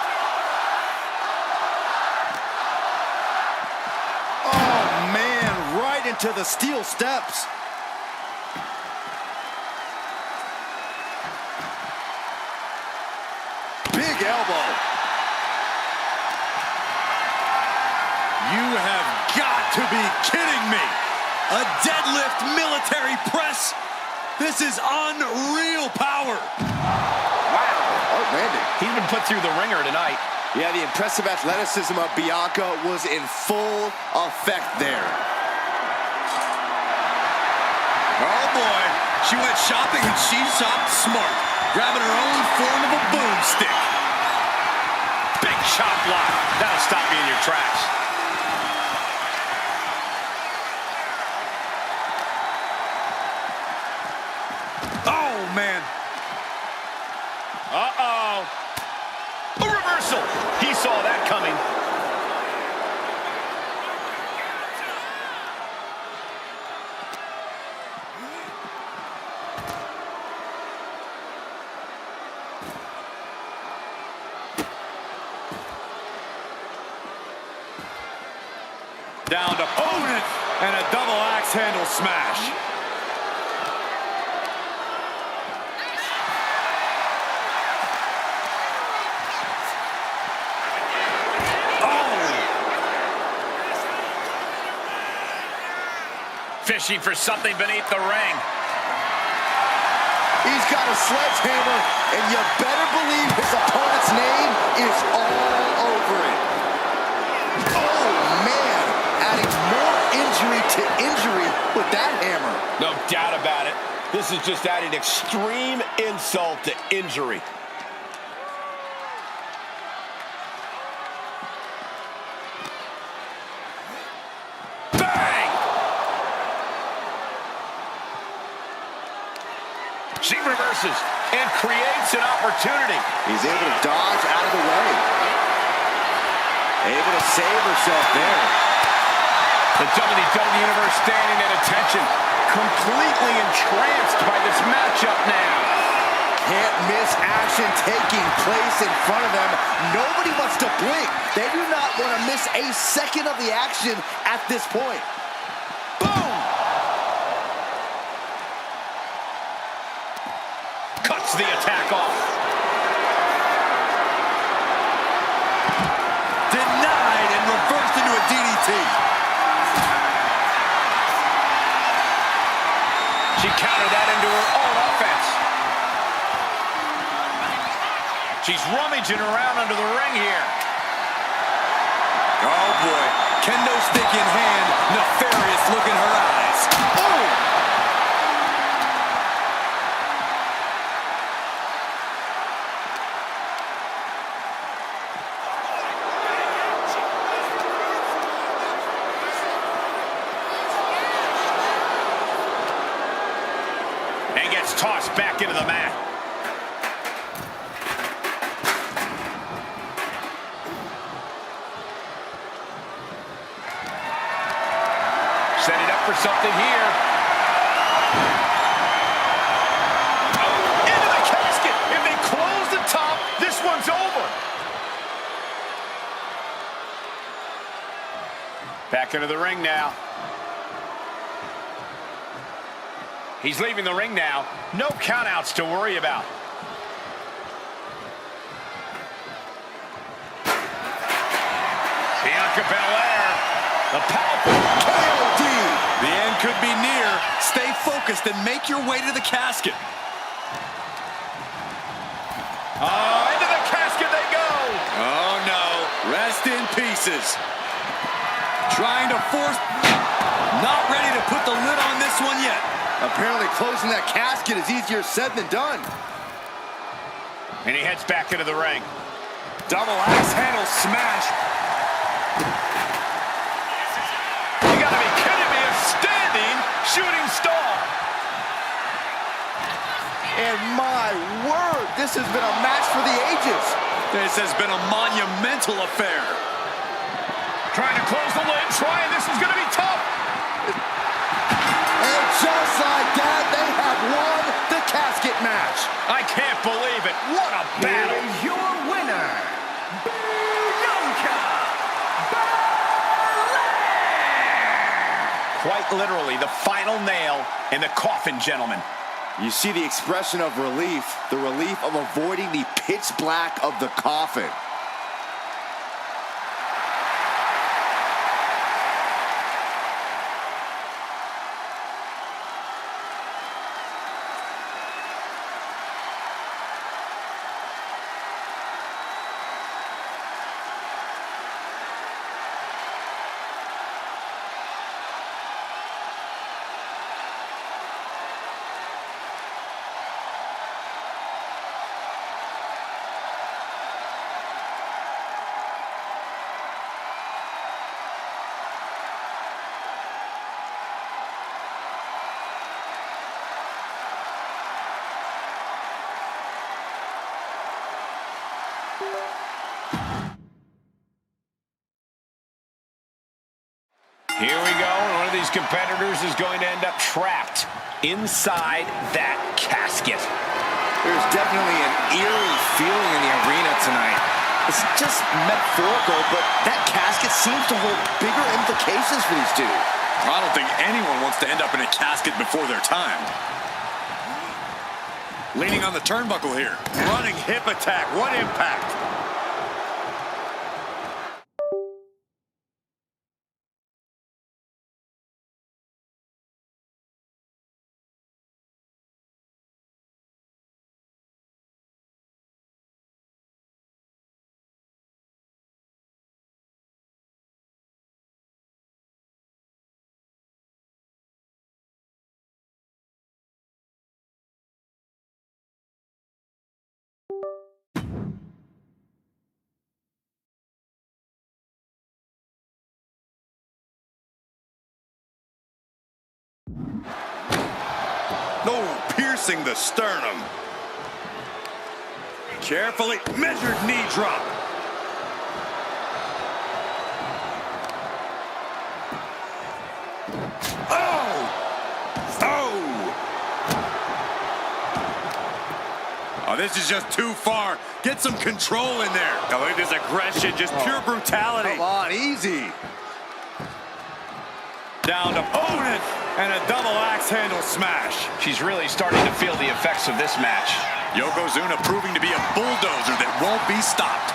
Oh, man, right into the steel steps. Big elbow. You have got to be kidding me. A deadlift military press. This is unreal power. Outstanding. He's been put through the ringer tonight. Yeah, the impressive athleticism of Bianca was in full effect there. Oh boy, she went shopping and she shopped smart, grabbing her own formidable boomstick. Big chop block. That'll stop you in your tracks. Oh man. Uh-oh. A reversal. He saw that coming. Down to opponent and a double axe handle smash. Fishing for something beneath the ring. He's got a sledgehammer, and you better believe his opponent's name is all over it. Oh, man, adding more injury to injury with that hammer. No doubt about it. This is just adding extreme insult to injury. She reverses and creates an opportunity. He's able to dodge out of the way. Able to save herself there. The WWE Universe standing at attention, completely entranced by this matchup now. Can't miss action taking place in front of them. Nobody wants to blink. They do not want to miss a second of the action at this point. Boom! Cuts the attack off. Denied and reversed into a DDT. She countered that into her own offense. She's rummaging around under the ring here. Oh, boy. Kendo stick in hand. Nefarious look in her eyes. Oh! And gets tossed back into the mat. Set it up for something here. Oh, into the casket. If they close the top, this one's over. Back into the ring now. He's leaving the ring now. No countouts to worry about. Bianca Belair. The powerful KOD. The end could be near. Stay focused and make your way to the casket. Oh, into the casket they go. Oh, no. Rest in pieces. Trying to force. Not ready to put the lid on this one yet. Apparently closing that casket is easier said than done. And he heads back into the ring. Double axe handle smash. You gotta be kidding me, a standing shooting star. And my word, this has been a match for the ages. This has been a monumental affair. Trying to close the lid, this is gonna be tough. And just like that, they have won the casket match. I can't believe it. What a battle. Here is your winner, Bianca Belair. Quite literally, the final nail in the coffin, gentlemen. You see the expression of relief, the relief of avoiding the pitch black of the coffin. Here we go, and one of these competitors is going to end up trapped inside that casket. There's definitely an eerie feeling in the arena tonight. It's just metaphorical, but that casket seems to hold bigger implications for these two. I don't think anyone wants to end up in a casket before their time. Leaning on the turnbuckle here. Running hip attack. What impact? No, piercing the sternum. Carefully measured knee drop. Oh! Oh! Oh, this is just too far. Get some control in there. I look at this aggression, just pure brutality. Come on, easy. Down opponent and a double axe handle smash. She's really starting to feel the effects of this match. Yokozuna proving to be a bulldozer that won't be stopped.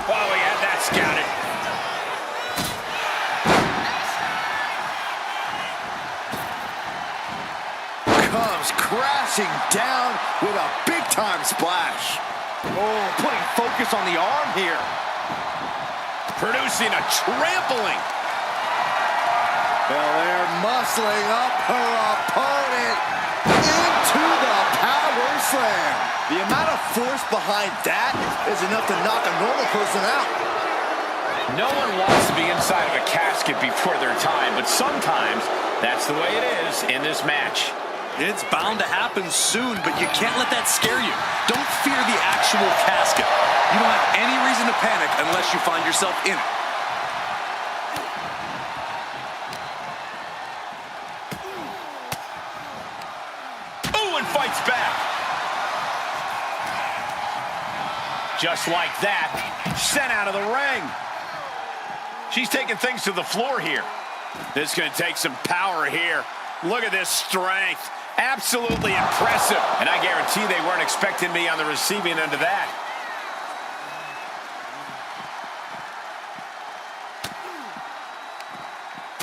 Oh, we had that scouted. Come comes crashing down with a big-time splash. Oh, putting focus on the arm here. Producing a trampling. Belair muscling up her opponent into the power slam. The amount of force behind that is enough to knock a normal person out. No one wants to be inside of a casket before their time, but sometimes that's the way it is in this match. It's bound to happen soon, but you can't let that scare you. Don't fear the actual casket. You don't have any reason to panic unless you find yourself in it. Oh, and fights back. Just like that, sent out of the ring. She's taking things to the floor here. This is going to take some power here. Look at this strength. Absolutely impressive. And I guarantee they weren't expecting me on the receiving end of that.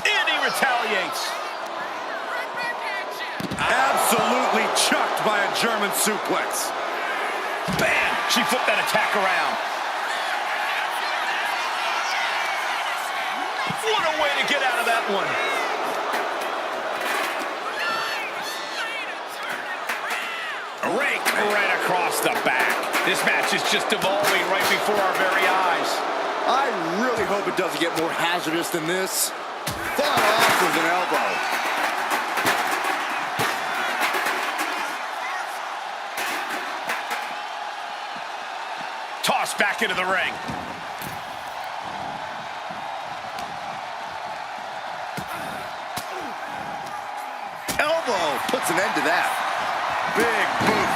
And he retaliates. Absolutely chucked by a German suplex. Bam! She flipped that attack around. What a way to get out of that one. Rake right across the back. This match is just evolving right before our very eyes. I really hope it doesn't get more hazardous than this. Fought off with an elbow. Tossed back into the ring. Elbow puts an end to that. Big boot.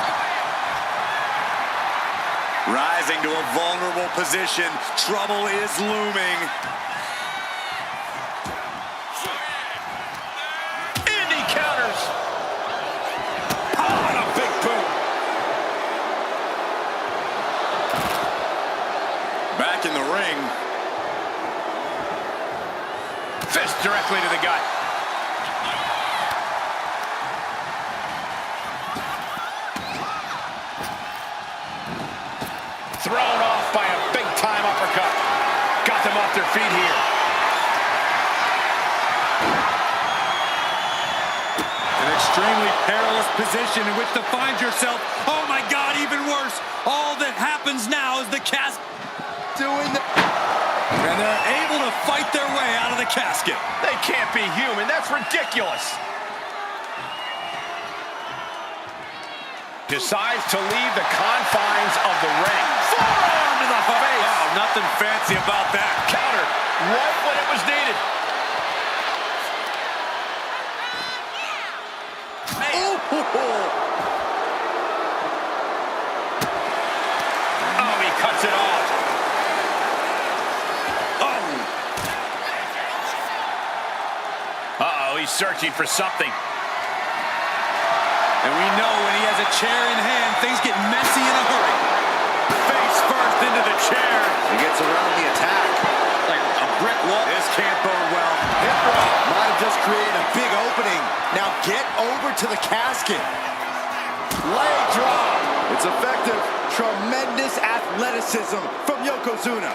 Rising to a vulnerable position. Trouble is looming. And he counters. Oh, and a big boot. Back in the ring. Fist directly to the gut. Thrown off by a big-time uppercut. Got them off their feet here. An extremely perilous position in which to find yourself. Oh my God, even worse. All that happens now is the casket doing the... And they're able to fight their way out of the casket. They can't be human. That's ridiculous. Decides to leave the confines of the ring. Forearm to the face. Oh, nothing fancy about that. Counter right when it was needed. Oh, he cuts it off. Uh-oh, he's searching for something. And we know when he has a chair in hand, things get messy in a hurry. Face first into the chair. He gets around the attack. Like a brick wall. This can't bode well. Hip drop might have just created a big opening. Now get over to the casket. Leg drop. It's effective. Tremendous athleticism from Yokozuna.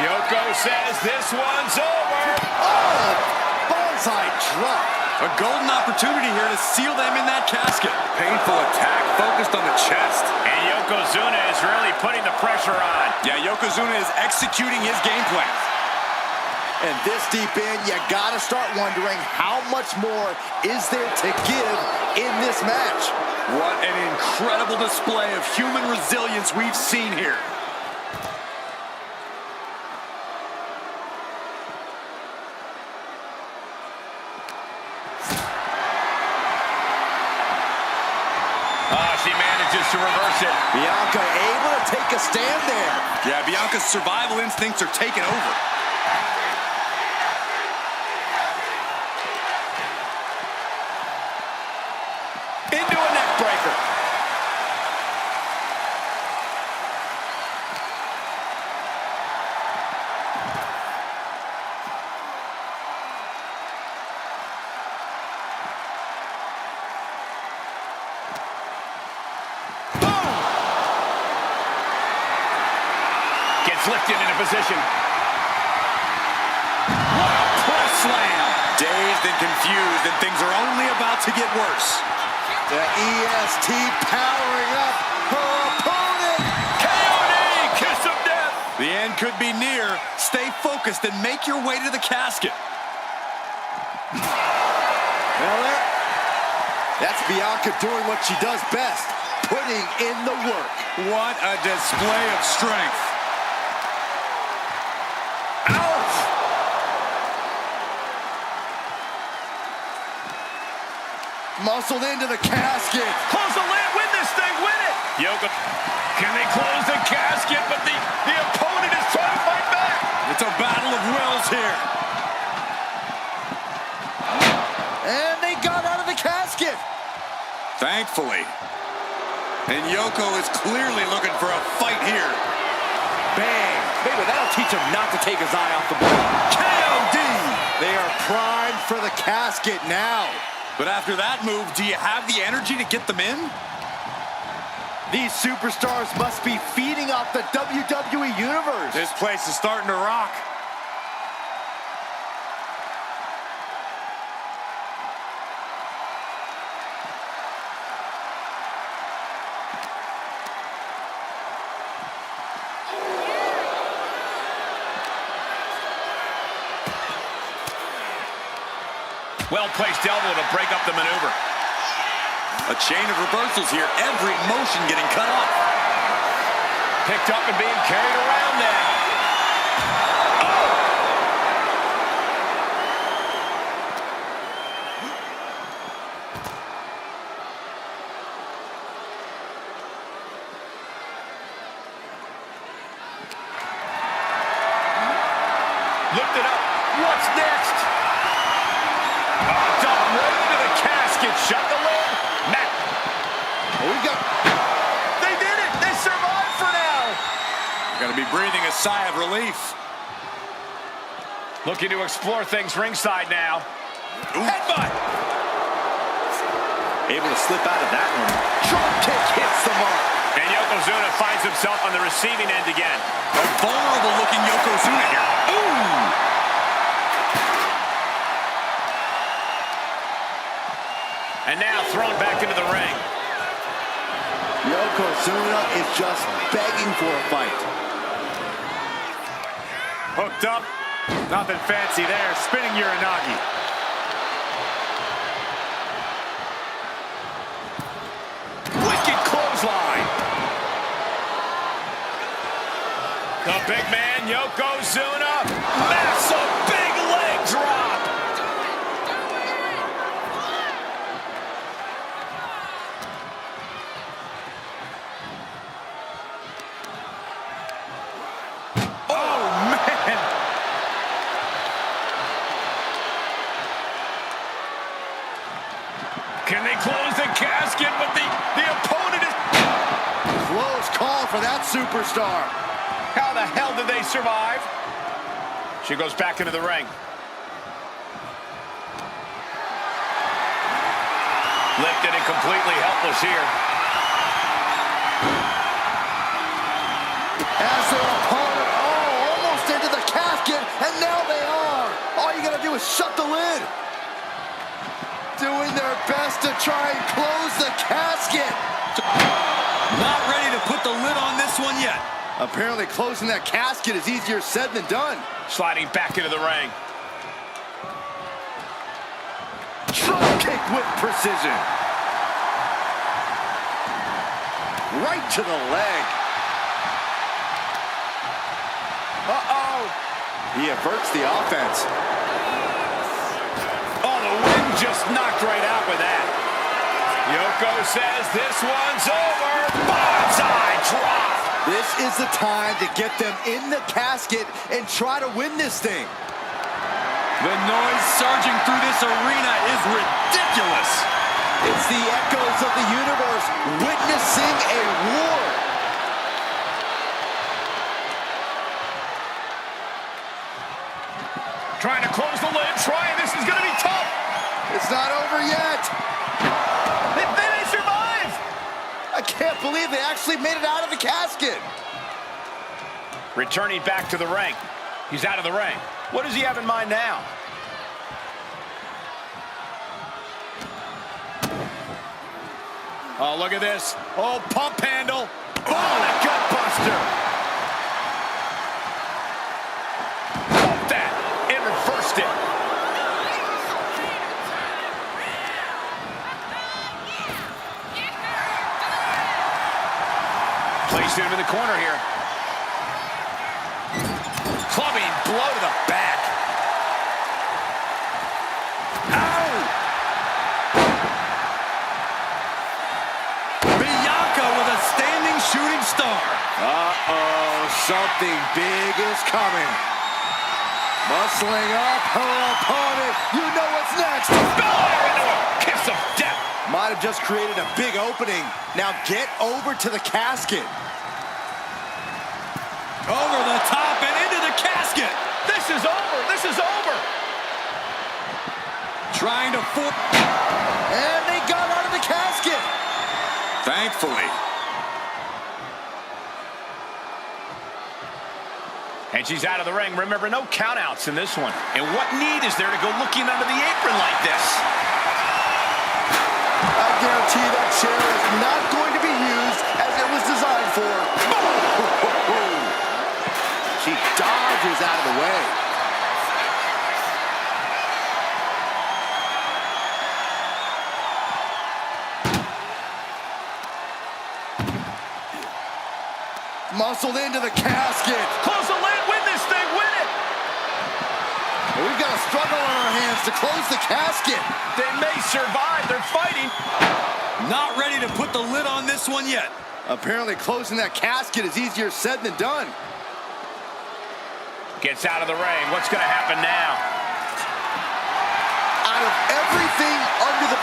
Yoko says this one's over. Oh, bonsai drop. A golden opportunity here to seal them in that casket. Painful attack focused on the chest. And Yokozuna is really putting the pressure on. Yeah, Yokozuna is executing his game plan. And this deep in, you gotta start wondering how much more is there to give in this match. What an incredible display of human resilience we've seen here. She manages to reverse it. Bianca able to take a stand there. Yeah, Bianca's survival instincts are taking over. Into a neck breaker. inflicted into position. What a press slam. Dazed and confused, and things are only about to get worse. The EST powering up her opponent. KOD, kiss of death. The end could be near. Stay focused and make your way to the casket. Well, that's Bianca doing what she does best, putting in the work. What a display of strength. Ouch! Muscled into the casket. Close the lid, win this thing, win it. Yoko, can they close the casket? But the opponent is trying to fight back. It's a battle of wills here. And they got out of the casket. Thankfully. And Yoko is clearly looking for a fight here. Bang! Maybe that'll teach him not to take his eye off the ball. KOD! They are primed for the casket now. But after that move, do you have the energy to get them in? These superstars must be feeding off the WWE Universe. This place is starting to rock. Well-placed elbow to break up the maneuver. A chain of reversals here. Every motion getting cut off. Picked up and being carried around now. Lift it up. What's next? Dumped right into the casket. Shut the lid. Matt. Oh, we got... They did it. They survived for now. Gonna be breathing a sigh of relief. Looking to explore things ringside now. Ooh. Headbutt. Able to slip out of that one. Drop kick hits the mark. And Yokozuna finds himself on the receiving end again. A vulnerable-looking Yokozuna here. Ooh! And now thrown back into the ring. Yokozuna is just begging for a fight. Hooked up. Nothing fancy there. Spinning Uranagi. Wicked clothesline. The big man, Yokozuna. Massive big leg drop. Can they close the casket? But the opponent is... Close call for that superstar. How the hell did they survive? She goes back into the ring. Lifted and completely helpless here. As their opponent, almost into the casket, and now they are. All you gotta do is shut the lid. Doing their best to try and close the casket. Not ready to put the lid on this one yet. Apparently closing that casket is easier said than done. Sliding back into the ring. Drop kick with precision. Right to the leg. Uh-oh. He averts the offense. Oh, the wind just knocked right out with that. Yoko says this one's over. Bonsai drop. This is the time to get them in the casket and try to win this thing. The noise surging through this arena is ridiculous. It's the echoes of the universe witnessing a war. Trying to close the lid. This is going to be tough. It's not over yet. They survive. I can't believe they actually made it out of the casket. Returning back to the ring. He's out of the ring. What does he have in mind now? Oh, look at this. Oh, pump handle. Oh, the gut buster. Oh, that. It reversed it. Placed him in the corner here. Clubbing blow to the back. Ow! Bianca with a standing shooting star. Uh-oh, something big is coming. Muscling up her opponent. You know what's next. Belair into a kiss of death. Might have just created a big opening. Now get over to the casket. Over the top and into the casket. This is over. This is over. Trying to And they got out of the casket. Thankfully. And she's out of the ring. Remember, no countouts in this one. And what need is there to go looking under the apron like this? I guarantee that chair is not going to be used as it was designed for. She dodges out of the way. Muscled into the casket. Close the lid, win this thing, win it! We've got a struggle on our hands to close the casket. They may survive, they're fighting. Not ready to put the lid on this one yet. Apparently closing that casket is easier said than done. Gets out of the ring, what's gonna happen now? Out of everything under the...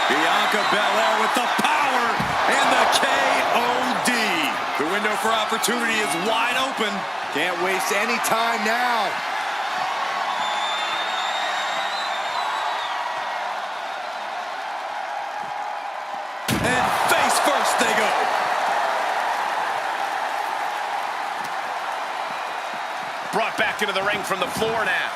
Bianca Belair with the power and the KOD. The window for opportunity is wide open. Can't waste any time now. And face first they go. Brought back into the ring from the floor now.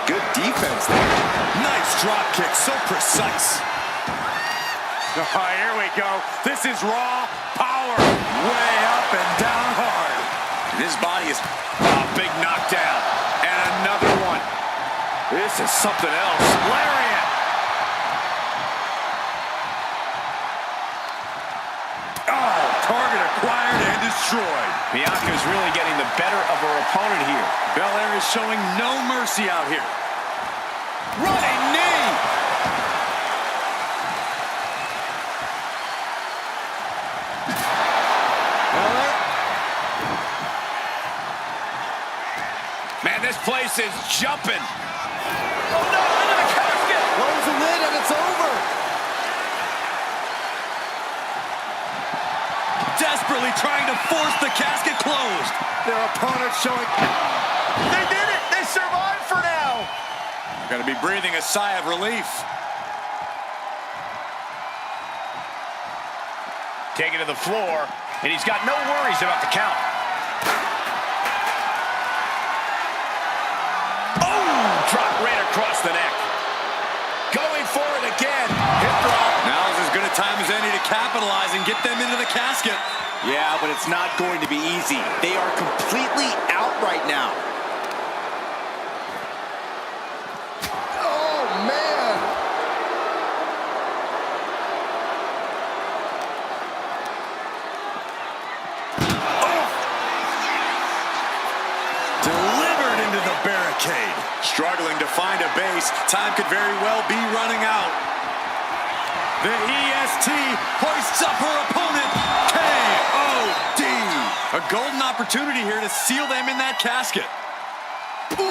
Good defense there. Nice drop kick, so precise. All right, here we go. This is raw power. Way up and down hard. And his body is A big knockdown. And another one. This is something else. Lariat. oh, target acquired and destroyed. Bianca's really getting the better of her opponent here. Belair is showing no mercy out here. Running knee. Man, this place is jumping. Oh, no, into the casket. Close the lid and it's over. Desperately trying to force the casket closed. Their opponent showing... They did it. They survived for now. Got to be breathing a sigh of relief. Taken to the floor, and he's got no worries about the count. Drop right across the neck. Going for it again. Hip drop. Now is as good a time as any to capitalize and get them into the casket. Yeah, but it's not going to be easy. They are completely out right now. Oh, man. Delivered into the barricade. Struggling to find a base. Time could very well be running out. The EST hoists up her opponent. KOD. A golden opportunity here to seal them in that casket. Ooh.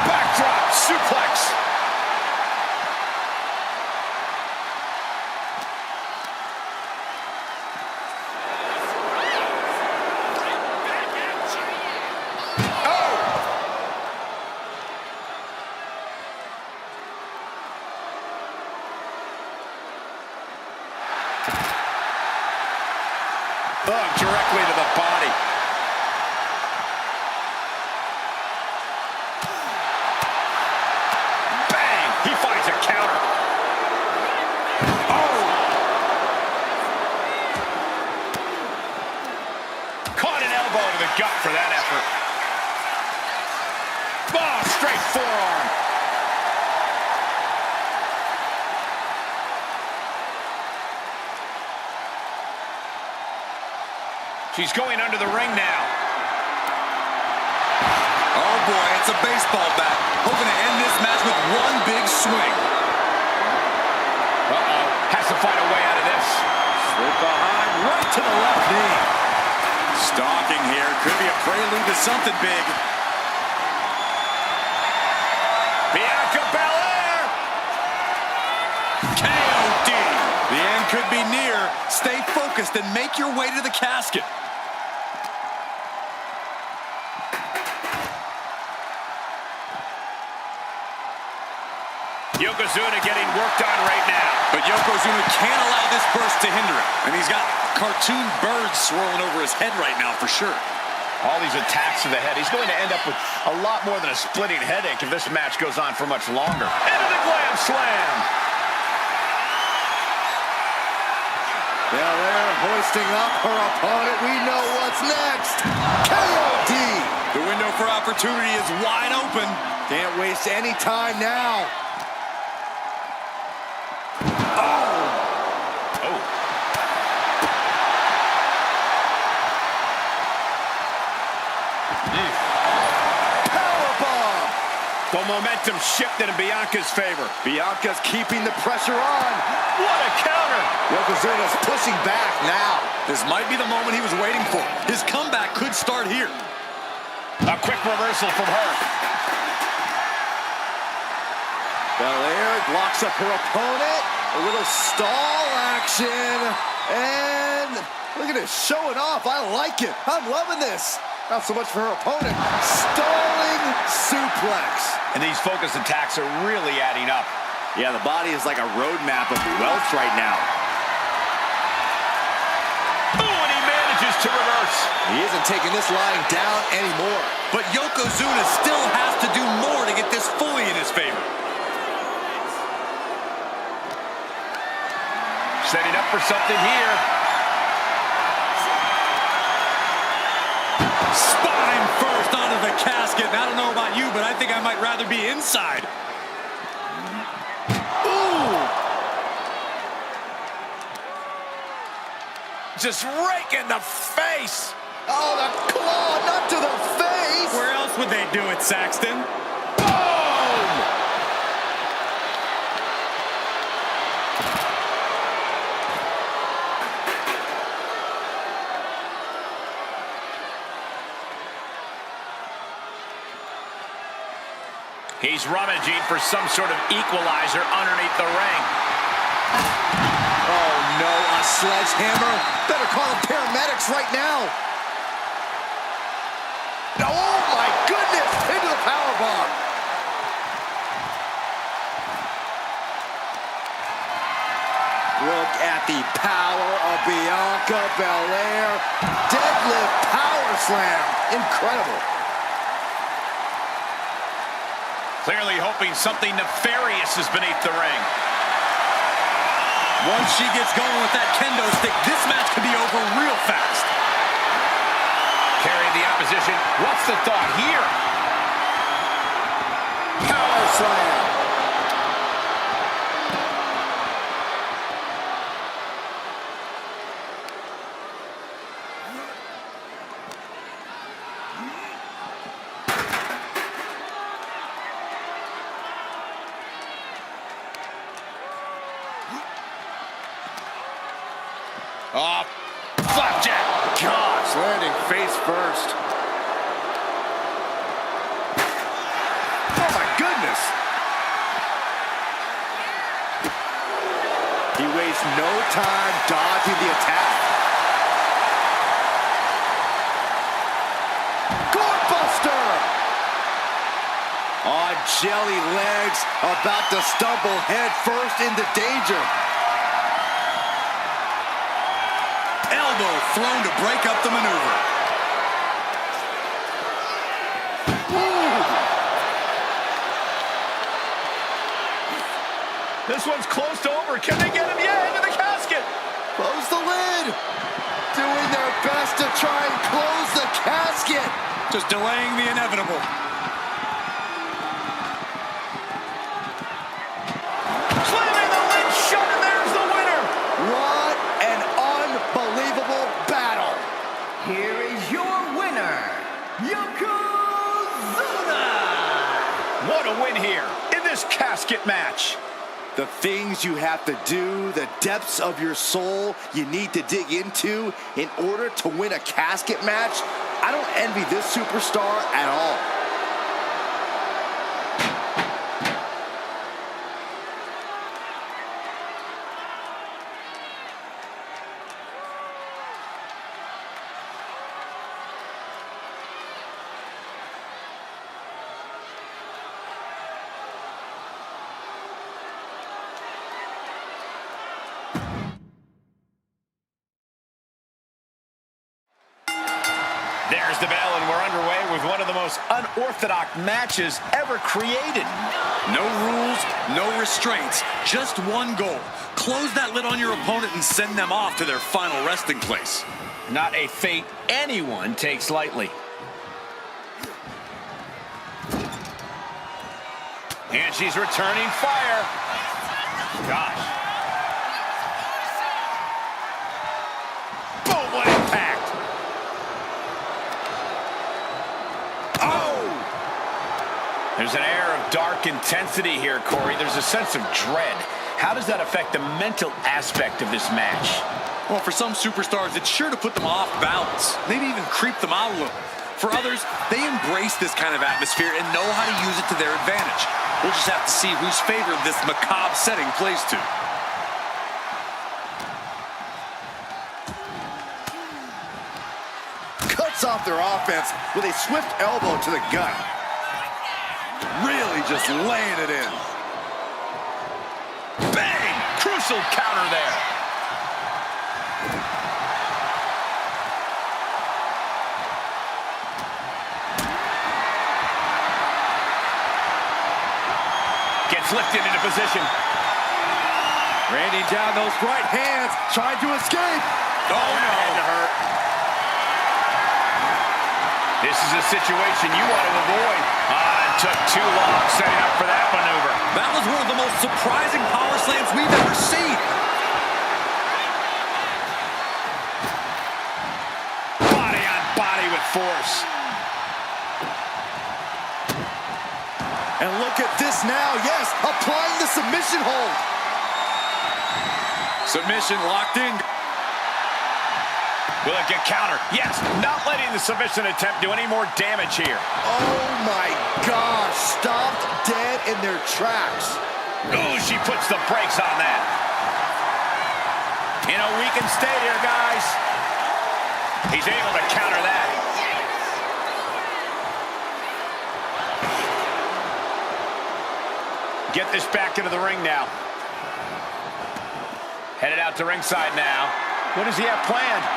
Backdrop suplex. Oh, directly to the body. Bang! He finds a counter. Oh! Caught an elbow to the gut for that effort. Oh, straight forearm. She's going under the ring now. Oh boy, it's a baseball bat. Hoping to end this match with one big swing. Uh-oh, has to find a way out of this. Slip behind, right to the left knee. Stalking here, could be a prelude to something big. Bianca Belair! KOD. The end could be near. Stay focused and make your way to the casket. Yokozuna getting worked on right now. But Yokozuna can't allow this burst to hinder him. And he's got cartoon birds swirling over his head right now for sure. All these attacks to the head. He's going to end up with a lot more than a splitting headache if this match goes on for much longer. Into the glam slam. Belair hoisting up her opponent. We know what's next. KOD. The window for opportunity is wide open. Can't waste any time now. The momentum shifted in Bianca's favor. Bianca's keeping the pressure on. What a counter! Yokozuna's pushing back now. This might be the moment he was waiting for. His comeback could start here. A quick reversal from her. Belair blocks up her opponent. A little stall action. And look at it, showing off. I like it. I'm loving this. Not so much for her opponent. Stalling suplex. And these focused attacks are really adding up. Yeah, the body is like a roadmap of wealth right now. Ooh, and he manages to reverse. He isn't taking this lying down anymore. But Yokozuna still has to do more to get this fully in his favor. Setting up for something here. Spine first onto the casket. And I don't know about you, but I think I might rather be inside. Ooh! Just rake in the face. Oh, the claw, not to the face. Where else would they do it, Saxton? Boom! He's rummaging for some sort of equalizer underneath the ring. Oh, no, a sledgehammer. Better call the paramedics right now. Oh, my goodness, into the powerbomb. Look at the power of Bianca Belair. Deadlift power slam. Incredible. Clearly hoping something nefarious is beneath the ring. Once she gets going with that kendo stick, this match could be over real fast. Carrying the opposition. What's the thought here? Power slam. Oh, flapjack. Gosh, landing face first. Oh, my goodness. He wastes no time dodging the attack. Gourbuster! On jelly legs, about to stumble head first into danger. elbow thrown to break up the maneuver. This one's close to over. Can they get him? Yeah, into the casket. Close the lid. Doing their best to try and close the casket. Just delaying the inevitable. Slamming the lid shut, and there's the winner. What an unbelievable battle. Here is your winner, Yokozuna! What a win here in this casket match. The things you have to do, the depths of your soul you need to dig into in order to win a casket match. I don't envy this superstar at all. There's the bell, and we're underway with one of the most unorthodox matches ever created. No rules, no restraints, just one goal. Close that lid on your opponent and send them off to their final resting place. Not a fate anyone takes lightly. And she's returning fire. Gosh. Boom, what impact. There's an air of dark intensity here, Corey. There's a sense of dread. How does that affect the mental aspect of this match? Well, for some superstars, it's sure to put them off balance, maybe even creep them out a little. For others, they embrace this kind of atmosphere and know how to use it to their advantage. We'll just have to see whose favor this macabre setting plays to. Cuts off their offense with a swift elbow to the gut. Really just laying it in. Bang! Crucial counter there. Gets lifted into position. Raining down those right hands, trying to escape. Oh, no. Had to hurt. This is a situation you want to avoid. It took too long setting up for that maneuver. That was one of the most surprising power slams we've ever seen. Body on body with force. And look at this now, yes, applying the submission hold. Submission locked in. Will it get counter? Yes, not letting the submission attempt do any more damage here. Oh my gosh, stopped dead in their tracks. Ooh, she puts the brakes on that. In a weakened state here, guys. He's able to counter that. Get this back into the ring now. Headed out to ringside now. What does he have planned?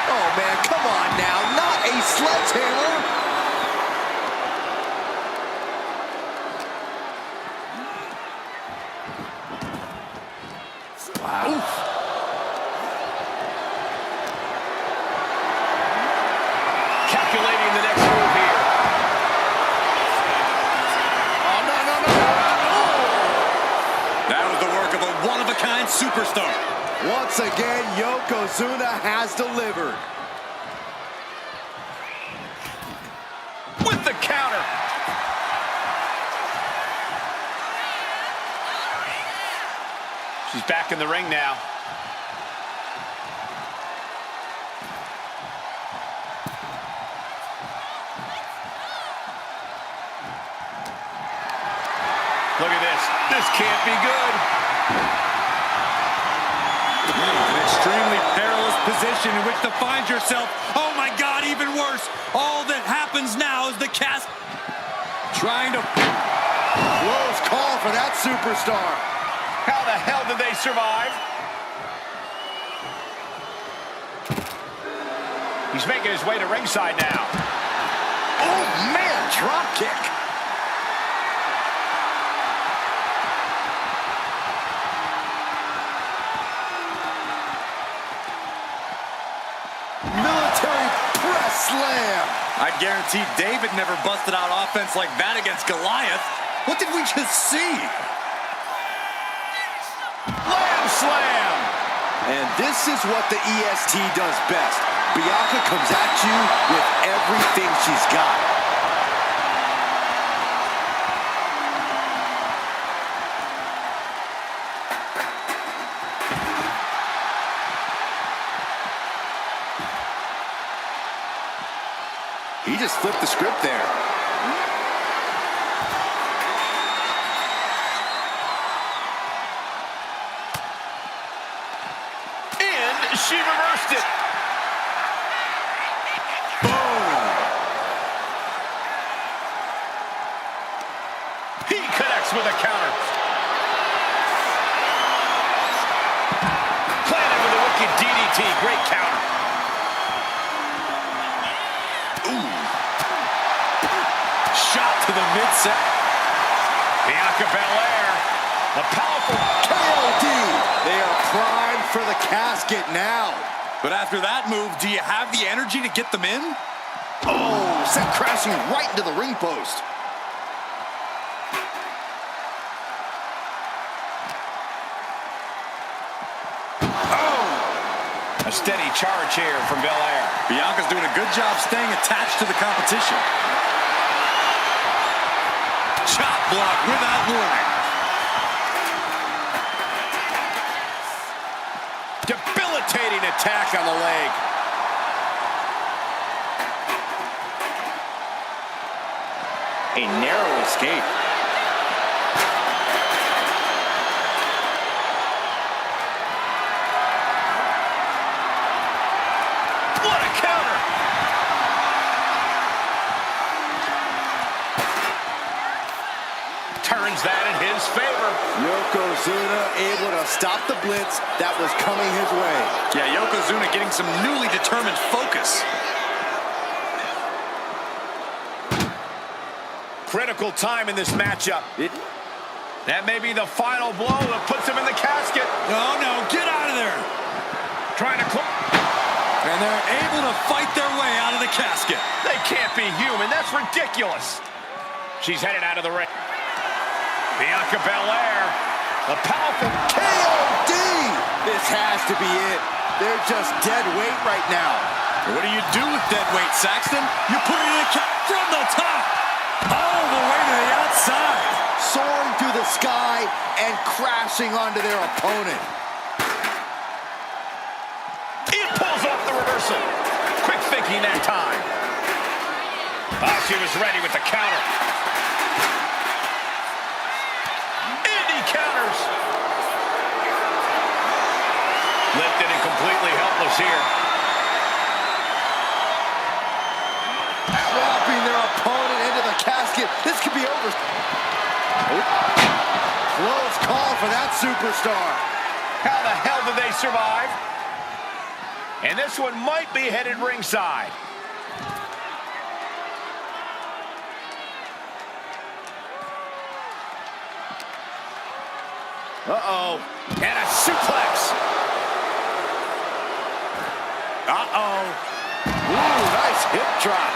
Oh man, come on now, not a sledgehammer. Wow. Oof. Calculating the next move here. Oh, no. That was the work of a one-of-a-kind superstar. Once again, Yokozuna has delivered. With the counter. She's back in the ring now. Look at this. This can't be good. An extremely perilous position in which to find yourself. Oh my God, even worse. All that happens now is the cast trying to... Close call for that superstar. How the hell did they survive? He's making his way to ringside now. Oh, man, drop kick. Military press slam. I guarantee David never busted out offense like that against Goliath. What did we just see? Lamb slam. And this is what the EST does best. Bianca comes at you with everything she's got. He just flipped the script there. And she reversed it. Boom. He connects with a counter. Planted with a wicked DDT. Great counter. Shot to the midset. Bianca Belair. A powerful KOD. They are primed for the casket now. But after that move, do you have the energy to get them in? Oh, sent crashing right into the ring post. A steady charge here from Belair. Bianca's doing a good job staying attached to the competition. Chop block without warning. Debilitating attack on the leg. A narrow escape. What a counter! Turns that in his favor. Yokozuna able to stop the blitz that was coming his way. Yeah, Yokozuna getting some newly determined focus. Critical time in this matchup. That may be the final blow that puts him in the casket. No, no, get out of there. Trying to close. And they're able to fight their way out of the casket. They can't be human. That's ridiculous. She's headed out of the ring. Bianca Belair, a powerful KOD! This has to be it. They're just dead weight right now. What do you do with dead weight, Saxton? You put it in a from the top. All the way to the outside. Soaring through the sky and crashing onto their opponent. It pulls off the reversal. Quick thinking that time. Oh, she was ready with the counter. And he counters. Lifted and completely helpless here. Dropping their opponent into the casket. This could be over. Close call for that superstar. How the hell did they survive? And this one might be headed ringside. Uh-oh. And a suplex. Uh-oh. Ooh, nice hip drop.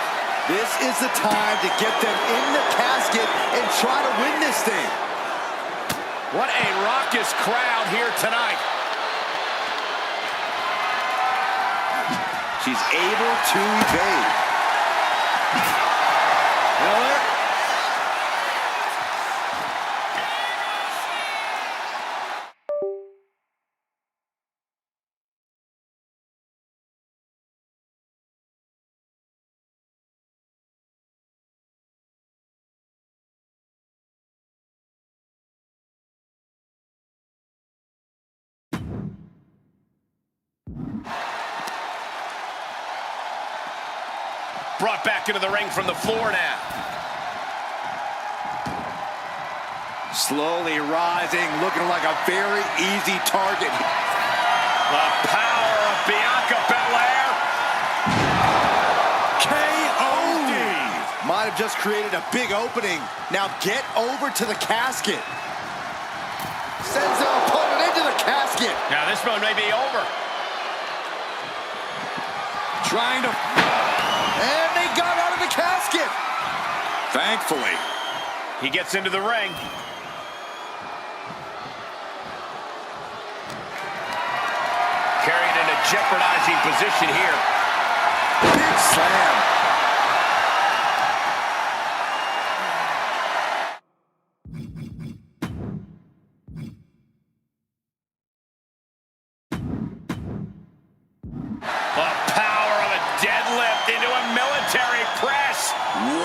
This is the time to get them in the casket and try to win this thing. What a raucous crowd here tonight. She's able to evade. Miller. Brought back into the ring from the floor now. Slowly rising, looking like a very easy target. The power of Bianca Belair. just created a big opening. Now get over to the casket. Sends their opponent into the casket. Now this one may be over. Trying to... And they got out of the casket. Thankfully. He gets into the ring. Carried in a jeopardizing position here. Big slam. The power of a deadlift into a military press.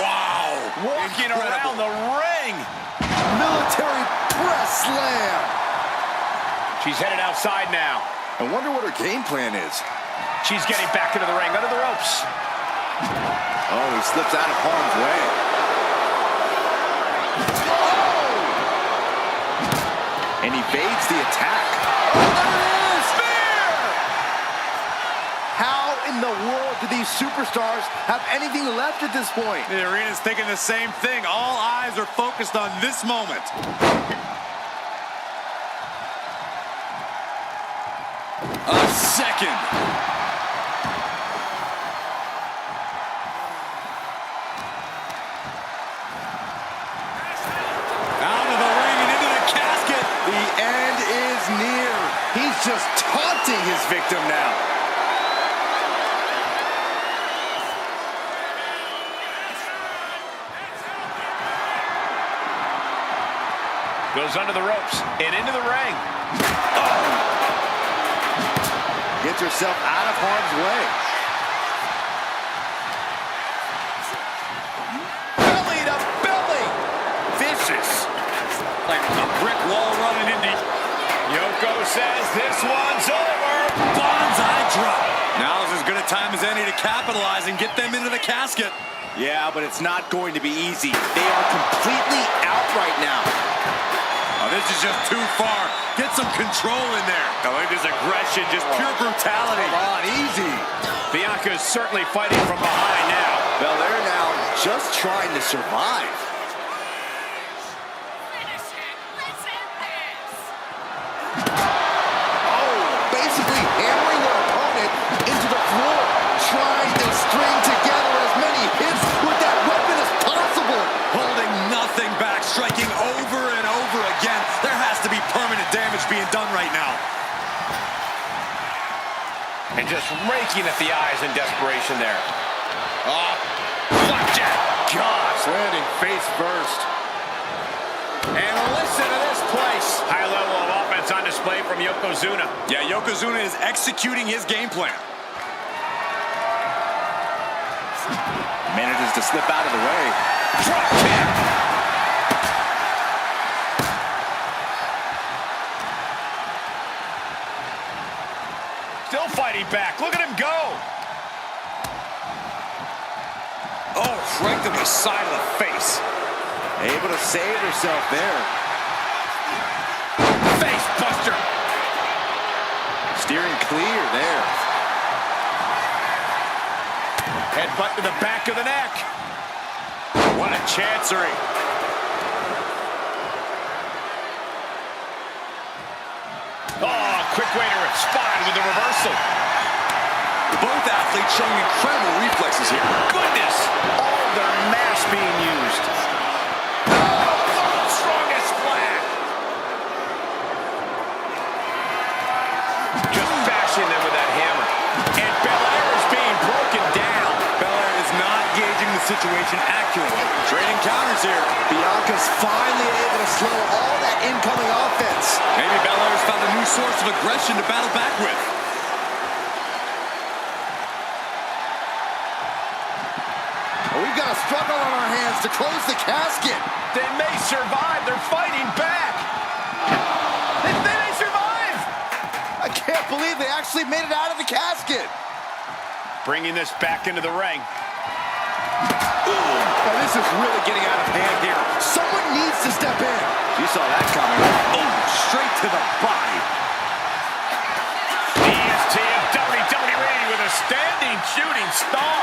Wow. Walking Incredible. around the ring. Military press slam. She's headed outside now. I wonder what her game plan is. She's getting back into the ring, under the ropes. Oh, he slips out of harm's way. Oh! And evades the attack. Oh, there it is! Spear! How in the world do these superstars have anything left at this point? The arena's thinking the same thing. All eyes are focused on this moment. A second. Out of the ring and into the casket. The end is near. He's just taunting his victim now. Goes under the ropes and into the ring. Gets herself out of harm's way. Belly to belly. Vicious. Like a brick wall running into... Yoko says this one's over. Bonsai drop. Now is as good a time as any to capitalize and get them into the casket. Yeah, but it's not going to be easy. They are completely out right now. Oh, this is just too far. Get some control in there. I think this aggression, just pure brutality. Come on, easy. Bianca is certainly fighting from behind now. Belair now just trying to survive. Oh, basically hammering their opponent into the floor, trying to string together as many hits with that weapon as possible. Holding nothing back, striking over and over again. There has to be permanent damage being done right now. And just raking at the eyes in desperation there. Blackjack. Gosh, landing face first. And listen to this place. High level of offense on display from Yokozuna. Yeah, Yokozuna is executing his game plan. Manages to slip out of the way. Drop kick. Still fighting back. Look at him go. Oh, right to the side of the face. Able to save herself there. Face buster. Steering clear there. Headbutt to the back of the neck. What a chancery. Oh, quick way to respond with the reversal. Both athletes showing incredible reflexes here. Goodness. All their mass being used. Oh, strongest splash. Just bashing them with that hammer. And Belair is being broken down. Belair is not gauging the situation accurately. Trading counters here. Bianca's finally able to slow all that incoming offense. Maybe Belair's found a new source of aggression to battle back with. We've got a struggle on our hands to close the casket. They may survive. They're fighting back. They may survive. I can't believe they actually made it out of the casket. Bringing this back into the ring. Now this is really getting out of hand here. Someone needs to step in. You saw that coming. Oh, straight to the body. EST of WWE with a standing shooting star.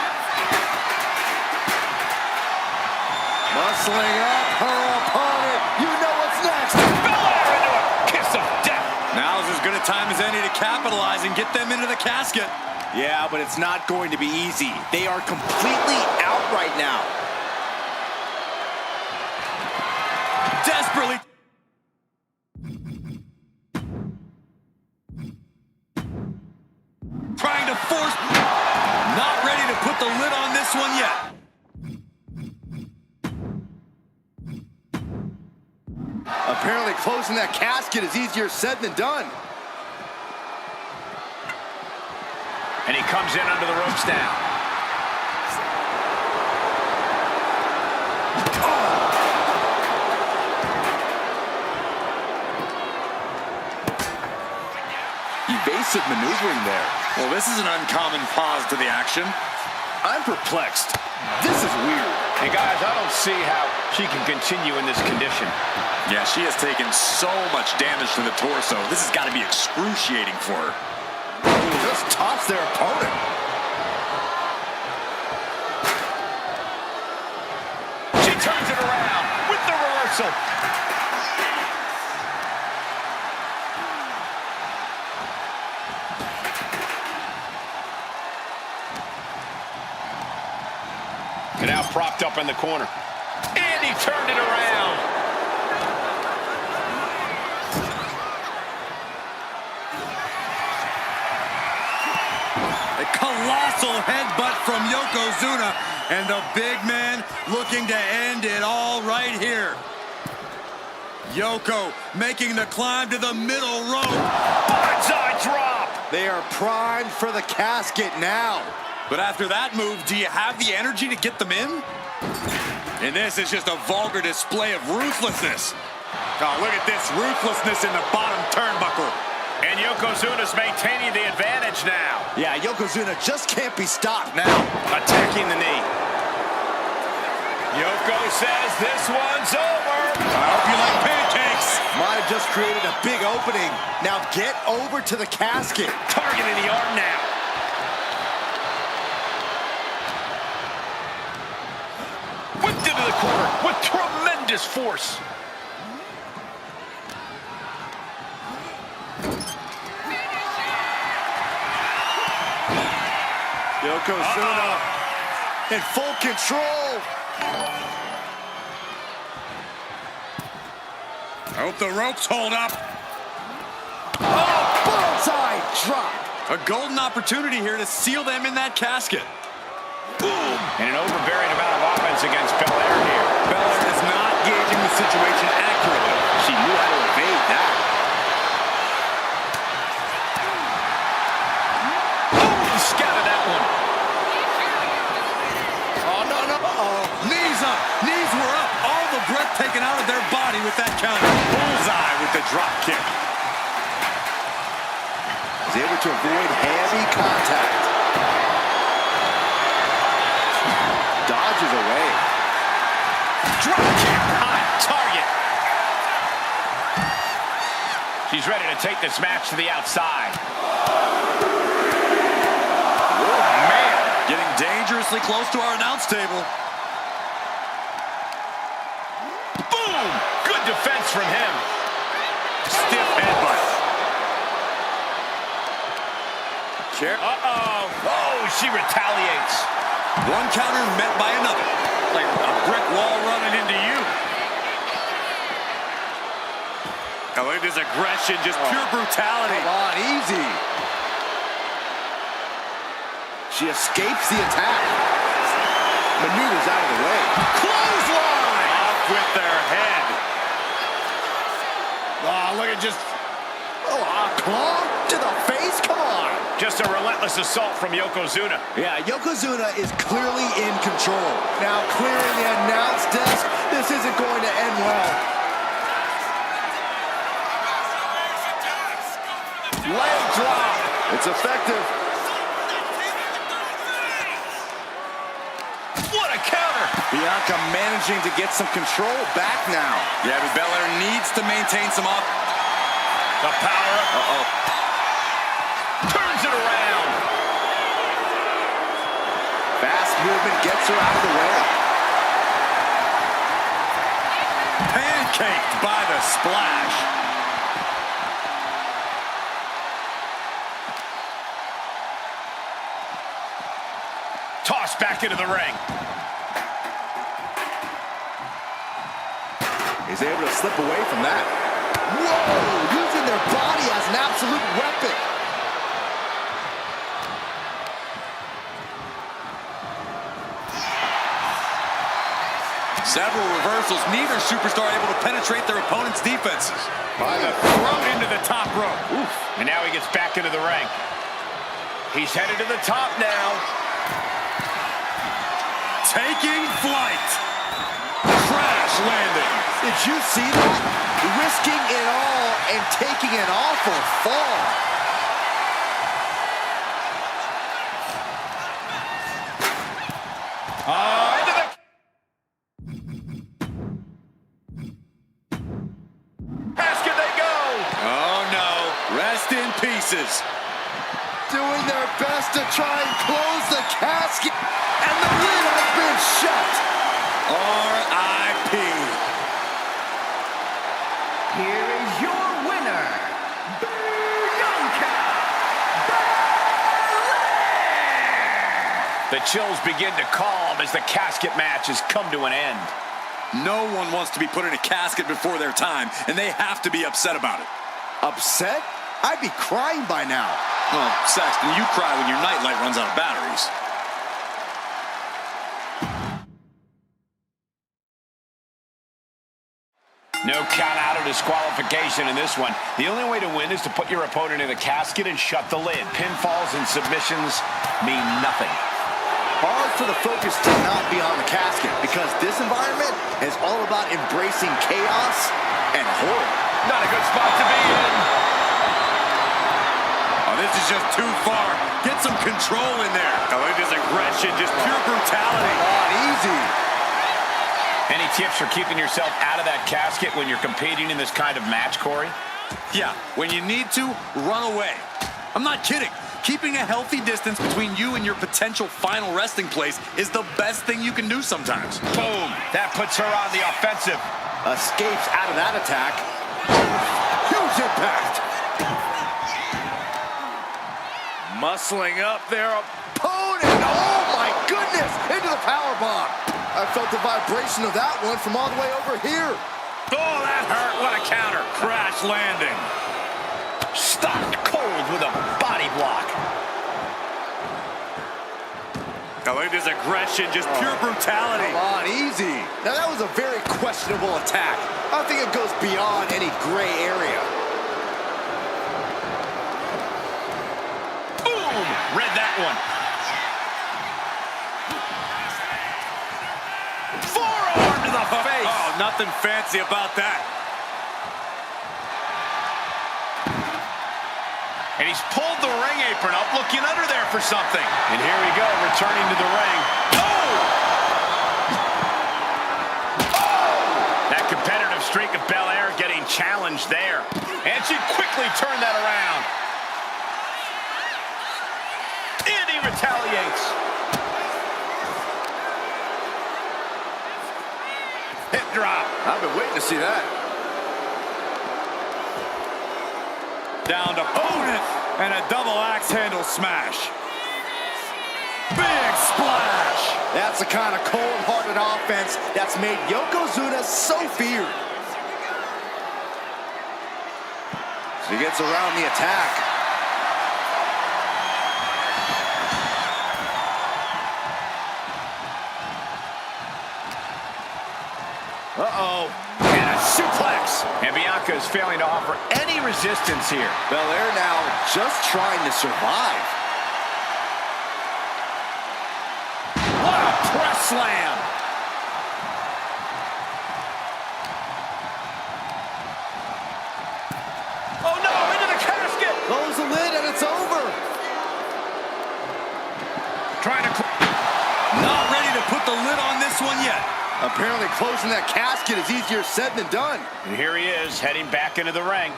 Muscling up her opponent. You know what's next. Belair into a kiss of death. Now's as good a time as any to capitalize and get them into the casket. Yeah, but it's not going to be easy. They are completely out right now. Desperately. Trying to force. Not ready to put the lid on this one yet. Apparently closing that casket is easier said than done. And he comes in under the ropes now. Evasive maneuvering there. Well, this is an uncommon pause to the action. I'm perplexed. This is weird. Hey, guys, I don't see how she can continue in this condition. Yeah, she has taken so much damage to the torso. This has got to be excruciating for her. Just toss their opponent. She turns it around with the reversal. And now propped up in the corner. And he turned it around. A colossal headbutt from Yokozuna, and the big man looking to end it all right here. Yoko making the climb to the middle rope. Bullseye drop. They are primed for the casket now. But after that move, do you have the energy to get them in? And this is just a vulgar display of ruthlessness. Oh, look at this ruthlessness in the bottom turnbuckle. And Yokozuna's maintaining the advantage now. Yeah, Yokozuna just can't be stopped now. Attacking the knee. Yoko says this one's over. I hope you like pancakes. Might have just created a big opening. Now get over to the casket. Targeting the arm now. Whipped into the corner with tremendous force. Yokozuna in full control. I hope the ropes hold up. Bullseye drop. A golden opportunity here to seal them in that casket. Boom! And an overbearing amount of offense against Belair here. Belair is not gauging the situation accurately. She knew how to evade that. Boom! Scattered that one. Oh, no, no. Uh-oh. Knees up. Knees were up. All the breath taken out of their body with that counter. Bullseye with the drop kick. Is able to avoid heavy contact. Dodges away. Drop kick on target. She's ready to take this match to the outside. Oh, man. Getting dangerously close to our announce table. Boom! Good defense from him. Stiff headbutt. Uh-oh. Oh, she retaliates. One counter met by another. Like a brick wall running into you. Oh, look at this aggression, just pure brutality. Come on, easy. She escapes the attack. Maneuvers out of the way. Clothesline! Off with their head. Oh, look at just... Oh, a claw to the face? Come on. Just a relentless assault from Yokozuna. Yeah, Yokozuna is clearly in control. Now clearing the announce desk. This isn't going to end well. Leg drop. It's effective. What a counter! Bianca managing to get some control back now. Yeah, but Belair needs to maintain some up. The power. Uh-oh. Turns it around. Fast movement gets her out of the way. Faked by the splash. Tossed back into the ring. He's able to slip away from that. Whoa! Using their body as an absolute weapon. Several reversals. Neither superstar able to penetrate their opponent's defenses. By the throat into the top rope. Oof. And now he gets back into the ring. He's headed to the top now. Taking flight. Crash landing. Did you see that? Risking it all and taking an awful fall. Into the... Casket they go. Oh no, rest in pieces. Doing their best to try and close the casket. And the lid has been shut. R.I.P. Here is your winner, Bianca Belair! The chills begin to calm as the casket match has come to an end. No one wants to be put in a casket before their time, and they have to be upset about it. Upset? I'd be crying by now. Well, Saxton, you cry when your nightlight runs out of batteries. No count out or disqualification in this one. The only way to win is to put your opponent in a casket and shut the lid. Pinfalls and submissions mean nothing. Hard for the focus to not be on the casket because this environment is all about embracing chaos and horror. Not a good spot to be in. Oh, this is just too far. Get some control in there. Oh, look at this aggression, just pure brutality. Come on, easy. Any tips for keeping yourself out of that casket when you're competing in this kind of match, Corey? Yeah, when you need to, run away. I'm not kidding. Keeping a healthy distance between you and your potential final resting place is the best thing you can do sometimes. Boom. That puts her on the offensive. Escapes out of that attack. Huge impact. Muscling up their opponent. Oh my goodness! Into the powerbomb. I felt the vibration of that one from all the way over here. Oh, that hurt. What a counter. Crash landing. Stopped cold with a body block. Now look at this aggression, just pure brutality. Come on, easy. Now that was a very questionable attack. I think it goes beyond any gray area. Boom! Read that one. Forearm to the face. Oh, nothing fancy about that. And he's pulled the ring apron up, looking under there for something. And here we go, returning to the ring. Oh! That competitive streak of Belair getting challenged there. And she quickly turned that around. And he retaliates. Hip drop. I've been waiting to see that. Down to opponent and a double axe handle smash. Big splash. That's the kind of cold-hearted offense that's made Yokozuna so feared. She gets around the attack. Uh-oh. And a suplex. And Bianca is failing to offer any resistance here. Belair now just trying to survive. What a press slam. Oh, no, into the casket. Close the lid and it's over. Trying to... Not ready to put the lid on this one yet. Apparently closing that casket is easier said than done. And here he is, heading back into the ring.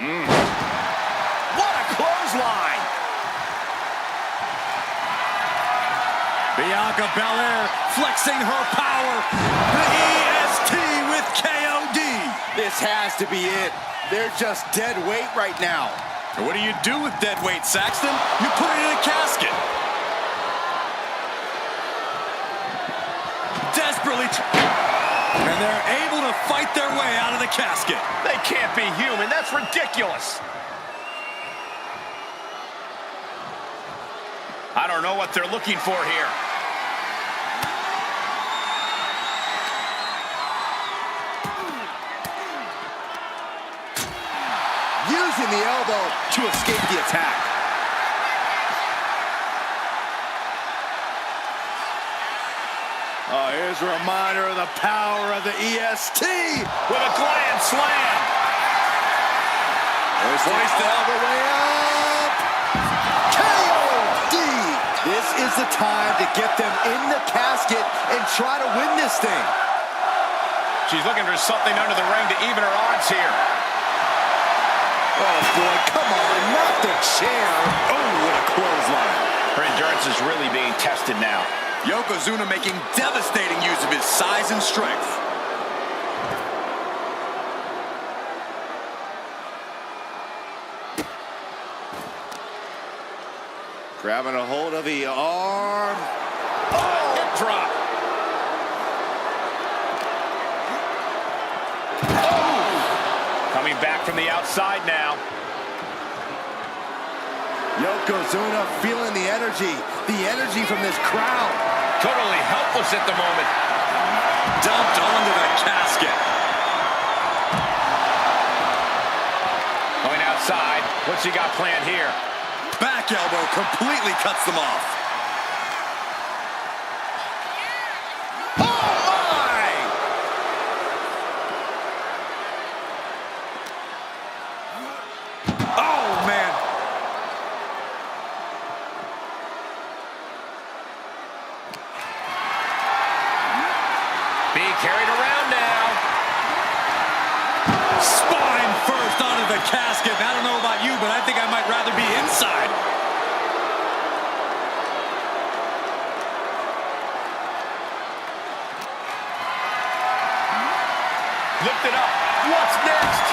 What a clothesline. Bianca Belair flexing her power. The EST with KOD. This has to be it. They're just dead weight right now. And what do you do with dead weight, Saxton? You put it in a casket. Desperately, and they're able to fight their way out of the casket. They can't be human. That's ridiculous. I don't know what they're looking for here. Using the elbow to escape the attack. Oh, here's a reminder of the power of the EST. With a grand slam. Hoisted all the way up. KOD. This is the time to get them in the casket and try to win this thing. She's looking for something under the ring to even her odds here. Oh, boy, come on, not the chair. Oh, what a clothesline. Her endurance is really being tested now. Yokozuna making devastating use of his size and strength. Grabbing a hold of the arm. Oh, hip drop. Oh! Coming back from the outside now. Yokozuna feeling the energy from this crowd. Totally helpless at the moment. Dumped onto the casket. Going outside. What's he got planned here? Back elbow completely cuts them off. Oh, my! Oh, man. Being carried around now. Spine first onto the casket. I don't know about you, but I think I might rather be inside. Lift it up. What's next?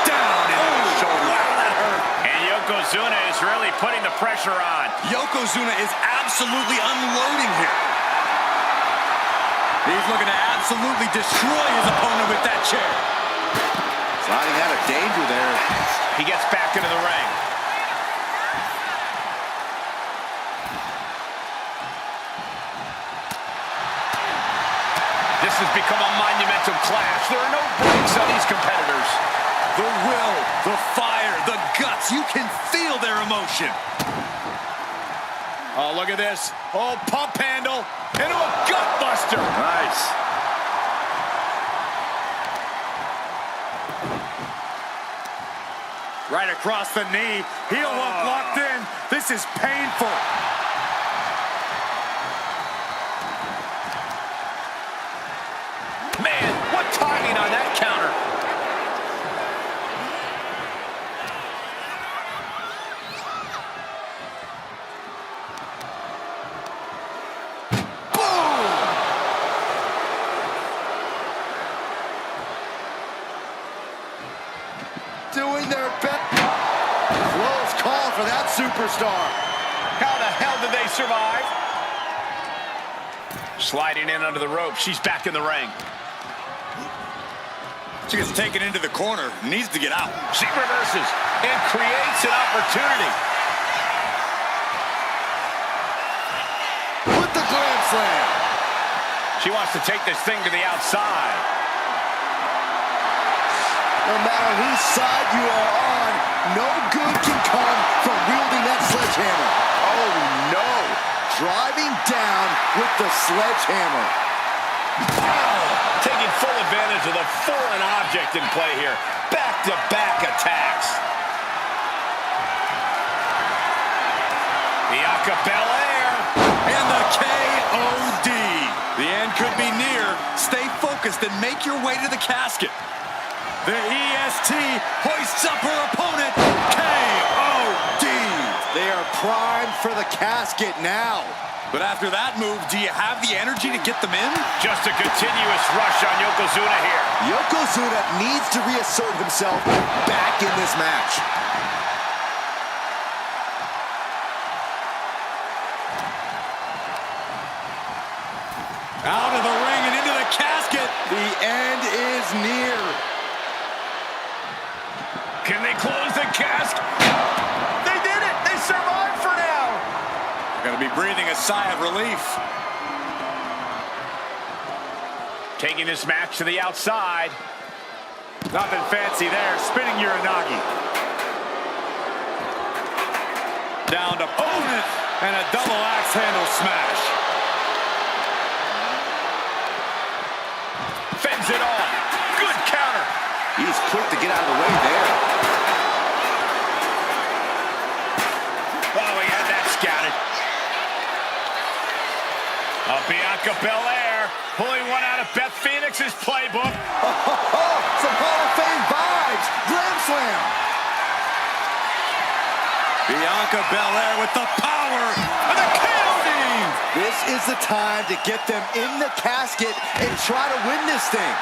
Down into the shoulder. Wow, that hurt. And Yokozuna is really putting the pressure on. Yokozuna is absolutely unloading here. He's looking to absolutely destroy his opponent with that chair. Sliding out of danger there. He gets back into the ring. This has become a monumental clash. There are no breaks on these competitors. The will, the fire, the guts. You can feel their emotion. Oh, look at this. Oh, pump handle into a gut buster. Nice. Right across the knee. Heel hook locked in. This is painful. Man, what timing on that counter. Doing their best. Close call for that superstar. How the hell did they survive? Sliding in under the rope. She's back in the ring. She gets taken into the corner. Needs to get out. She reverses and creates an opportunity. With the Grand Slam. She wants to take this thing to the outside. No matter whose side you are on, no good can come from wielding that sledgehammer. Oh, no. Driving down with the sledgehammer. Taking full advantage of the foreign object in play here. Back-to-back attacks. The Acapella. And the KOD. The end could be near. Stay focused and make your way to the casket. The EST hoists up her opponent. KOD. They are primed for the casket now. But after that move, do you have the energy to get them in? Just a continuous rush on Yokozuna here. Yokozuna needs to reassert himself back in this match. Out of the ring and into the casket. The end is near. Can they close the casket? They did it! They survived for now! Gonna be breathing a sigh of relief. Taking this match to the outside. Nothing fancy there. Spinning Uranagi. Down to opponent and a double axe handle smash. Fends it off. Good counter. He's quick to get out of the way there. Oh, we had that scouted. Bianca Belair pulling one out of Beth Phoenix's playbook. Some Hall of Fame vibes. Glam Slam. Bianca Belair with the power and the KOD. This is the time to get them in the casket and try to win this thing.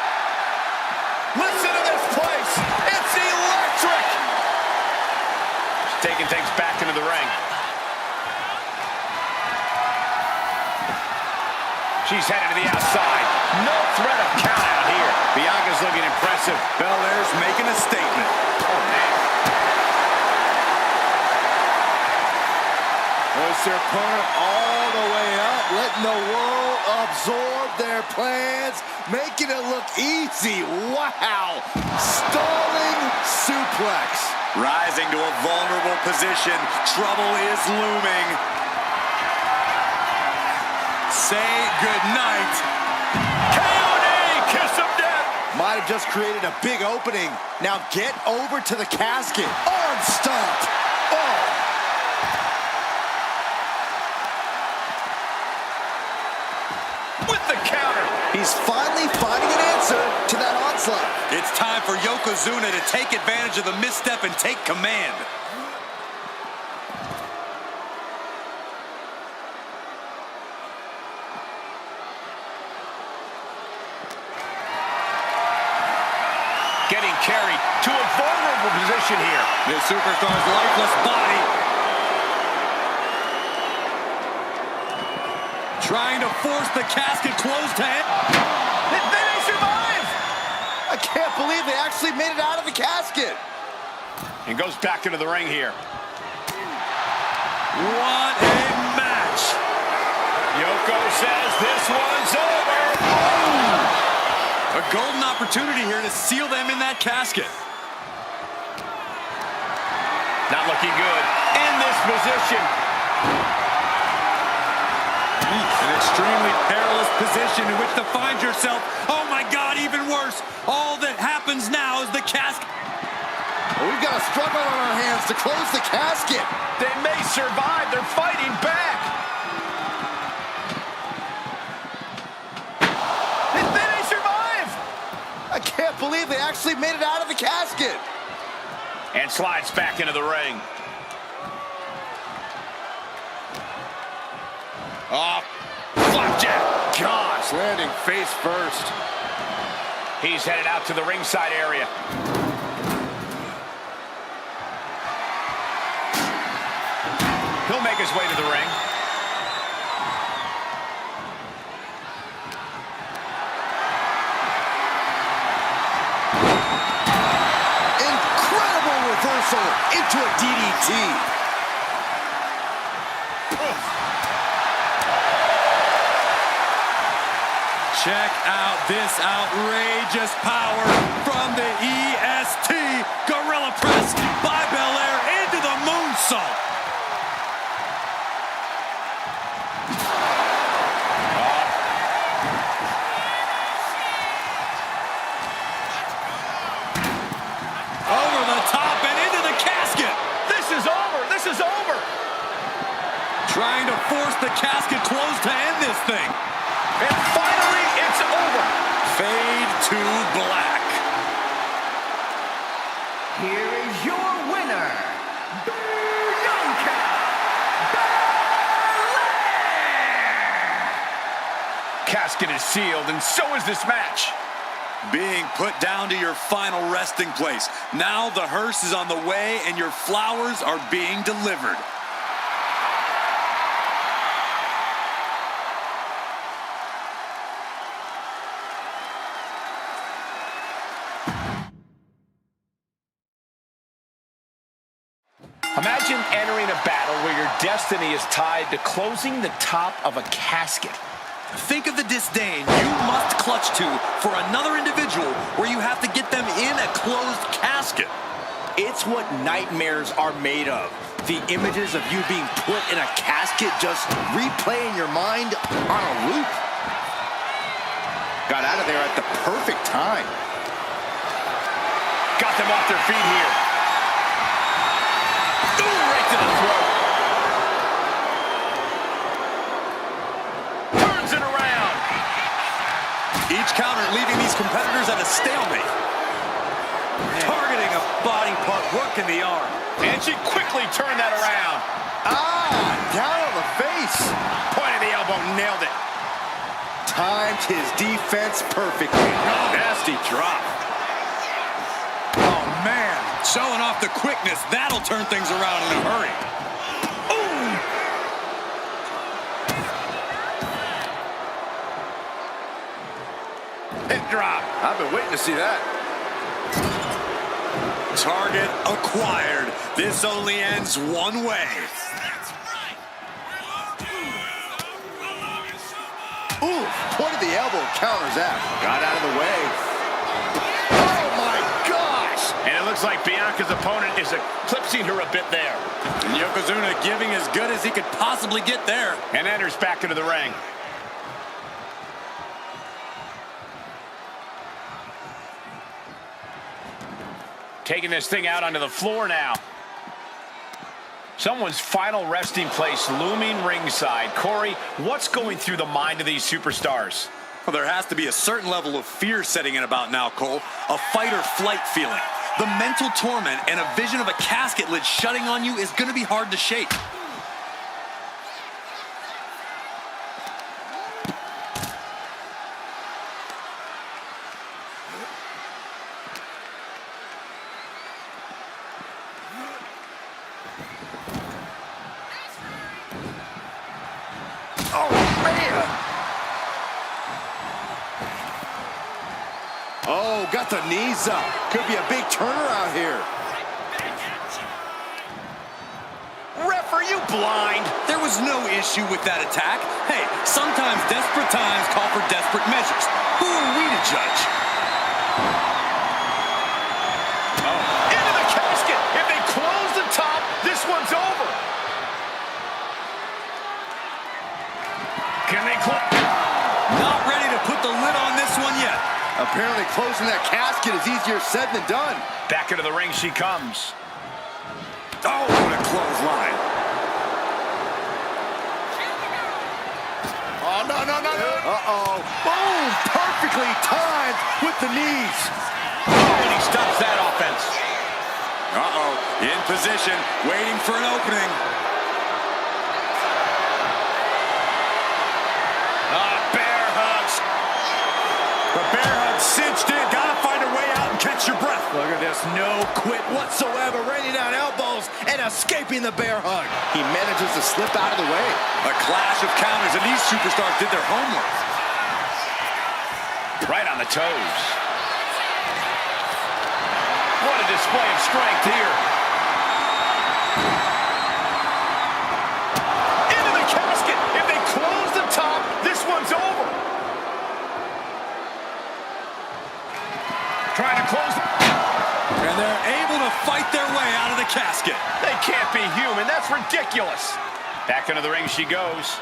Listen to this place. It's electric. She's taking things back into the ring. She's headed to the outside. No threat of count out here. Bianca's looking impressive. Belair's making a statement. Oh, man. Push their opponent all the way up, letting the world absorb their plans, making it look easy. Wow! Stalling suplex. Rising to a vulnerable position. Trouble is looming. Say goodnight. KOD, kiss of death. Might have just created a big opening. Now get over to the casket. Arm stomped. Oh! With the counter. He's finally finding an answer to that onslaught. It's time for Yokozuna to take advantage of the misstep and take command. Getting carried to a vulnerable position here. This superstar's lifeless body. Trying to force the casket closed to him. Then they survive. I can't believe they actually made it out of the casket. And goes back into the ring here. What a match. Yoko says this one's over. A golden opportunity here to seal them in that casket. Not looking good in this position. An extremely perilous position in which to find yourself. Oh my God, even worse. All that happens now is the casket. Well, we've got a struggle on our hands to close the casket. They may survive. They're fighting back. And then they survive. I can't believe they actually made it out of the casket. And slides back into the ring. Oh, flapjack. Gosh, Landing face first. he's headed out to the ringside area. He'll make his way to the ring. Incredible reversal into a DDT. Check out this outrageous power from the EST. Gorilla press by Belair into the moonsault. Over the top and into the casket. This is over. This is over. Trying to force the casket closed to end this thing. And finally, it's over. Fade to black. Here is your winner, 'Bianca Belair. casket is sealed, and so is this match. Being put down to your final resting place. Now the hearse is on the way, and your flowers are being delivered. Imagine entering a battle where your destiny is tied to closing the top of a casket. Think of the disdain you must clutch to for another individual where you have to get them in a closed casket. It's what nightmares are made of. The images of you being put in a casket just replay in your mind on a loop. Got out of there at the perfect time. Got them off their feet here. Ooh, right to the throat. Turns it around. Each counter leaving these competitors at a stalemate. Targeting a body part, working the arm. And she quickly turned that around. Down on the face. Point of the elbow, nailed it. Timed his defense perfectly. Nasty drop. Oh, man. Showing off the quickness. That'll turn things around in a hurry. Hip drop. I've been waiting to see that. Target acquired. This only ends one way. Ooh, point of the elbow counters that. Got out of the way. Oh my gosh! And it looks like Bianca's opponent is eclipsing her a bit there. And Yokozuna giving as good as he could possibly get there. And enters back into the ring. Taking this thing out onto the floor now. Someone's final resting place looming ringside. Corey, what's going through the mind of these superstars? Well, there has to be a certain level of fear setting in about now, Cole. A fight or flight feeling. The mental torment and a vision of a casket lid shutting on you is going to be hard to shake. Oh, man! Oh, got the knees up. Could be a big turnaround here. Ref, are you blind? There was no issue with that attack. Hey, sometimes desperate times call for desperate measures. Who are we to judge? Into the casket. If they close the top, this one's over. Can they close? Not ready to put the lid on this one yet. Apparently closing that casket is easier said than done. Back into the ring she comes. Oh, what a clothesline. Oh, no. Uh-oh. Boom! Perfectly timed with the knees. And he stops that offense. Uh-oh. In position, waiting for an opening. Bear hugs. The bear hug cinched in. Gotta find a way out and catch your breath. Look at this. No quit whatsoever. Raining down elbows and escaping the bear hug. He manages to slip out of the way. A clash of counters, and these superstars did their homework. Right on the toes. What a display of strength here. Into the casket. If they close the top, this one's over. Trying to close. And they're able to fight their way out of the casket. They can't be human. That's ridiculous. Back into the ring she goes.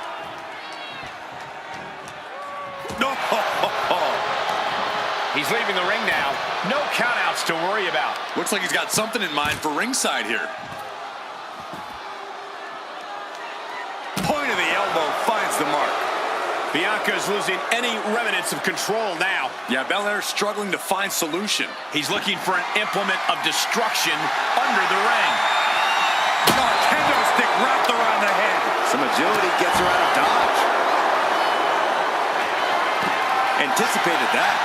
No. He's leaving the ring now. No countouts to worry about. Looks like he's got something in mind for ringside here. Point of the elbow finds the mark. Bianca is losing any remnants of control now. Yeah, Belair's struggling to find solution. He's looking for an implement of destruction under the ring. Kendo stick wrapped around the head. Some agility gets her out of dodge. anticipated that.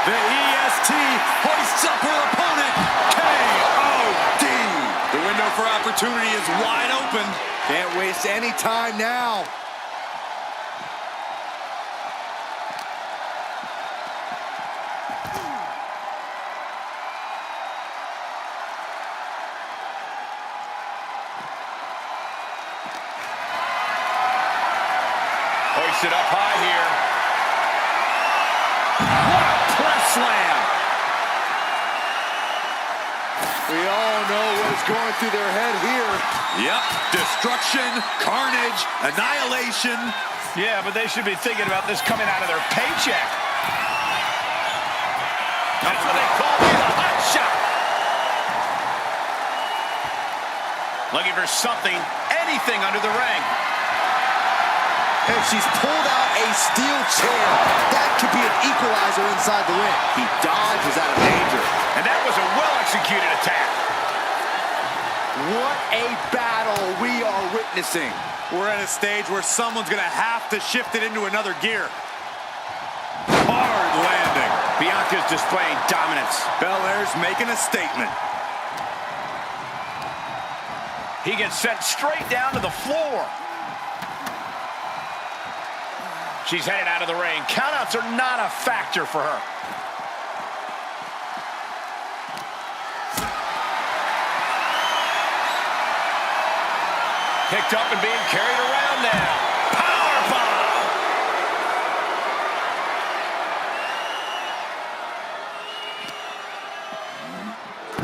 The EST hoists up her opponent. KOD. The window for opportunity is wide open. Can't waste any time now. Hoisted up high here. What a press slam. We all know what's going through their head here. Yep, destruction, carnage, annihilation. Yeah, but they should be thinking about this coming out of their paycheck. That's what they call me, the hot shot. Looking for something, anything under the ring. And she's pulled out a steel chair. That could be an equalizer inside the ring. He dodges out of danger. And that was a well-executed attack. What a battle we are witnessing. We're at a stage where someone's going to have to shift it into another gear. Hard landing. Bianca's displaying dominance. Belair's making a statement. He gets sent straight down to the floor. She's headed out of the ring. Countouts are not a factor for her. Picked up and being carried around now. Powerbomb!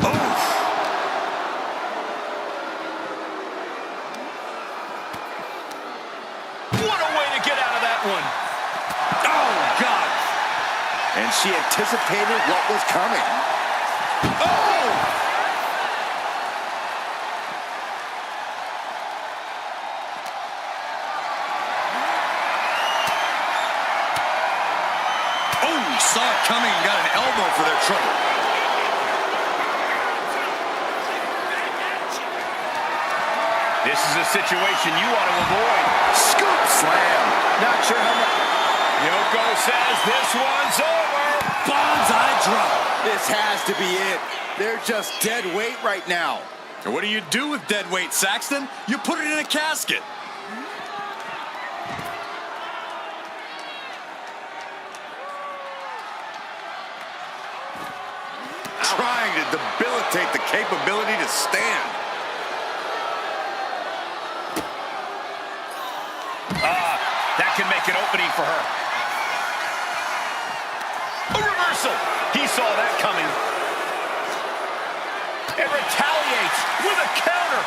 Oof. What a way to get out of that one. Oh, God. And she anticipated what was coming. Oh! Oh, saw it coming and got an elbow for their trouble. This is a situation you want to avoid. Scoop slam. Not sure how much. Yoko says this one's over. Bonsai drop. This has to be it. They're just dead weight right now. And what do you do with dead weight, Saxton? You put it in a casket. Trying to debilitate the capability to stand. That can make an opening for her. A reversal. He saw that coming. And retaliates with a counter.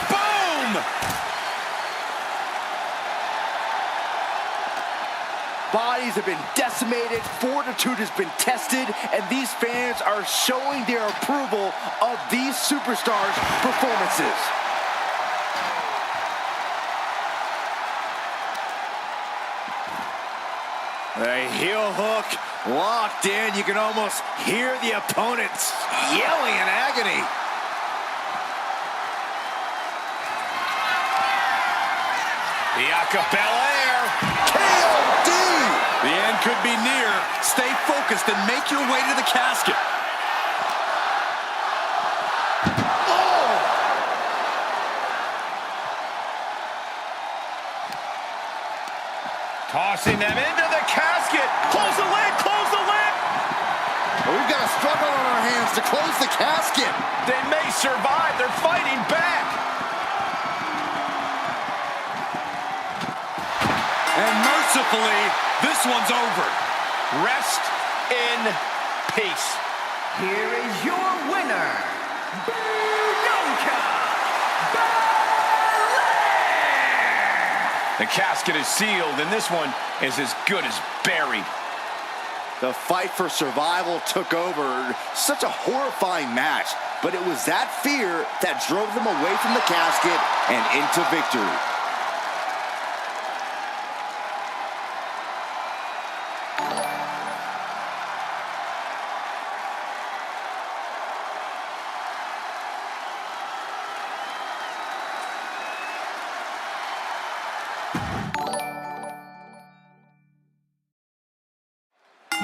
Boom! Bodies have been decimated, fortitude has been tested, and these fans are showing their approval of these superstars' performances. A heel hook locked in. You can almost hear the opponents yelling in agony. Bianca Belair. KOD! The end could be near. Stay focused and make your way to the casket. Tossing them into the casket. Close the lid, close the lid. We've got a struggle on our hands to close the casket. They may survive. They're fighting back. And mercifully, this one's over. Rest in peace. Here is your winner, Bianca Belair! The casket is sealed, and this one is as good as buried. The fight for survival took over. Such a horrifying match, but it was that fear that drove them away from the casket and into victory.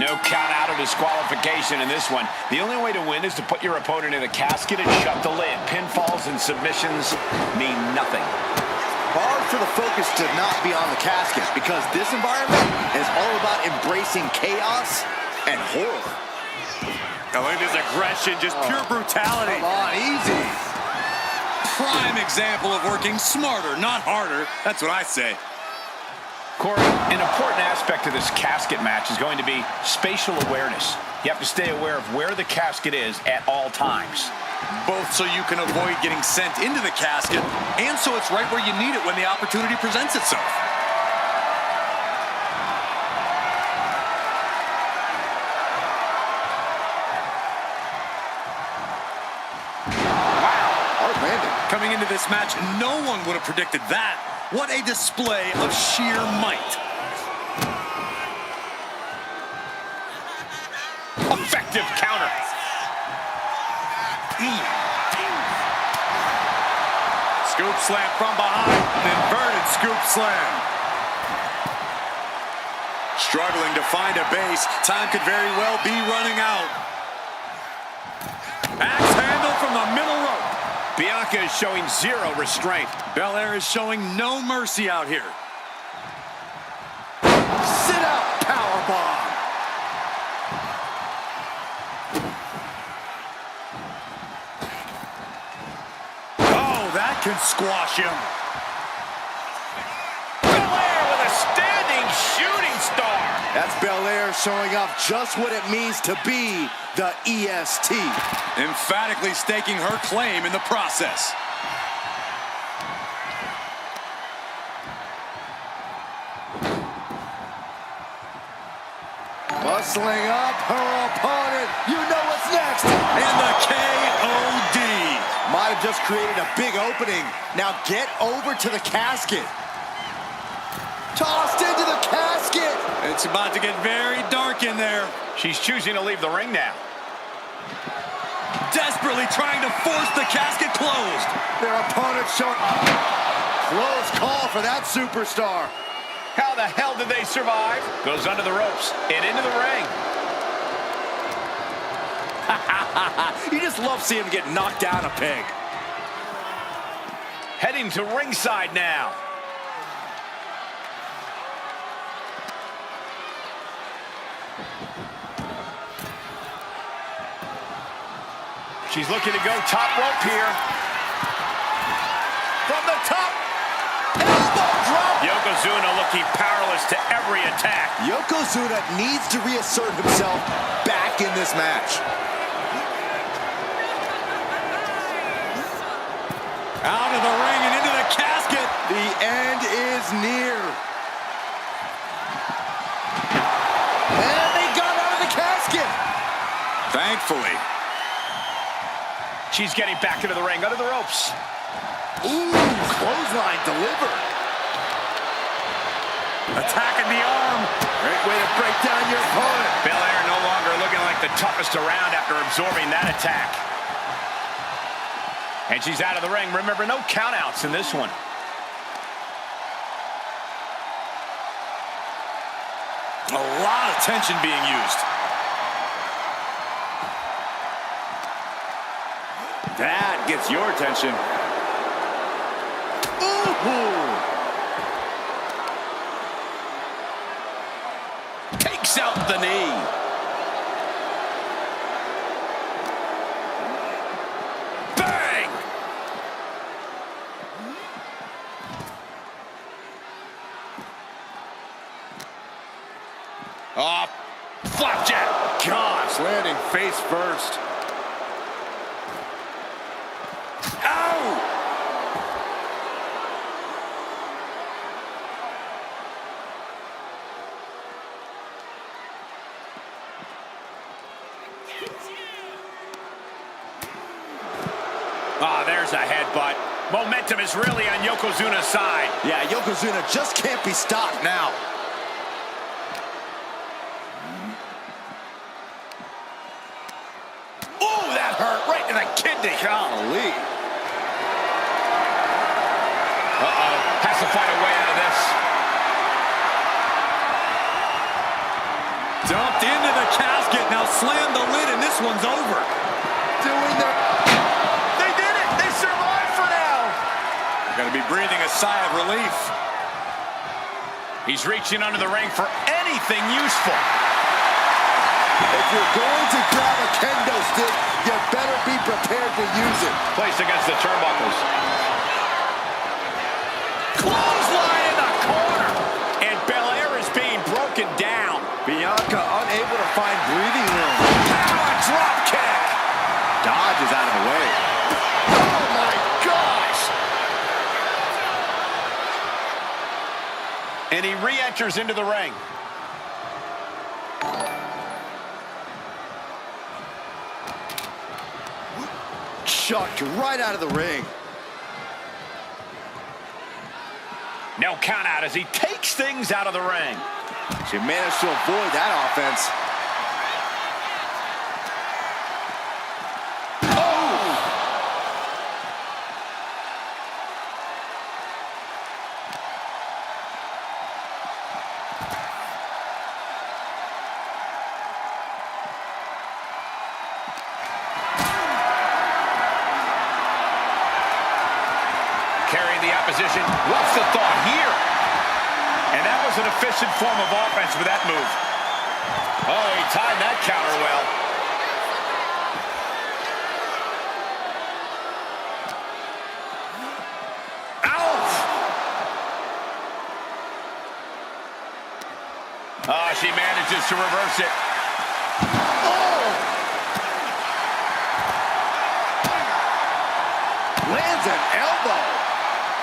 No count out or disqualification in this one. The only way to win is to put your opponent in a casket and shut the lid. Pinfalls and submissions mean nothing. Hard for the focus to not be on the casket because this environment is all about embracing chaos and horror. Now look at this aggression, just pure brutality. Come on, easy. Prime example of working smarter, not harder. That's what I say. Corey, an important aspect of this casket match is going to be spatial awareness. You have to stay aware of where the casket is at all times. Both so you can avoid getting sent into the casket, and so it's right where you need it when the opportunity presents itself. Wow, hard landing. Coming into this match, no one would have predicted that. What a display of sheer might. Effective counter. Scoop slam from behind. Inverted scoop slam. Struggling to find a base. Time could very well be running out. Axe handle from the middle rope. Bianca is showing zero restraint. Belair is showing no mercy out here. Sit out powerbomb. Oh, that can squash him. Belair with a standing shooting star. That's Belair showing off just what it means to be the EST. Emphatically staking her claim in the process. Bustling up her opponent. You know what's next. And the KOD. Might have just created a big opening. Now get over to the casket. Tossed into the casket. It's about to get very dark in there. She's choosing to leave the ring now. Desperately trying to force the casket closed. Their opponent showing close call for that superstar. How the hell did they survive? Goes under the ropes and into the ring. You just love seeing him get knocked down a peg. Heading to ringside now. She's looking to go top rope here. From the top. Elbow drop. Yokozuna looking powerless to every attack. Yokozuna needs to reassert himself back in this match. Out of the ring and into the casket. The end is near. And they got out of the casket. Thankfully. She's getting back into the ring, under the ropes. Ooh, clothesline delivered. Attacking the arm. Great way to break down your opponent. Belair no longer looking like the toughest around after absorbing that attack. And she's out of the ring. Remember, no countouts in this one. A lot of tension being used. That gets your attention. Ooh. Takes out the knee. Bang! Oh, flapjack. Gosh, landing face first. Ah, there's a headbutt. Momentum is really on Yokozuna's side. Yeah, Yokozuna just can't be stopped now. Oh, that hurt right in the kidney. Golly. Uh-oh, has to find a way out of this. Dumped into the casket. Now slam the lid, and this one's over. Doing their... They did it! They survived for now! They're going to be breathing a sigh of relief. He's reaching under the ring for anything useful. If you're going to grab a kendo stick, you better be prepared to use it. Placed against the turnbuckles. Clothesline in the corner! And Belair is being broken down. Bianca unable to find breathing room. Power drop kick! Dodge is out of the way. Oh my gosh! And he re-enters into the ring. Chucked right out of the ring. No count out as he takes things out of the ring. She managed to avoid that offense. Carrying the opposition. What's the thought here? And that was an efficient form of offense with that move. Oh, he timed that counter well. Ouch! Oh, she manages to reverse it. Lands an elbow.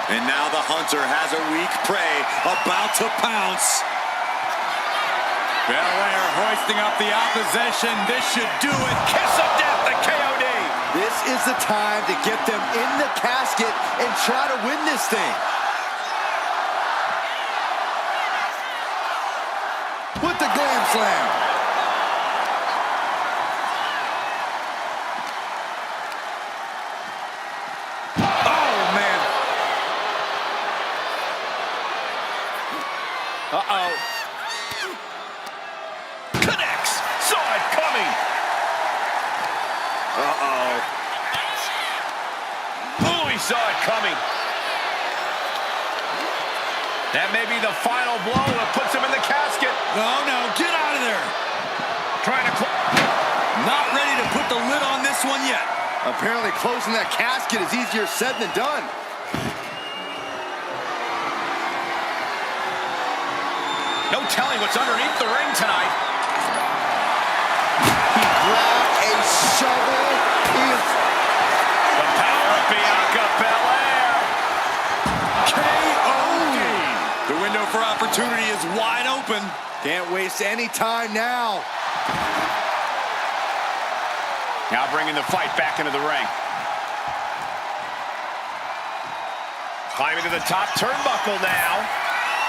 And now the hunter has a weak prey about to pounce. Belair hoisting up the opposition. This should do it. Kiss of death, the KOD. This is the time to get them in the casket and try to win this thing. With the glam slam. Uh-oh. Connects. Saw it coming. Uh-oh. Oh, he saw it coming. That may be the final blow that puts him in the casket. Oh, no. Get out of there. Trying to... Not ready to put the lid on this one yet. Apparently closing that casket is easier said than done. No telling what's underneath the ring tonight. He grabbed a shovel. The power of Bianca Belair. KOD. The window for opportunity is wide open. Can't waste any time now. Now bringing the fight back into the ring. Climbing to the top turnbuckle now.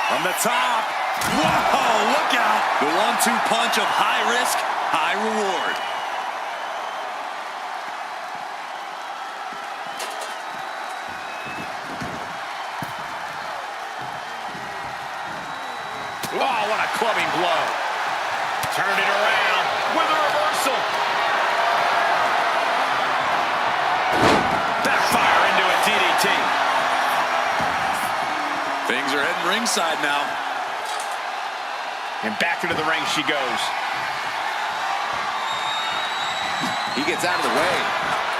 From the top. Whoa, look out. The 1-2 punch of high risk, high reward. Oh, what a clubbing blow. Turned it around with a reversal. Backfire into a DDT. Things are heading ringside now. And back into the ring she goes. He gets out of the way.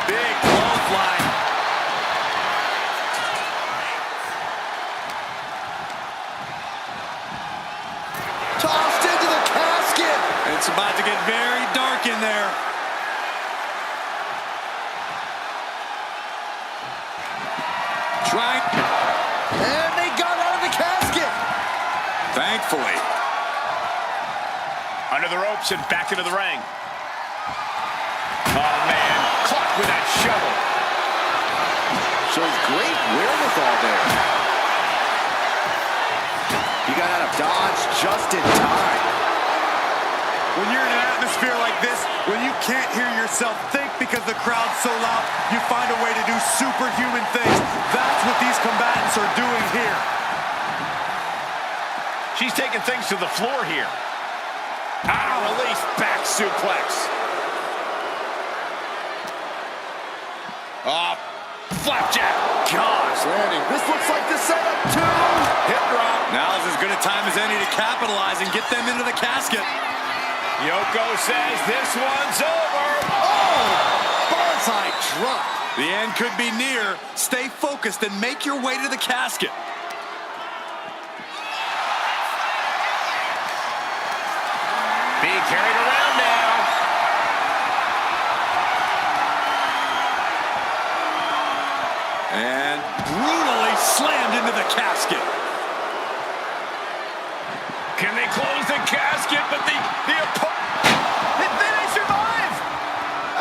Big clothesline. Tossed into the casket. It's about to get very dark in there. Trying. And they got out of the casket. Thankfully. Under the ropes and back into the ring. Oh, man. Clocked with that shovel. Shows great wherewithal there. He got out of dodge just in time. When you're in an atmosphere like this, when you can't hear yourself think because the crowd's so loud, you find a way to do superhuman things. That's what these combatants are doing here. She's taking things to the floor here. Release back suplex. Flapjack. Gosh, landing. This looks like the setup, too. Hip drop. Now is as good a time as any to capitalize and get them into the casket. Yoko says this one's over. Oh! Bullseye drop. The end could be near. Stay focused and make your way to the casket. Being carried around now. And brutally slammed into the casket. Can they close the casket? But the opponent, then they survive.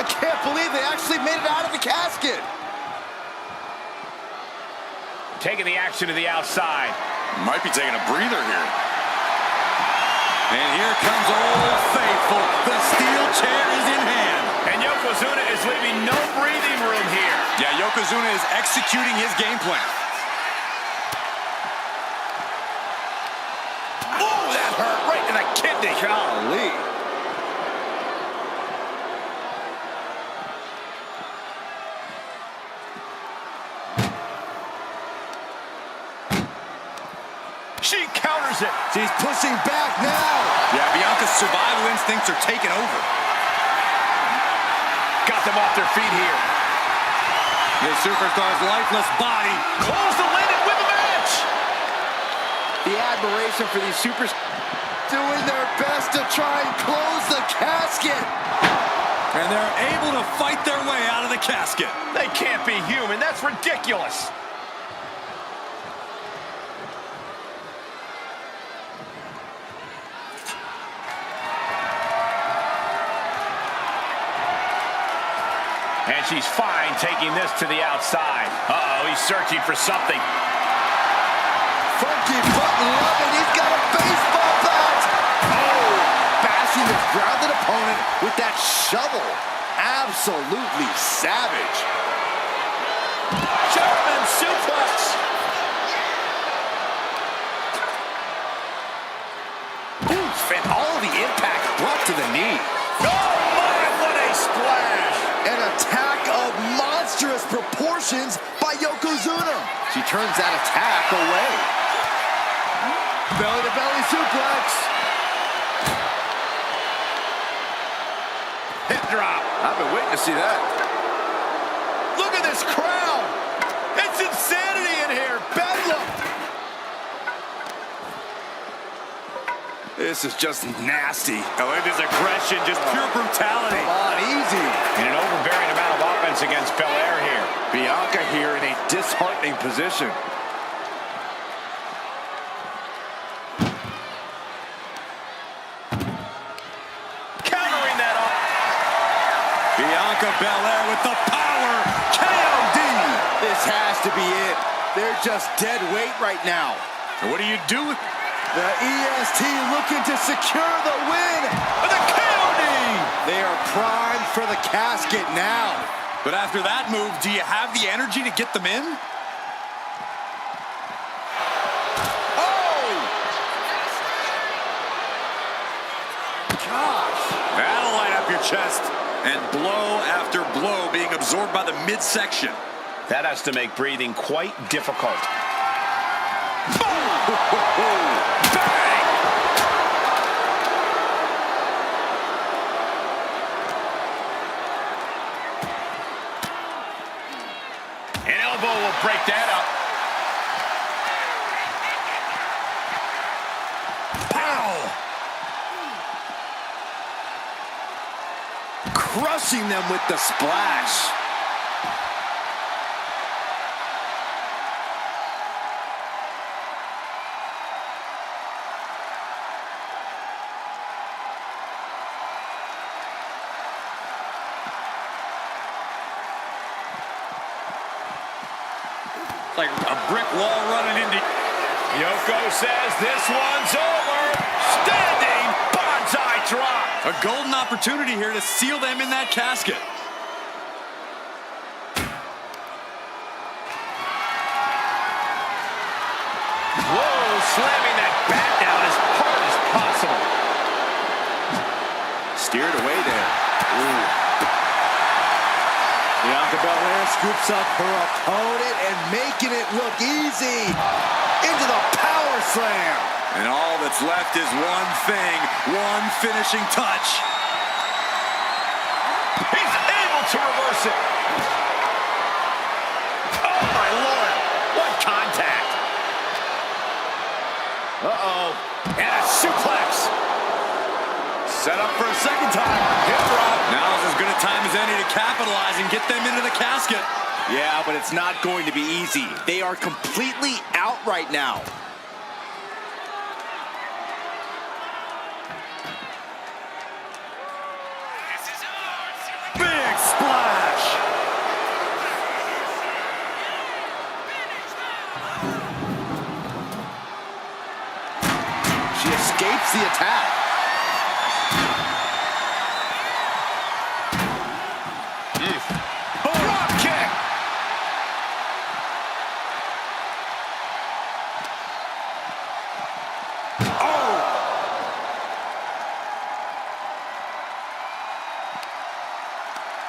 I can't believe they actually made it out of the casket. Taking the action to the outside. Might be taking a breather here. And here comes Old Faithful. The steel chair is in hand. And Yokozuna is leaving no breathing room here. Yeah, Yokozuna is executing his game plan. Oh, that hurt right in the kidney. Golly. She counters it. She's pushing back now. Yeah, Bianca's survival instincts are taking over. Got them off their feet here. The superstar's lifeless body. Close the lid and win the match. The admiration for these supers doing their best to try and close the casket. And they're able to fight their way out of the casket. They can't be human. That's ridiculous. And she's fine taking this to the outside. Uh-oh, he's searching for something. Funky button loving. He's got a baseball bat. Oh, bashing the grounded opponent with that shovel. Absolutely savage. German suplex. Oof, and all the impact brought to the knee. Oh, my, what a splash. An attack of monstrous proportions by Yokozuna. She turns that attack away. Belly-to-belly suplex. Hip drop. I've been waiting to see that. Look at this crowd. It's insanity in here. Bedlam. This is just nasty. Oh, it is aggression, just pure brutality. Come on, easy. And an overbearing amount of offense against Belair here. Bianca here in a disheartening position. Countering that off. Bianca Belair with the power. KOD. This has to be it. They're just dead weight right now. And what do you do with The EST looking to secure the win. With a KOD. They are primed for the casket now. But after that move, do you have the energy to get them in? Oh! Gosh. That'll light up your chest. And blow after blow being absorbed by the midsection. That has to make breathing quite difficult. An elbow will break that up. Pow! Crushing them with the splash. Like a brick wall running into... Yoko says this one's over. Standing bonsai drop. A golden opportunity here to seal them in that casket. Whoa, slamming that bat down as hard as possible. steered away there. Ooh. Bianca Belair scoops up her opponent and making it look easy. Into the power slam. And all that's left is one thing, one finishing touch. He's able to reverse it. Oh, my Lord. What contact. Uh-oh. And a suplex. Set up for a second time. Hip drop. Now is as good a time as any to capitalize and get them into the casket. Yeah, but it's not going to be easy. They are completely out right now. Big splash. She escapes the attack. Drop kick.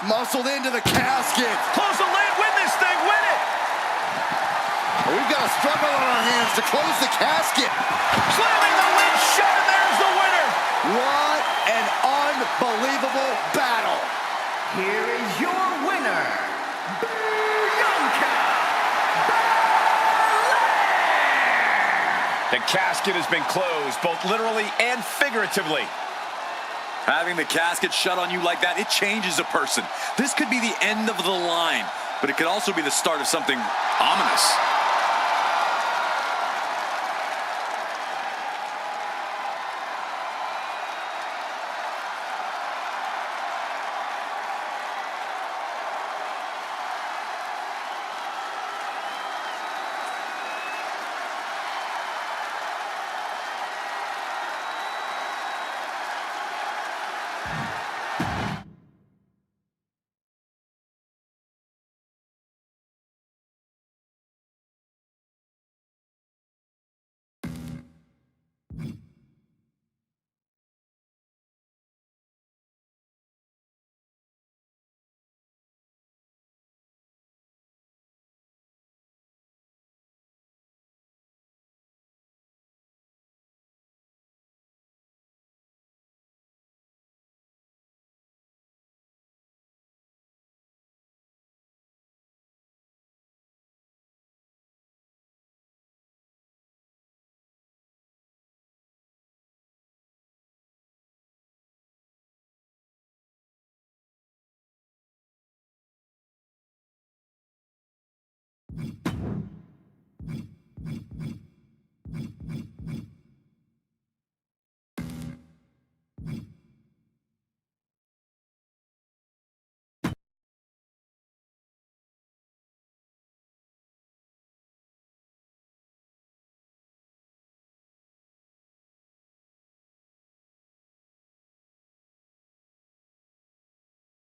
Muscled into the casket. Close the lid, win this thing, win it. We've got a struggle on our hands to close the casket. Slamming the lid shut, and there's the winner. What an unbelievable battle. Here is your winner, Bianca Belair! The casket has been closed, both literally and figuratively. Having the casket shut on you like that, it changes a person. This could be the end of the line, but it could also be the start of something ominous.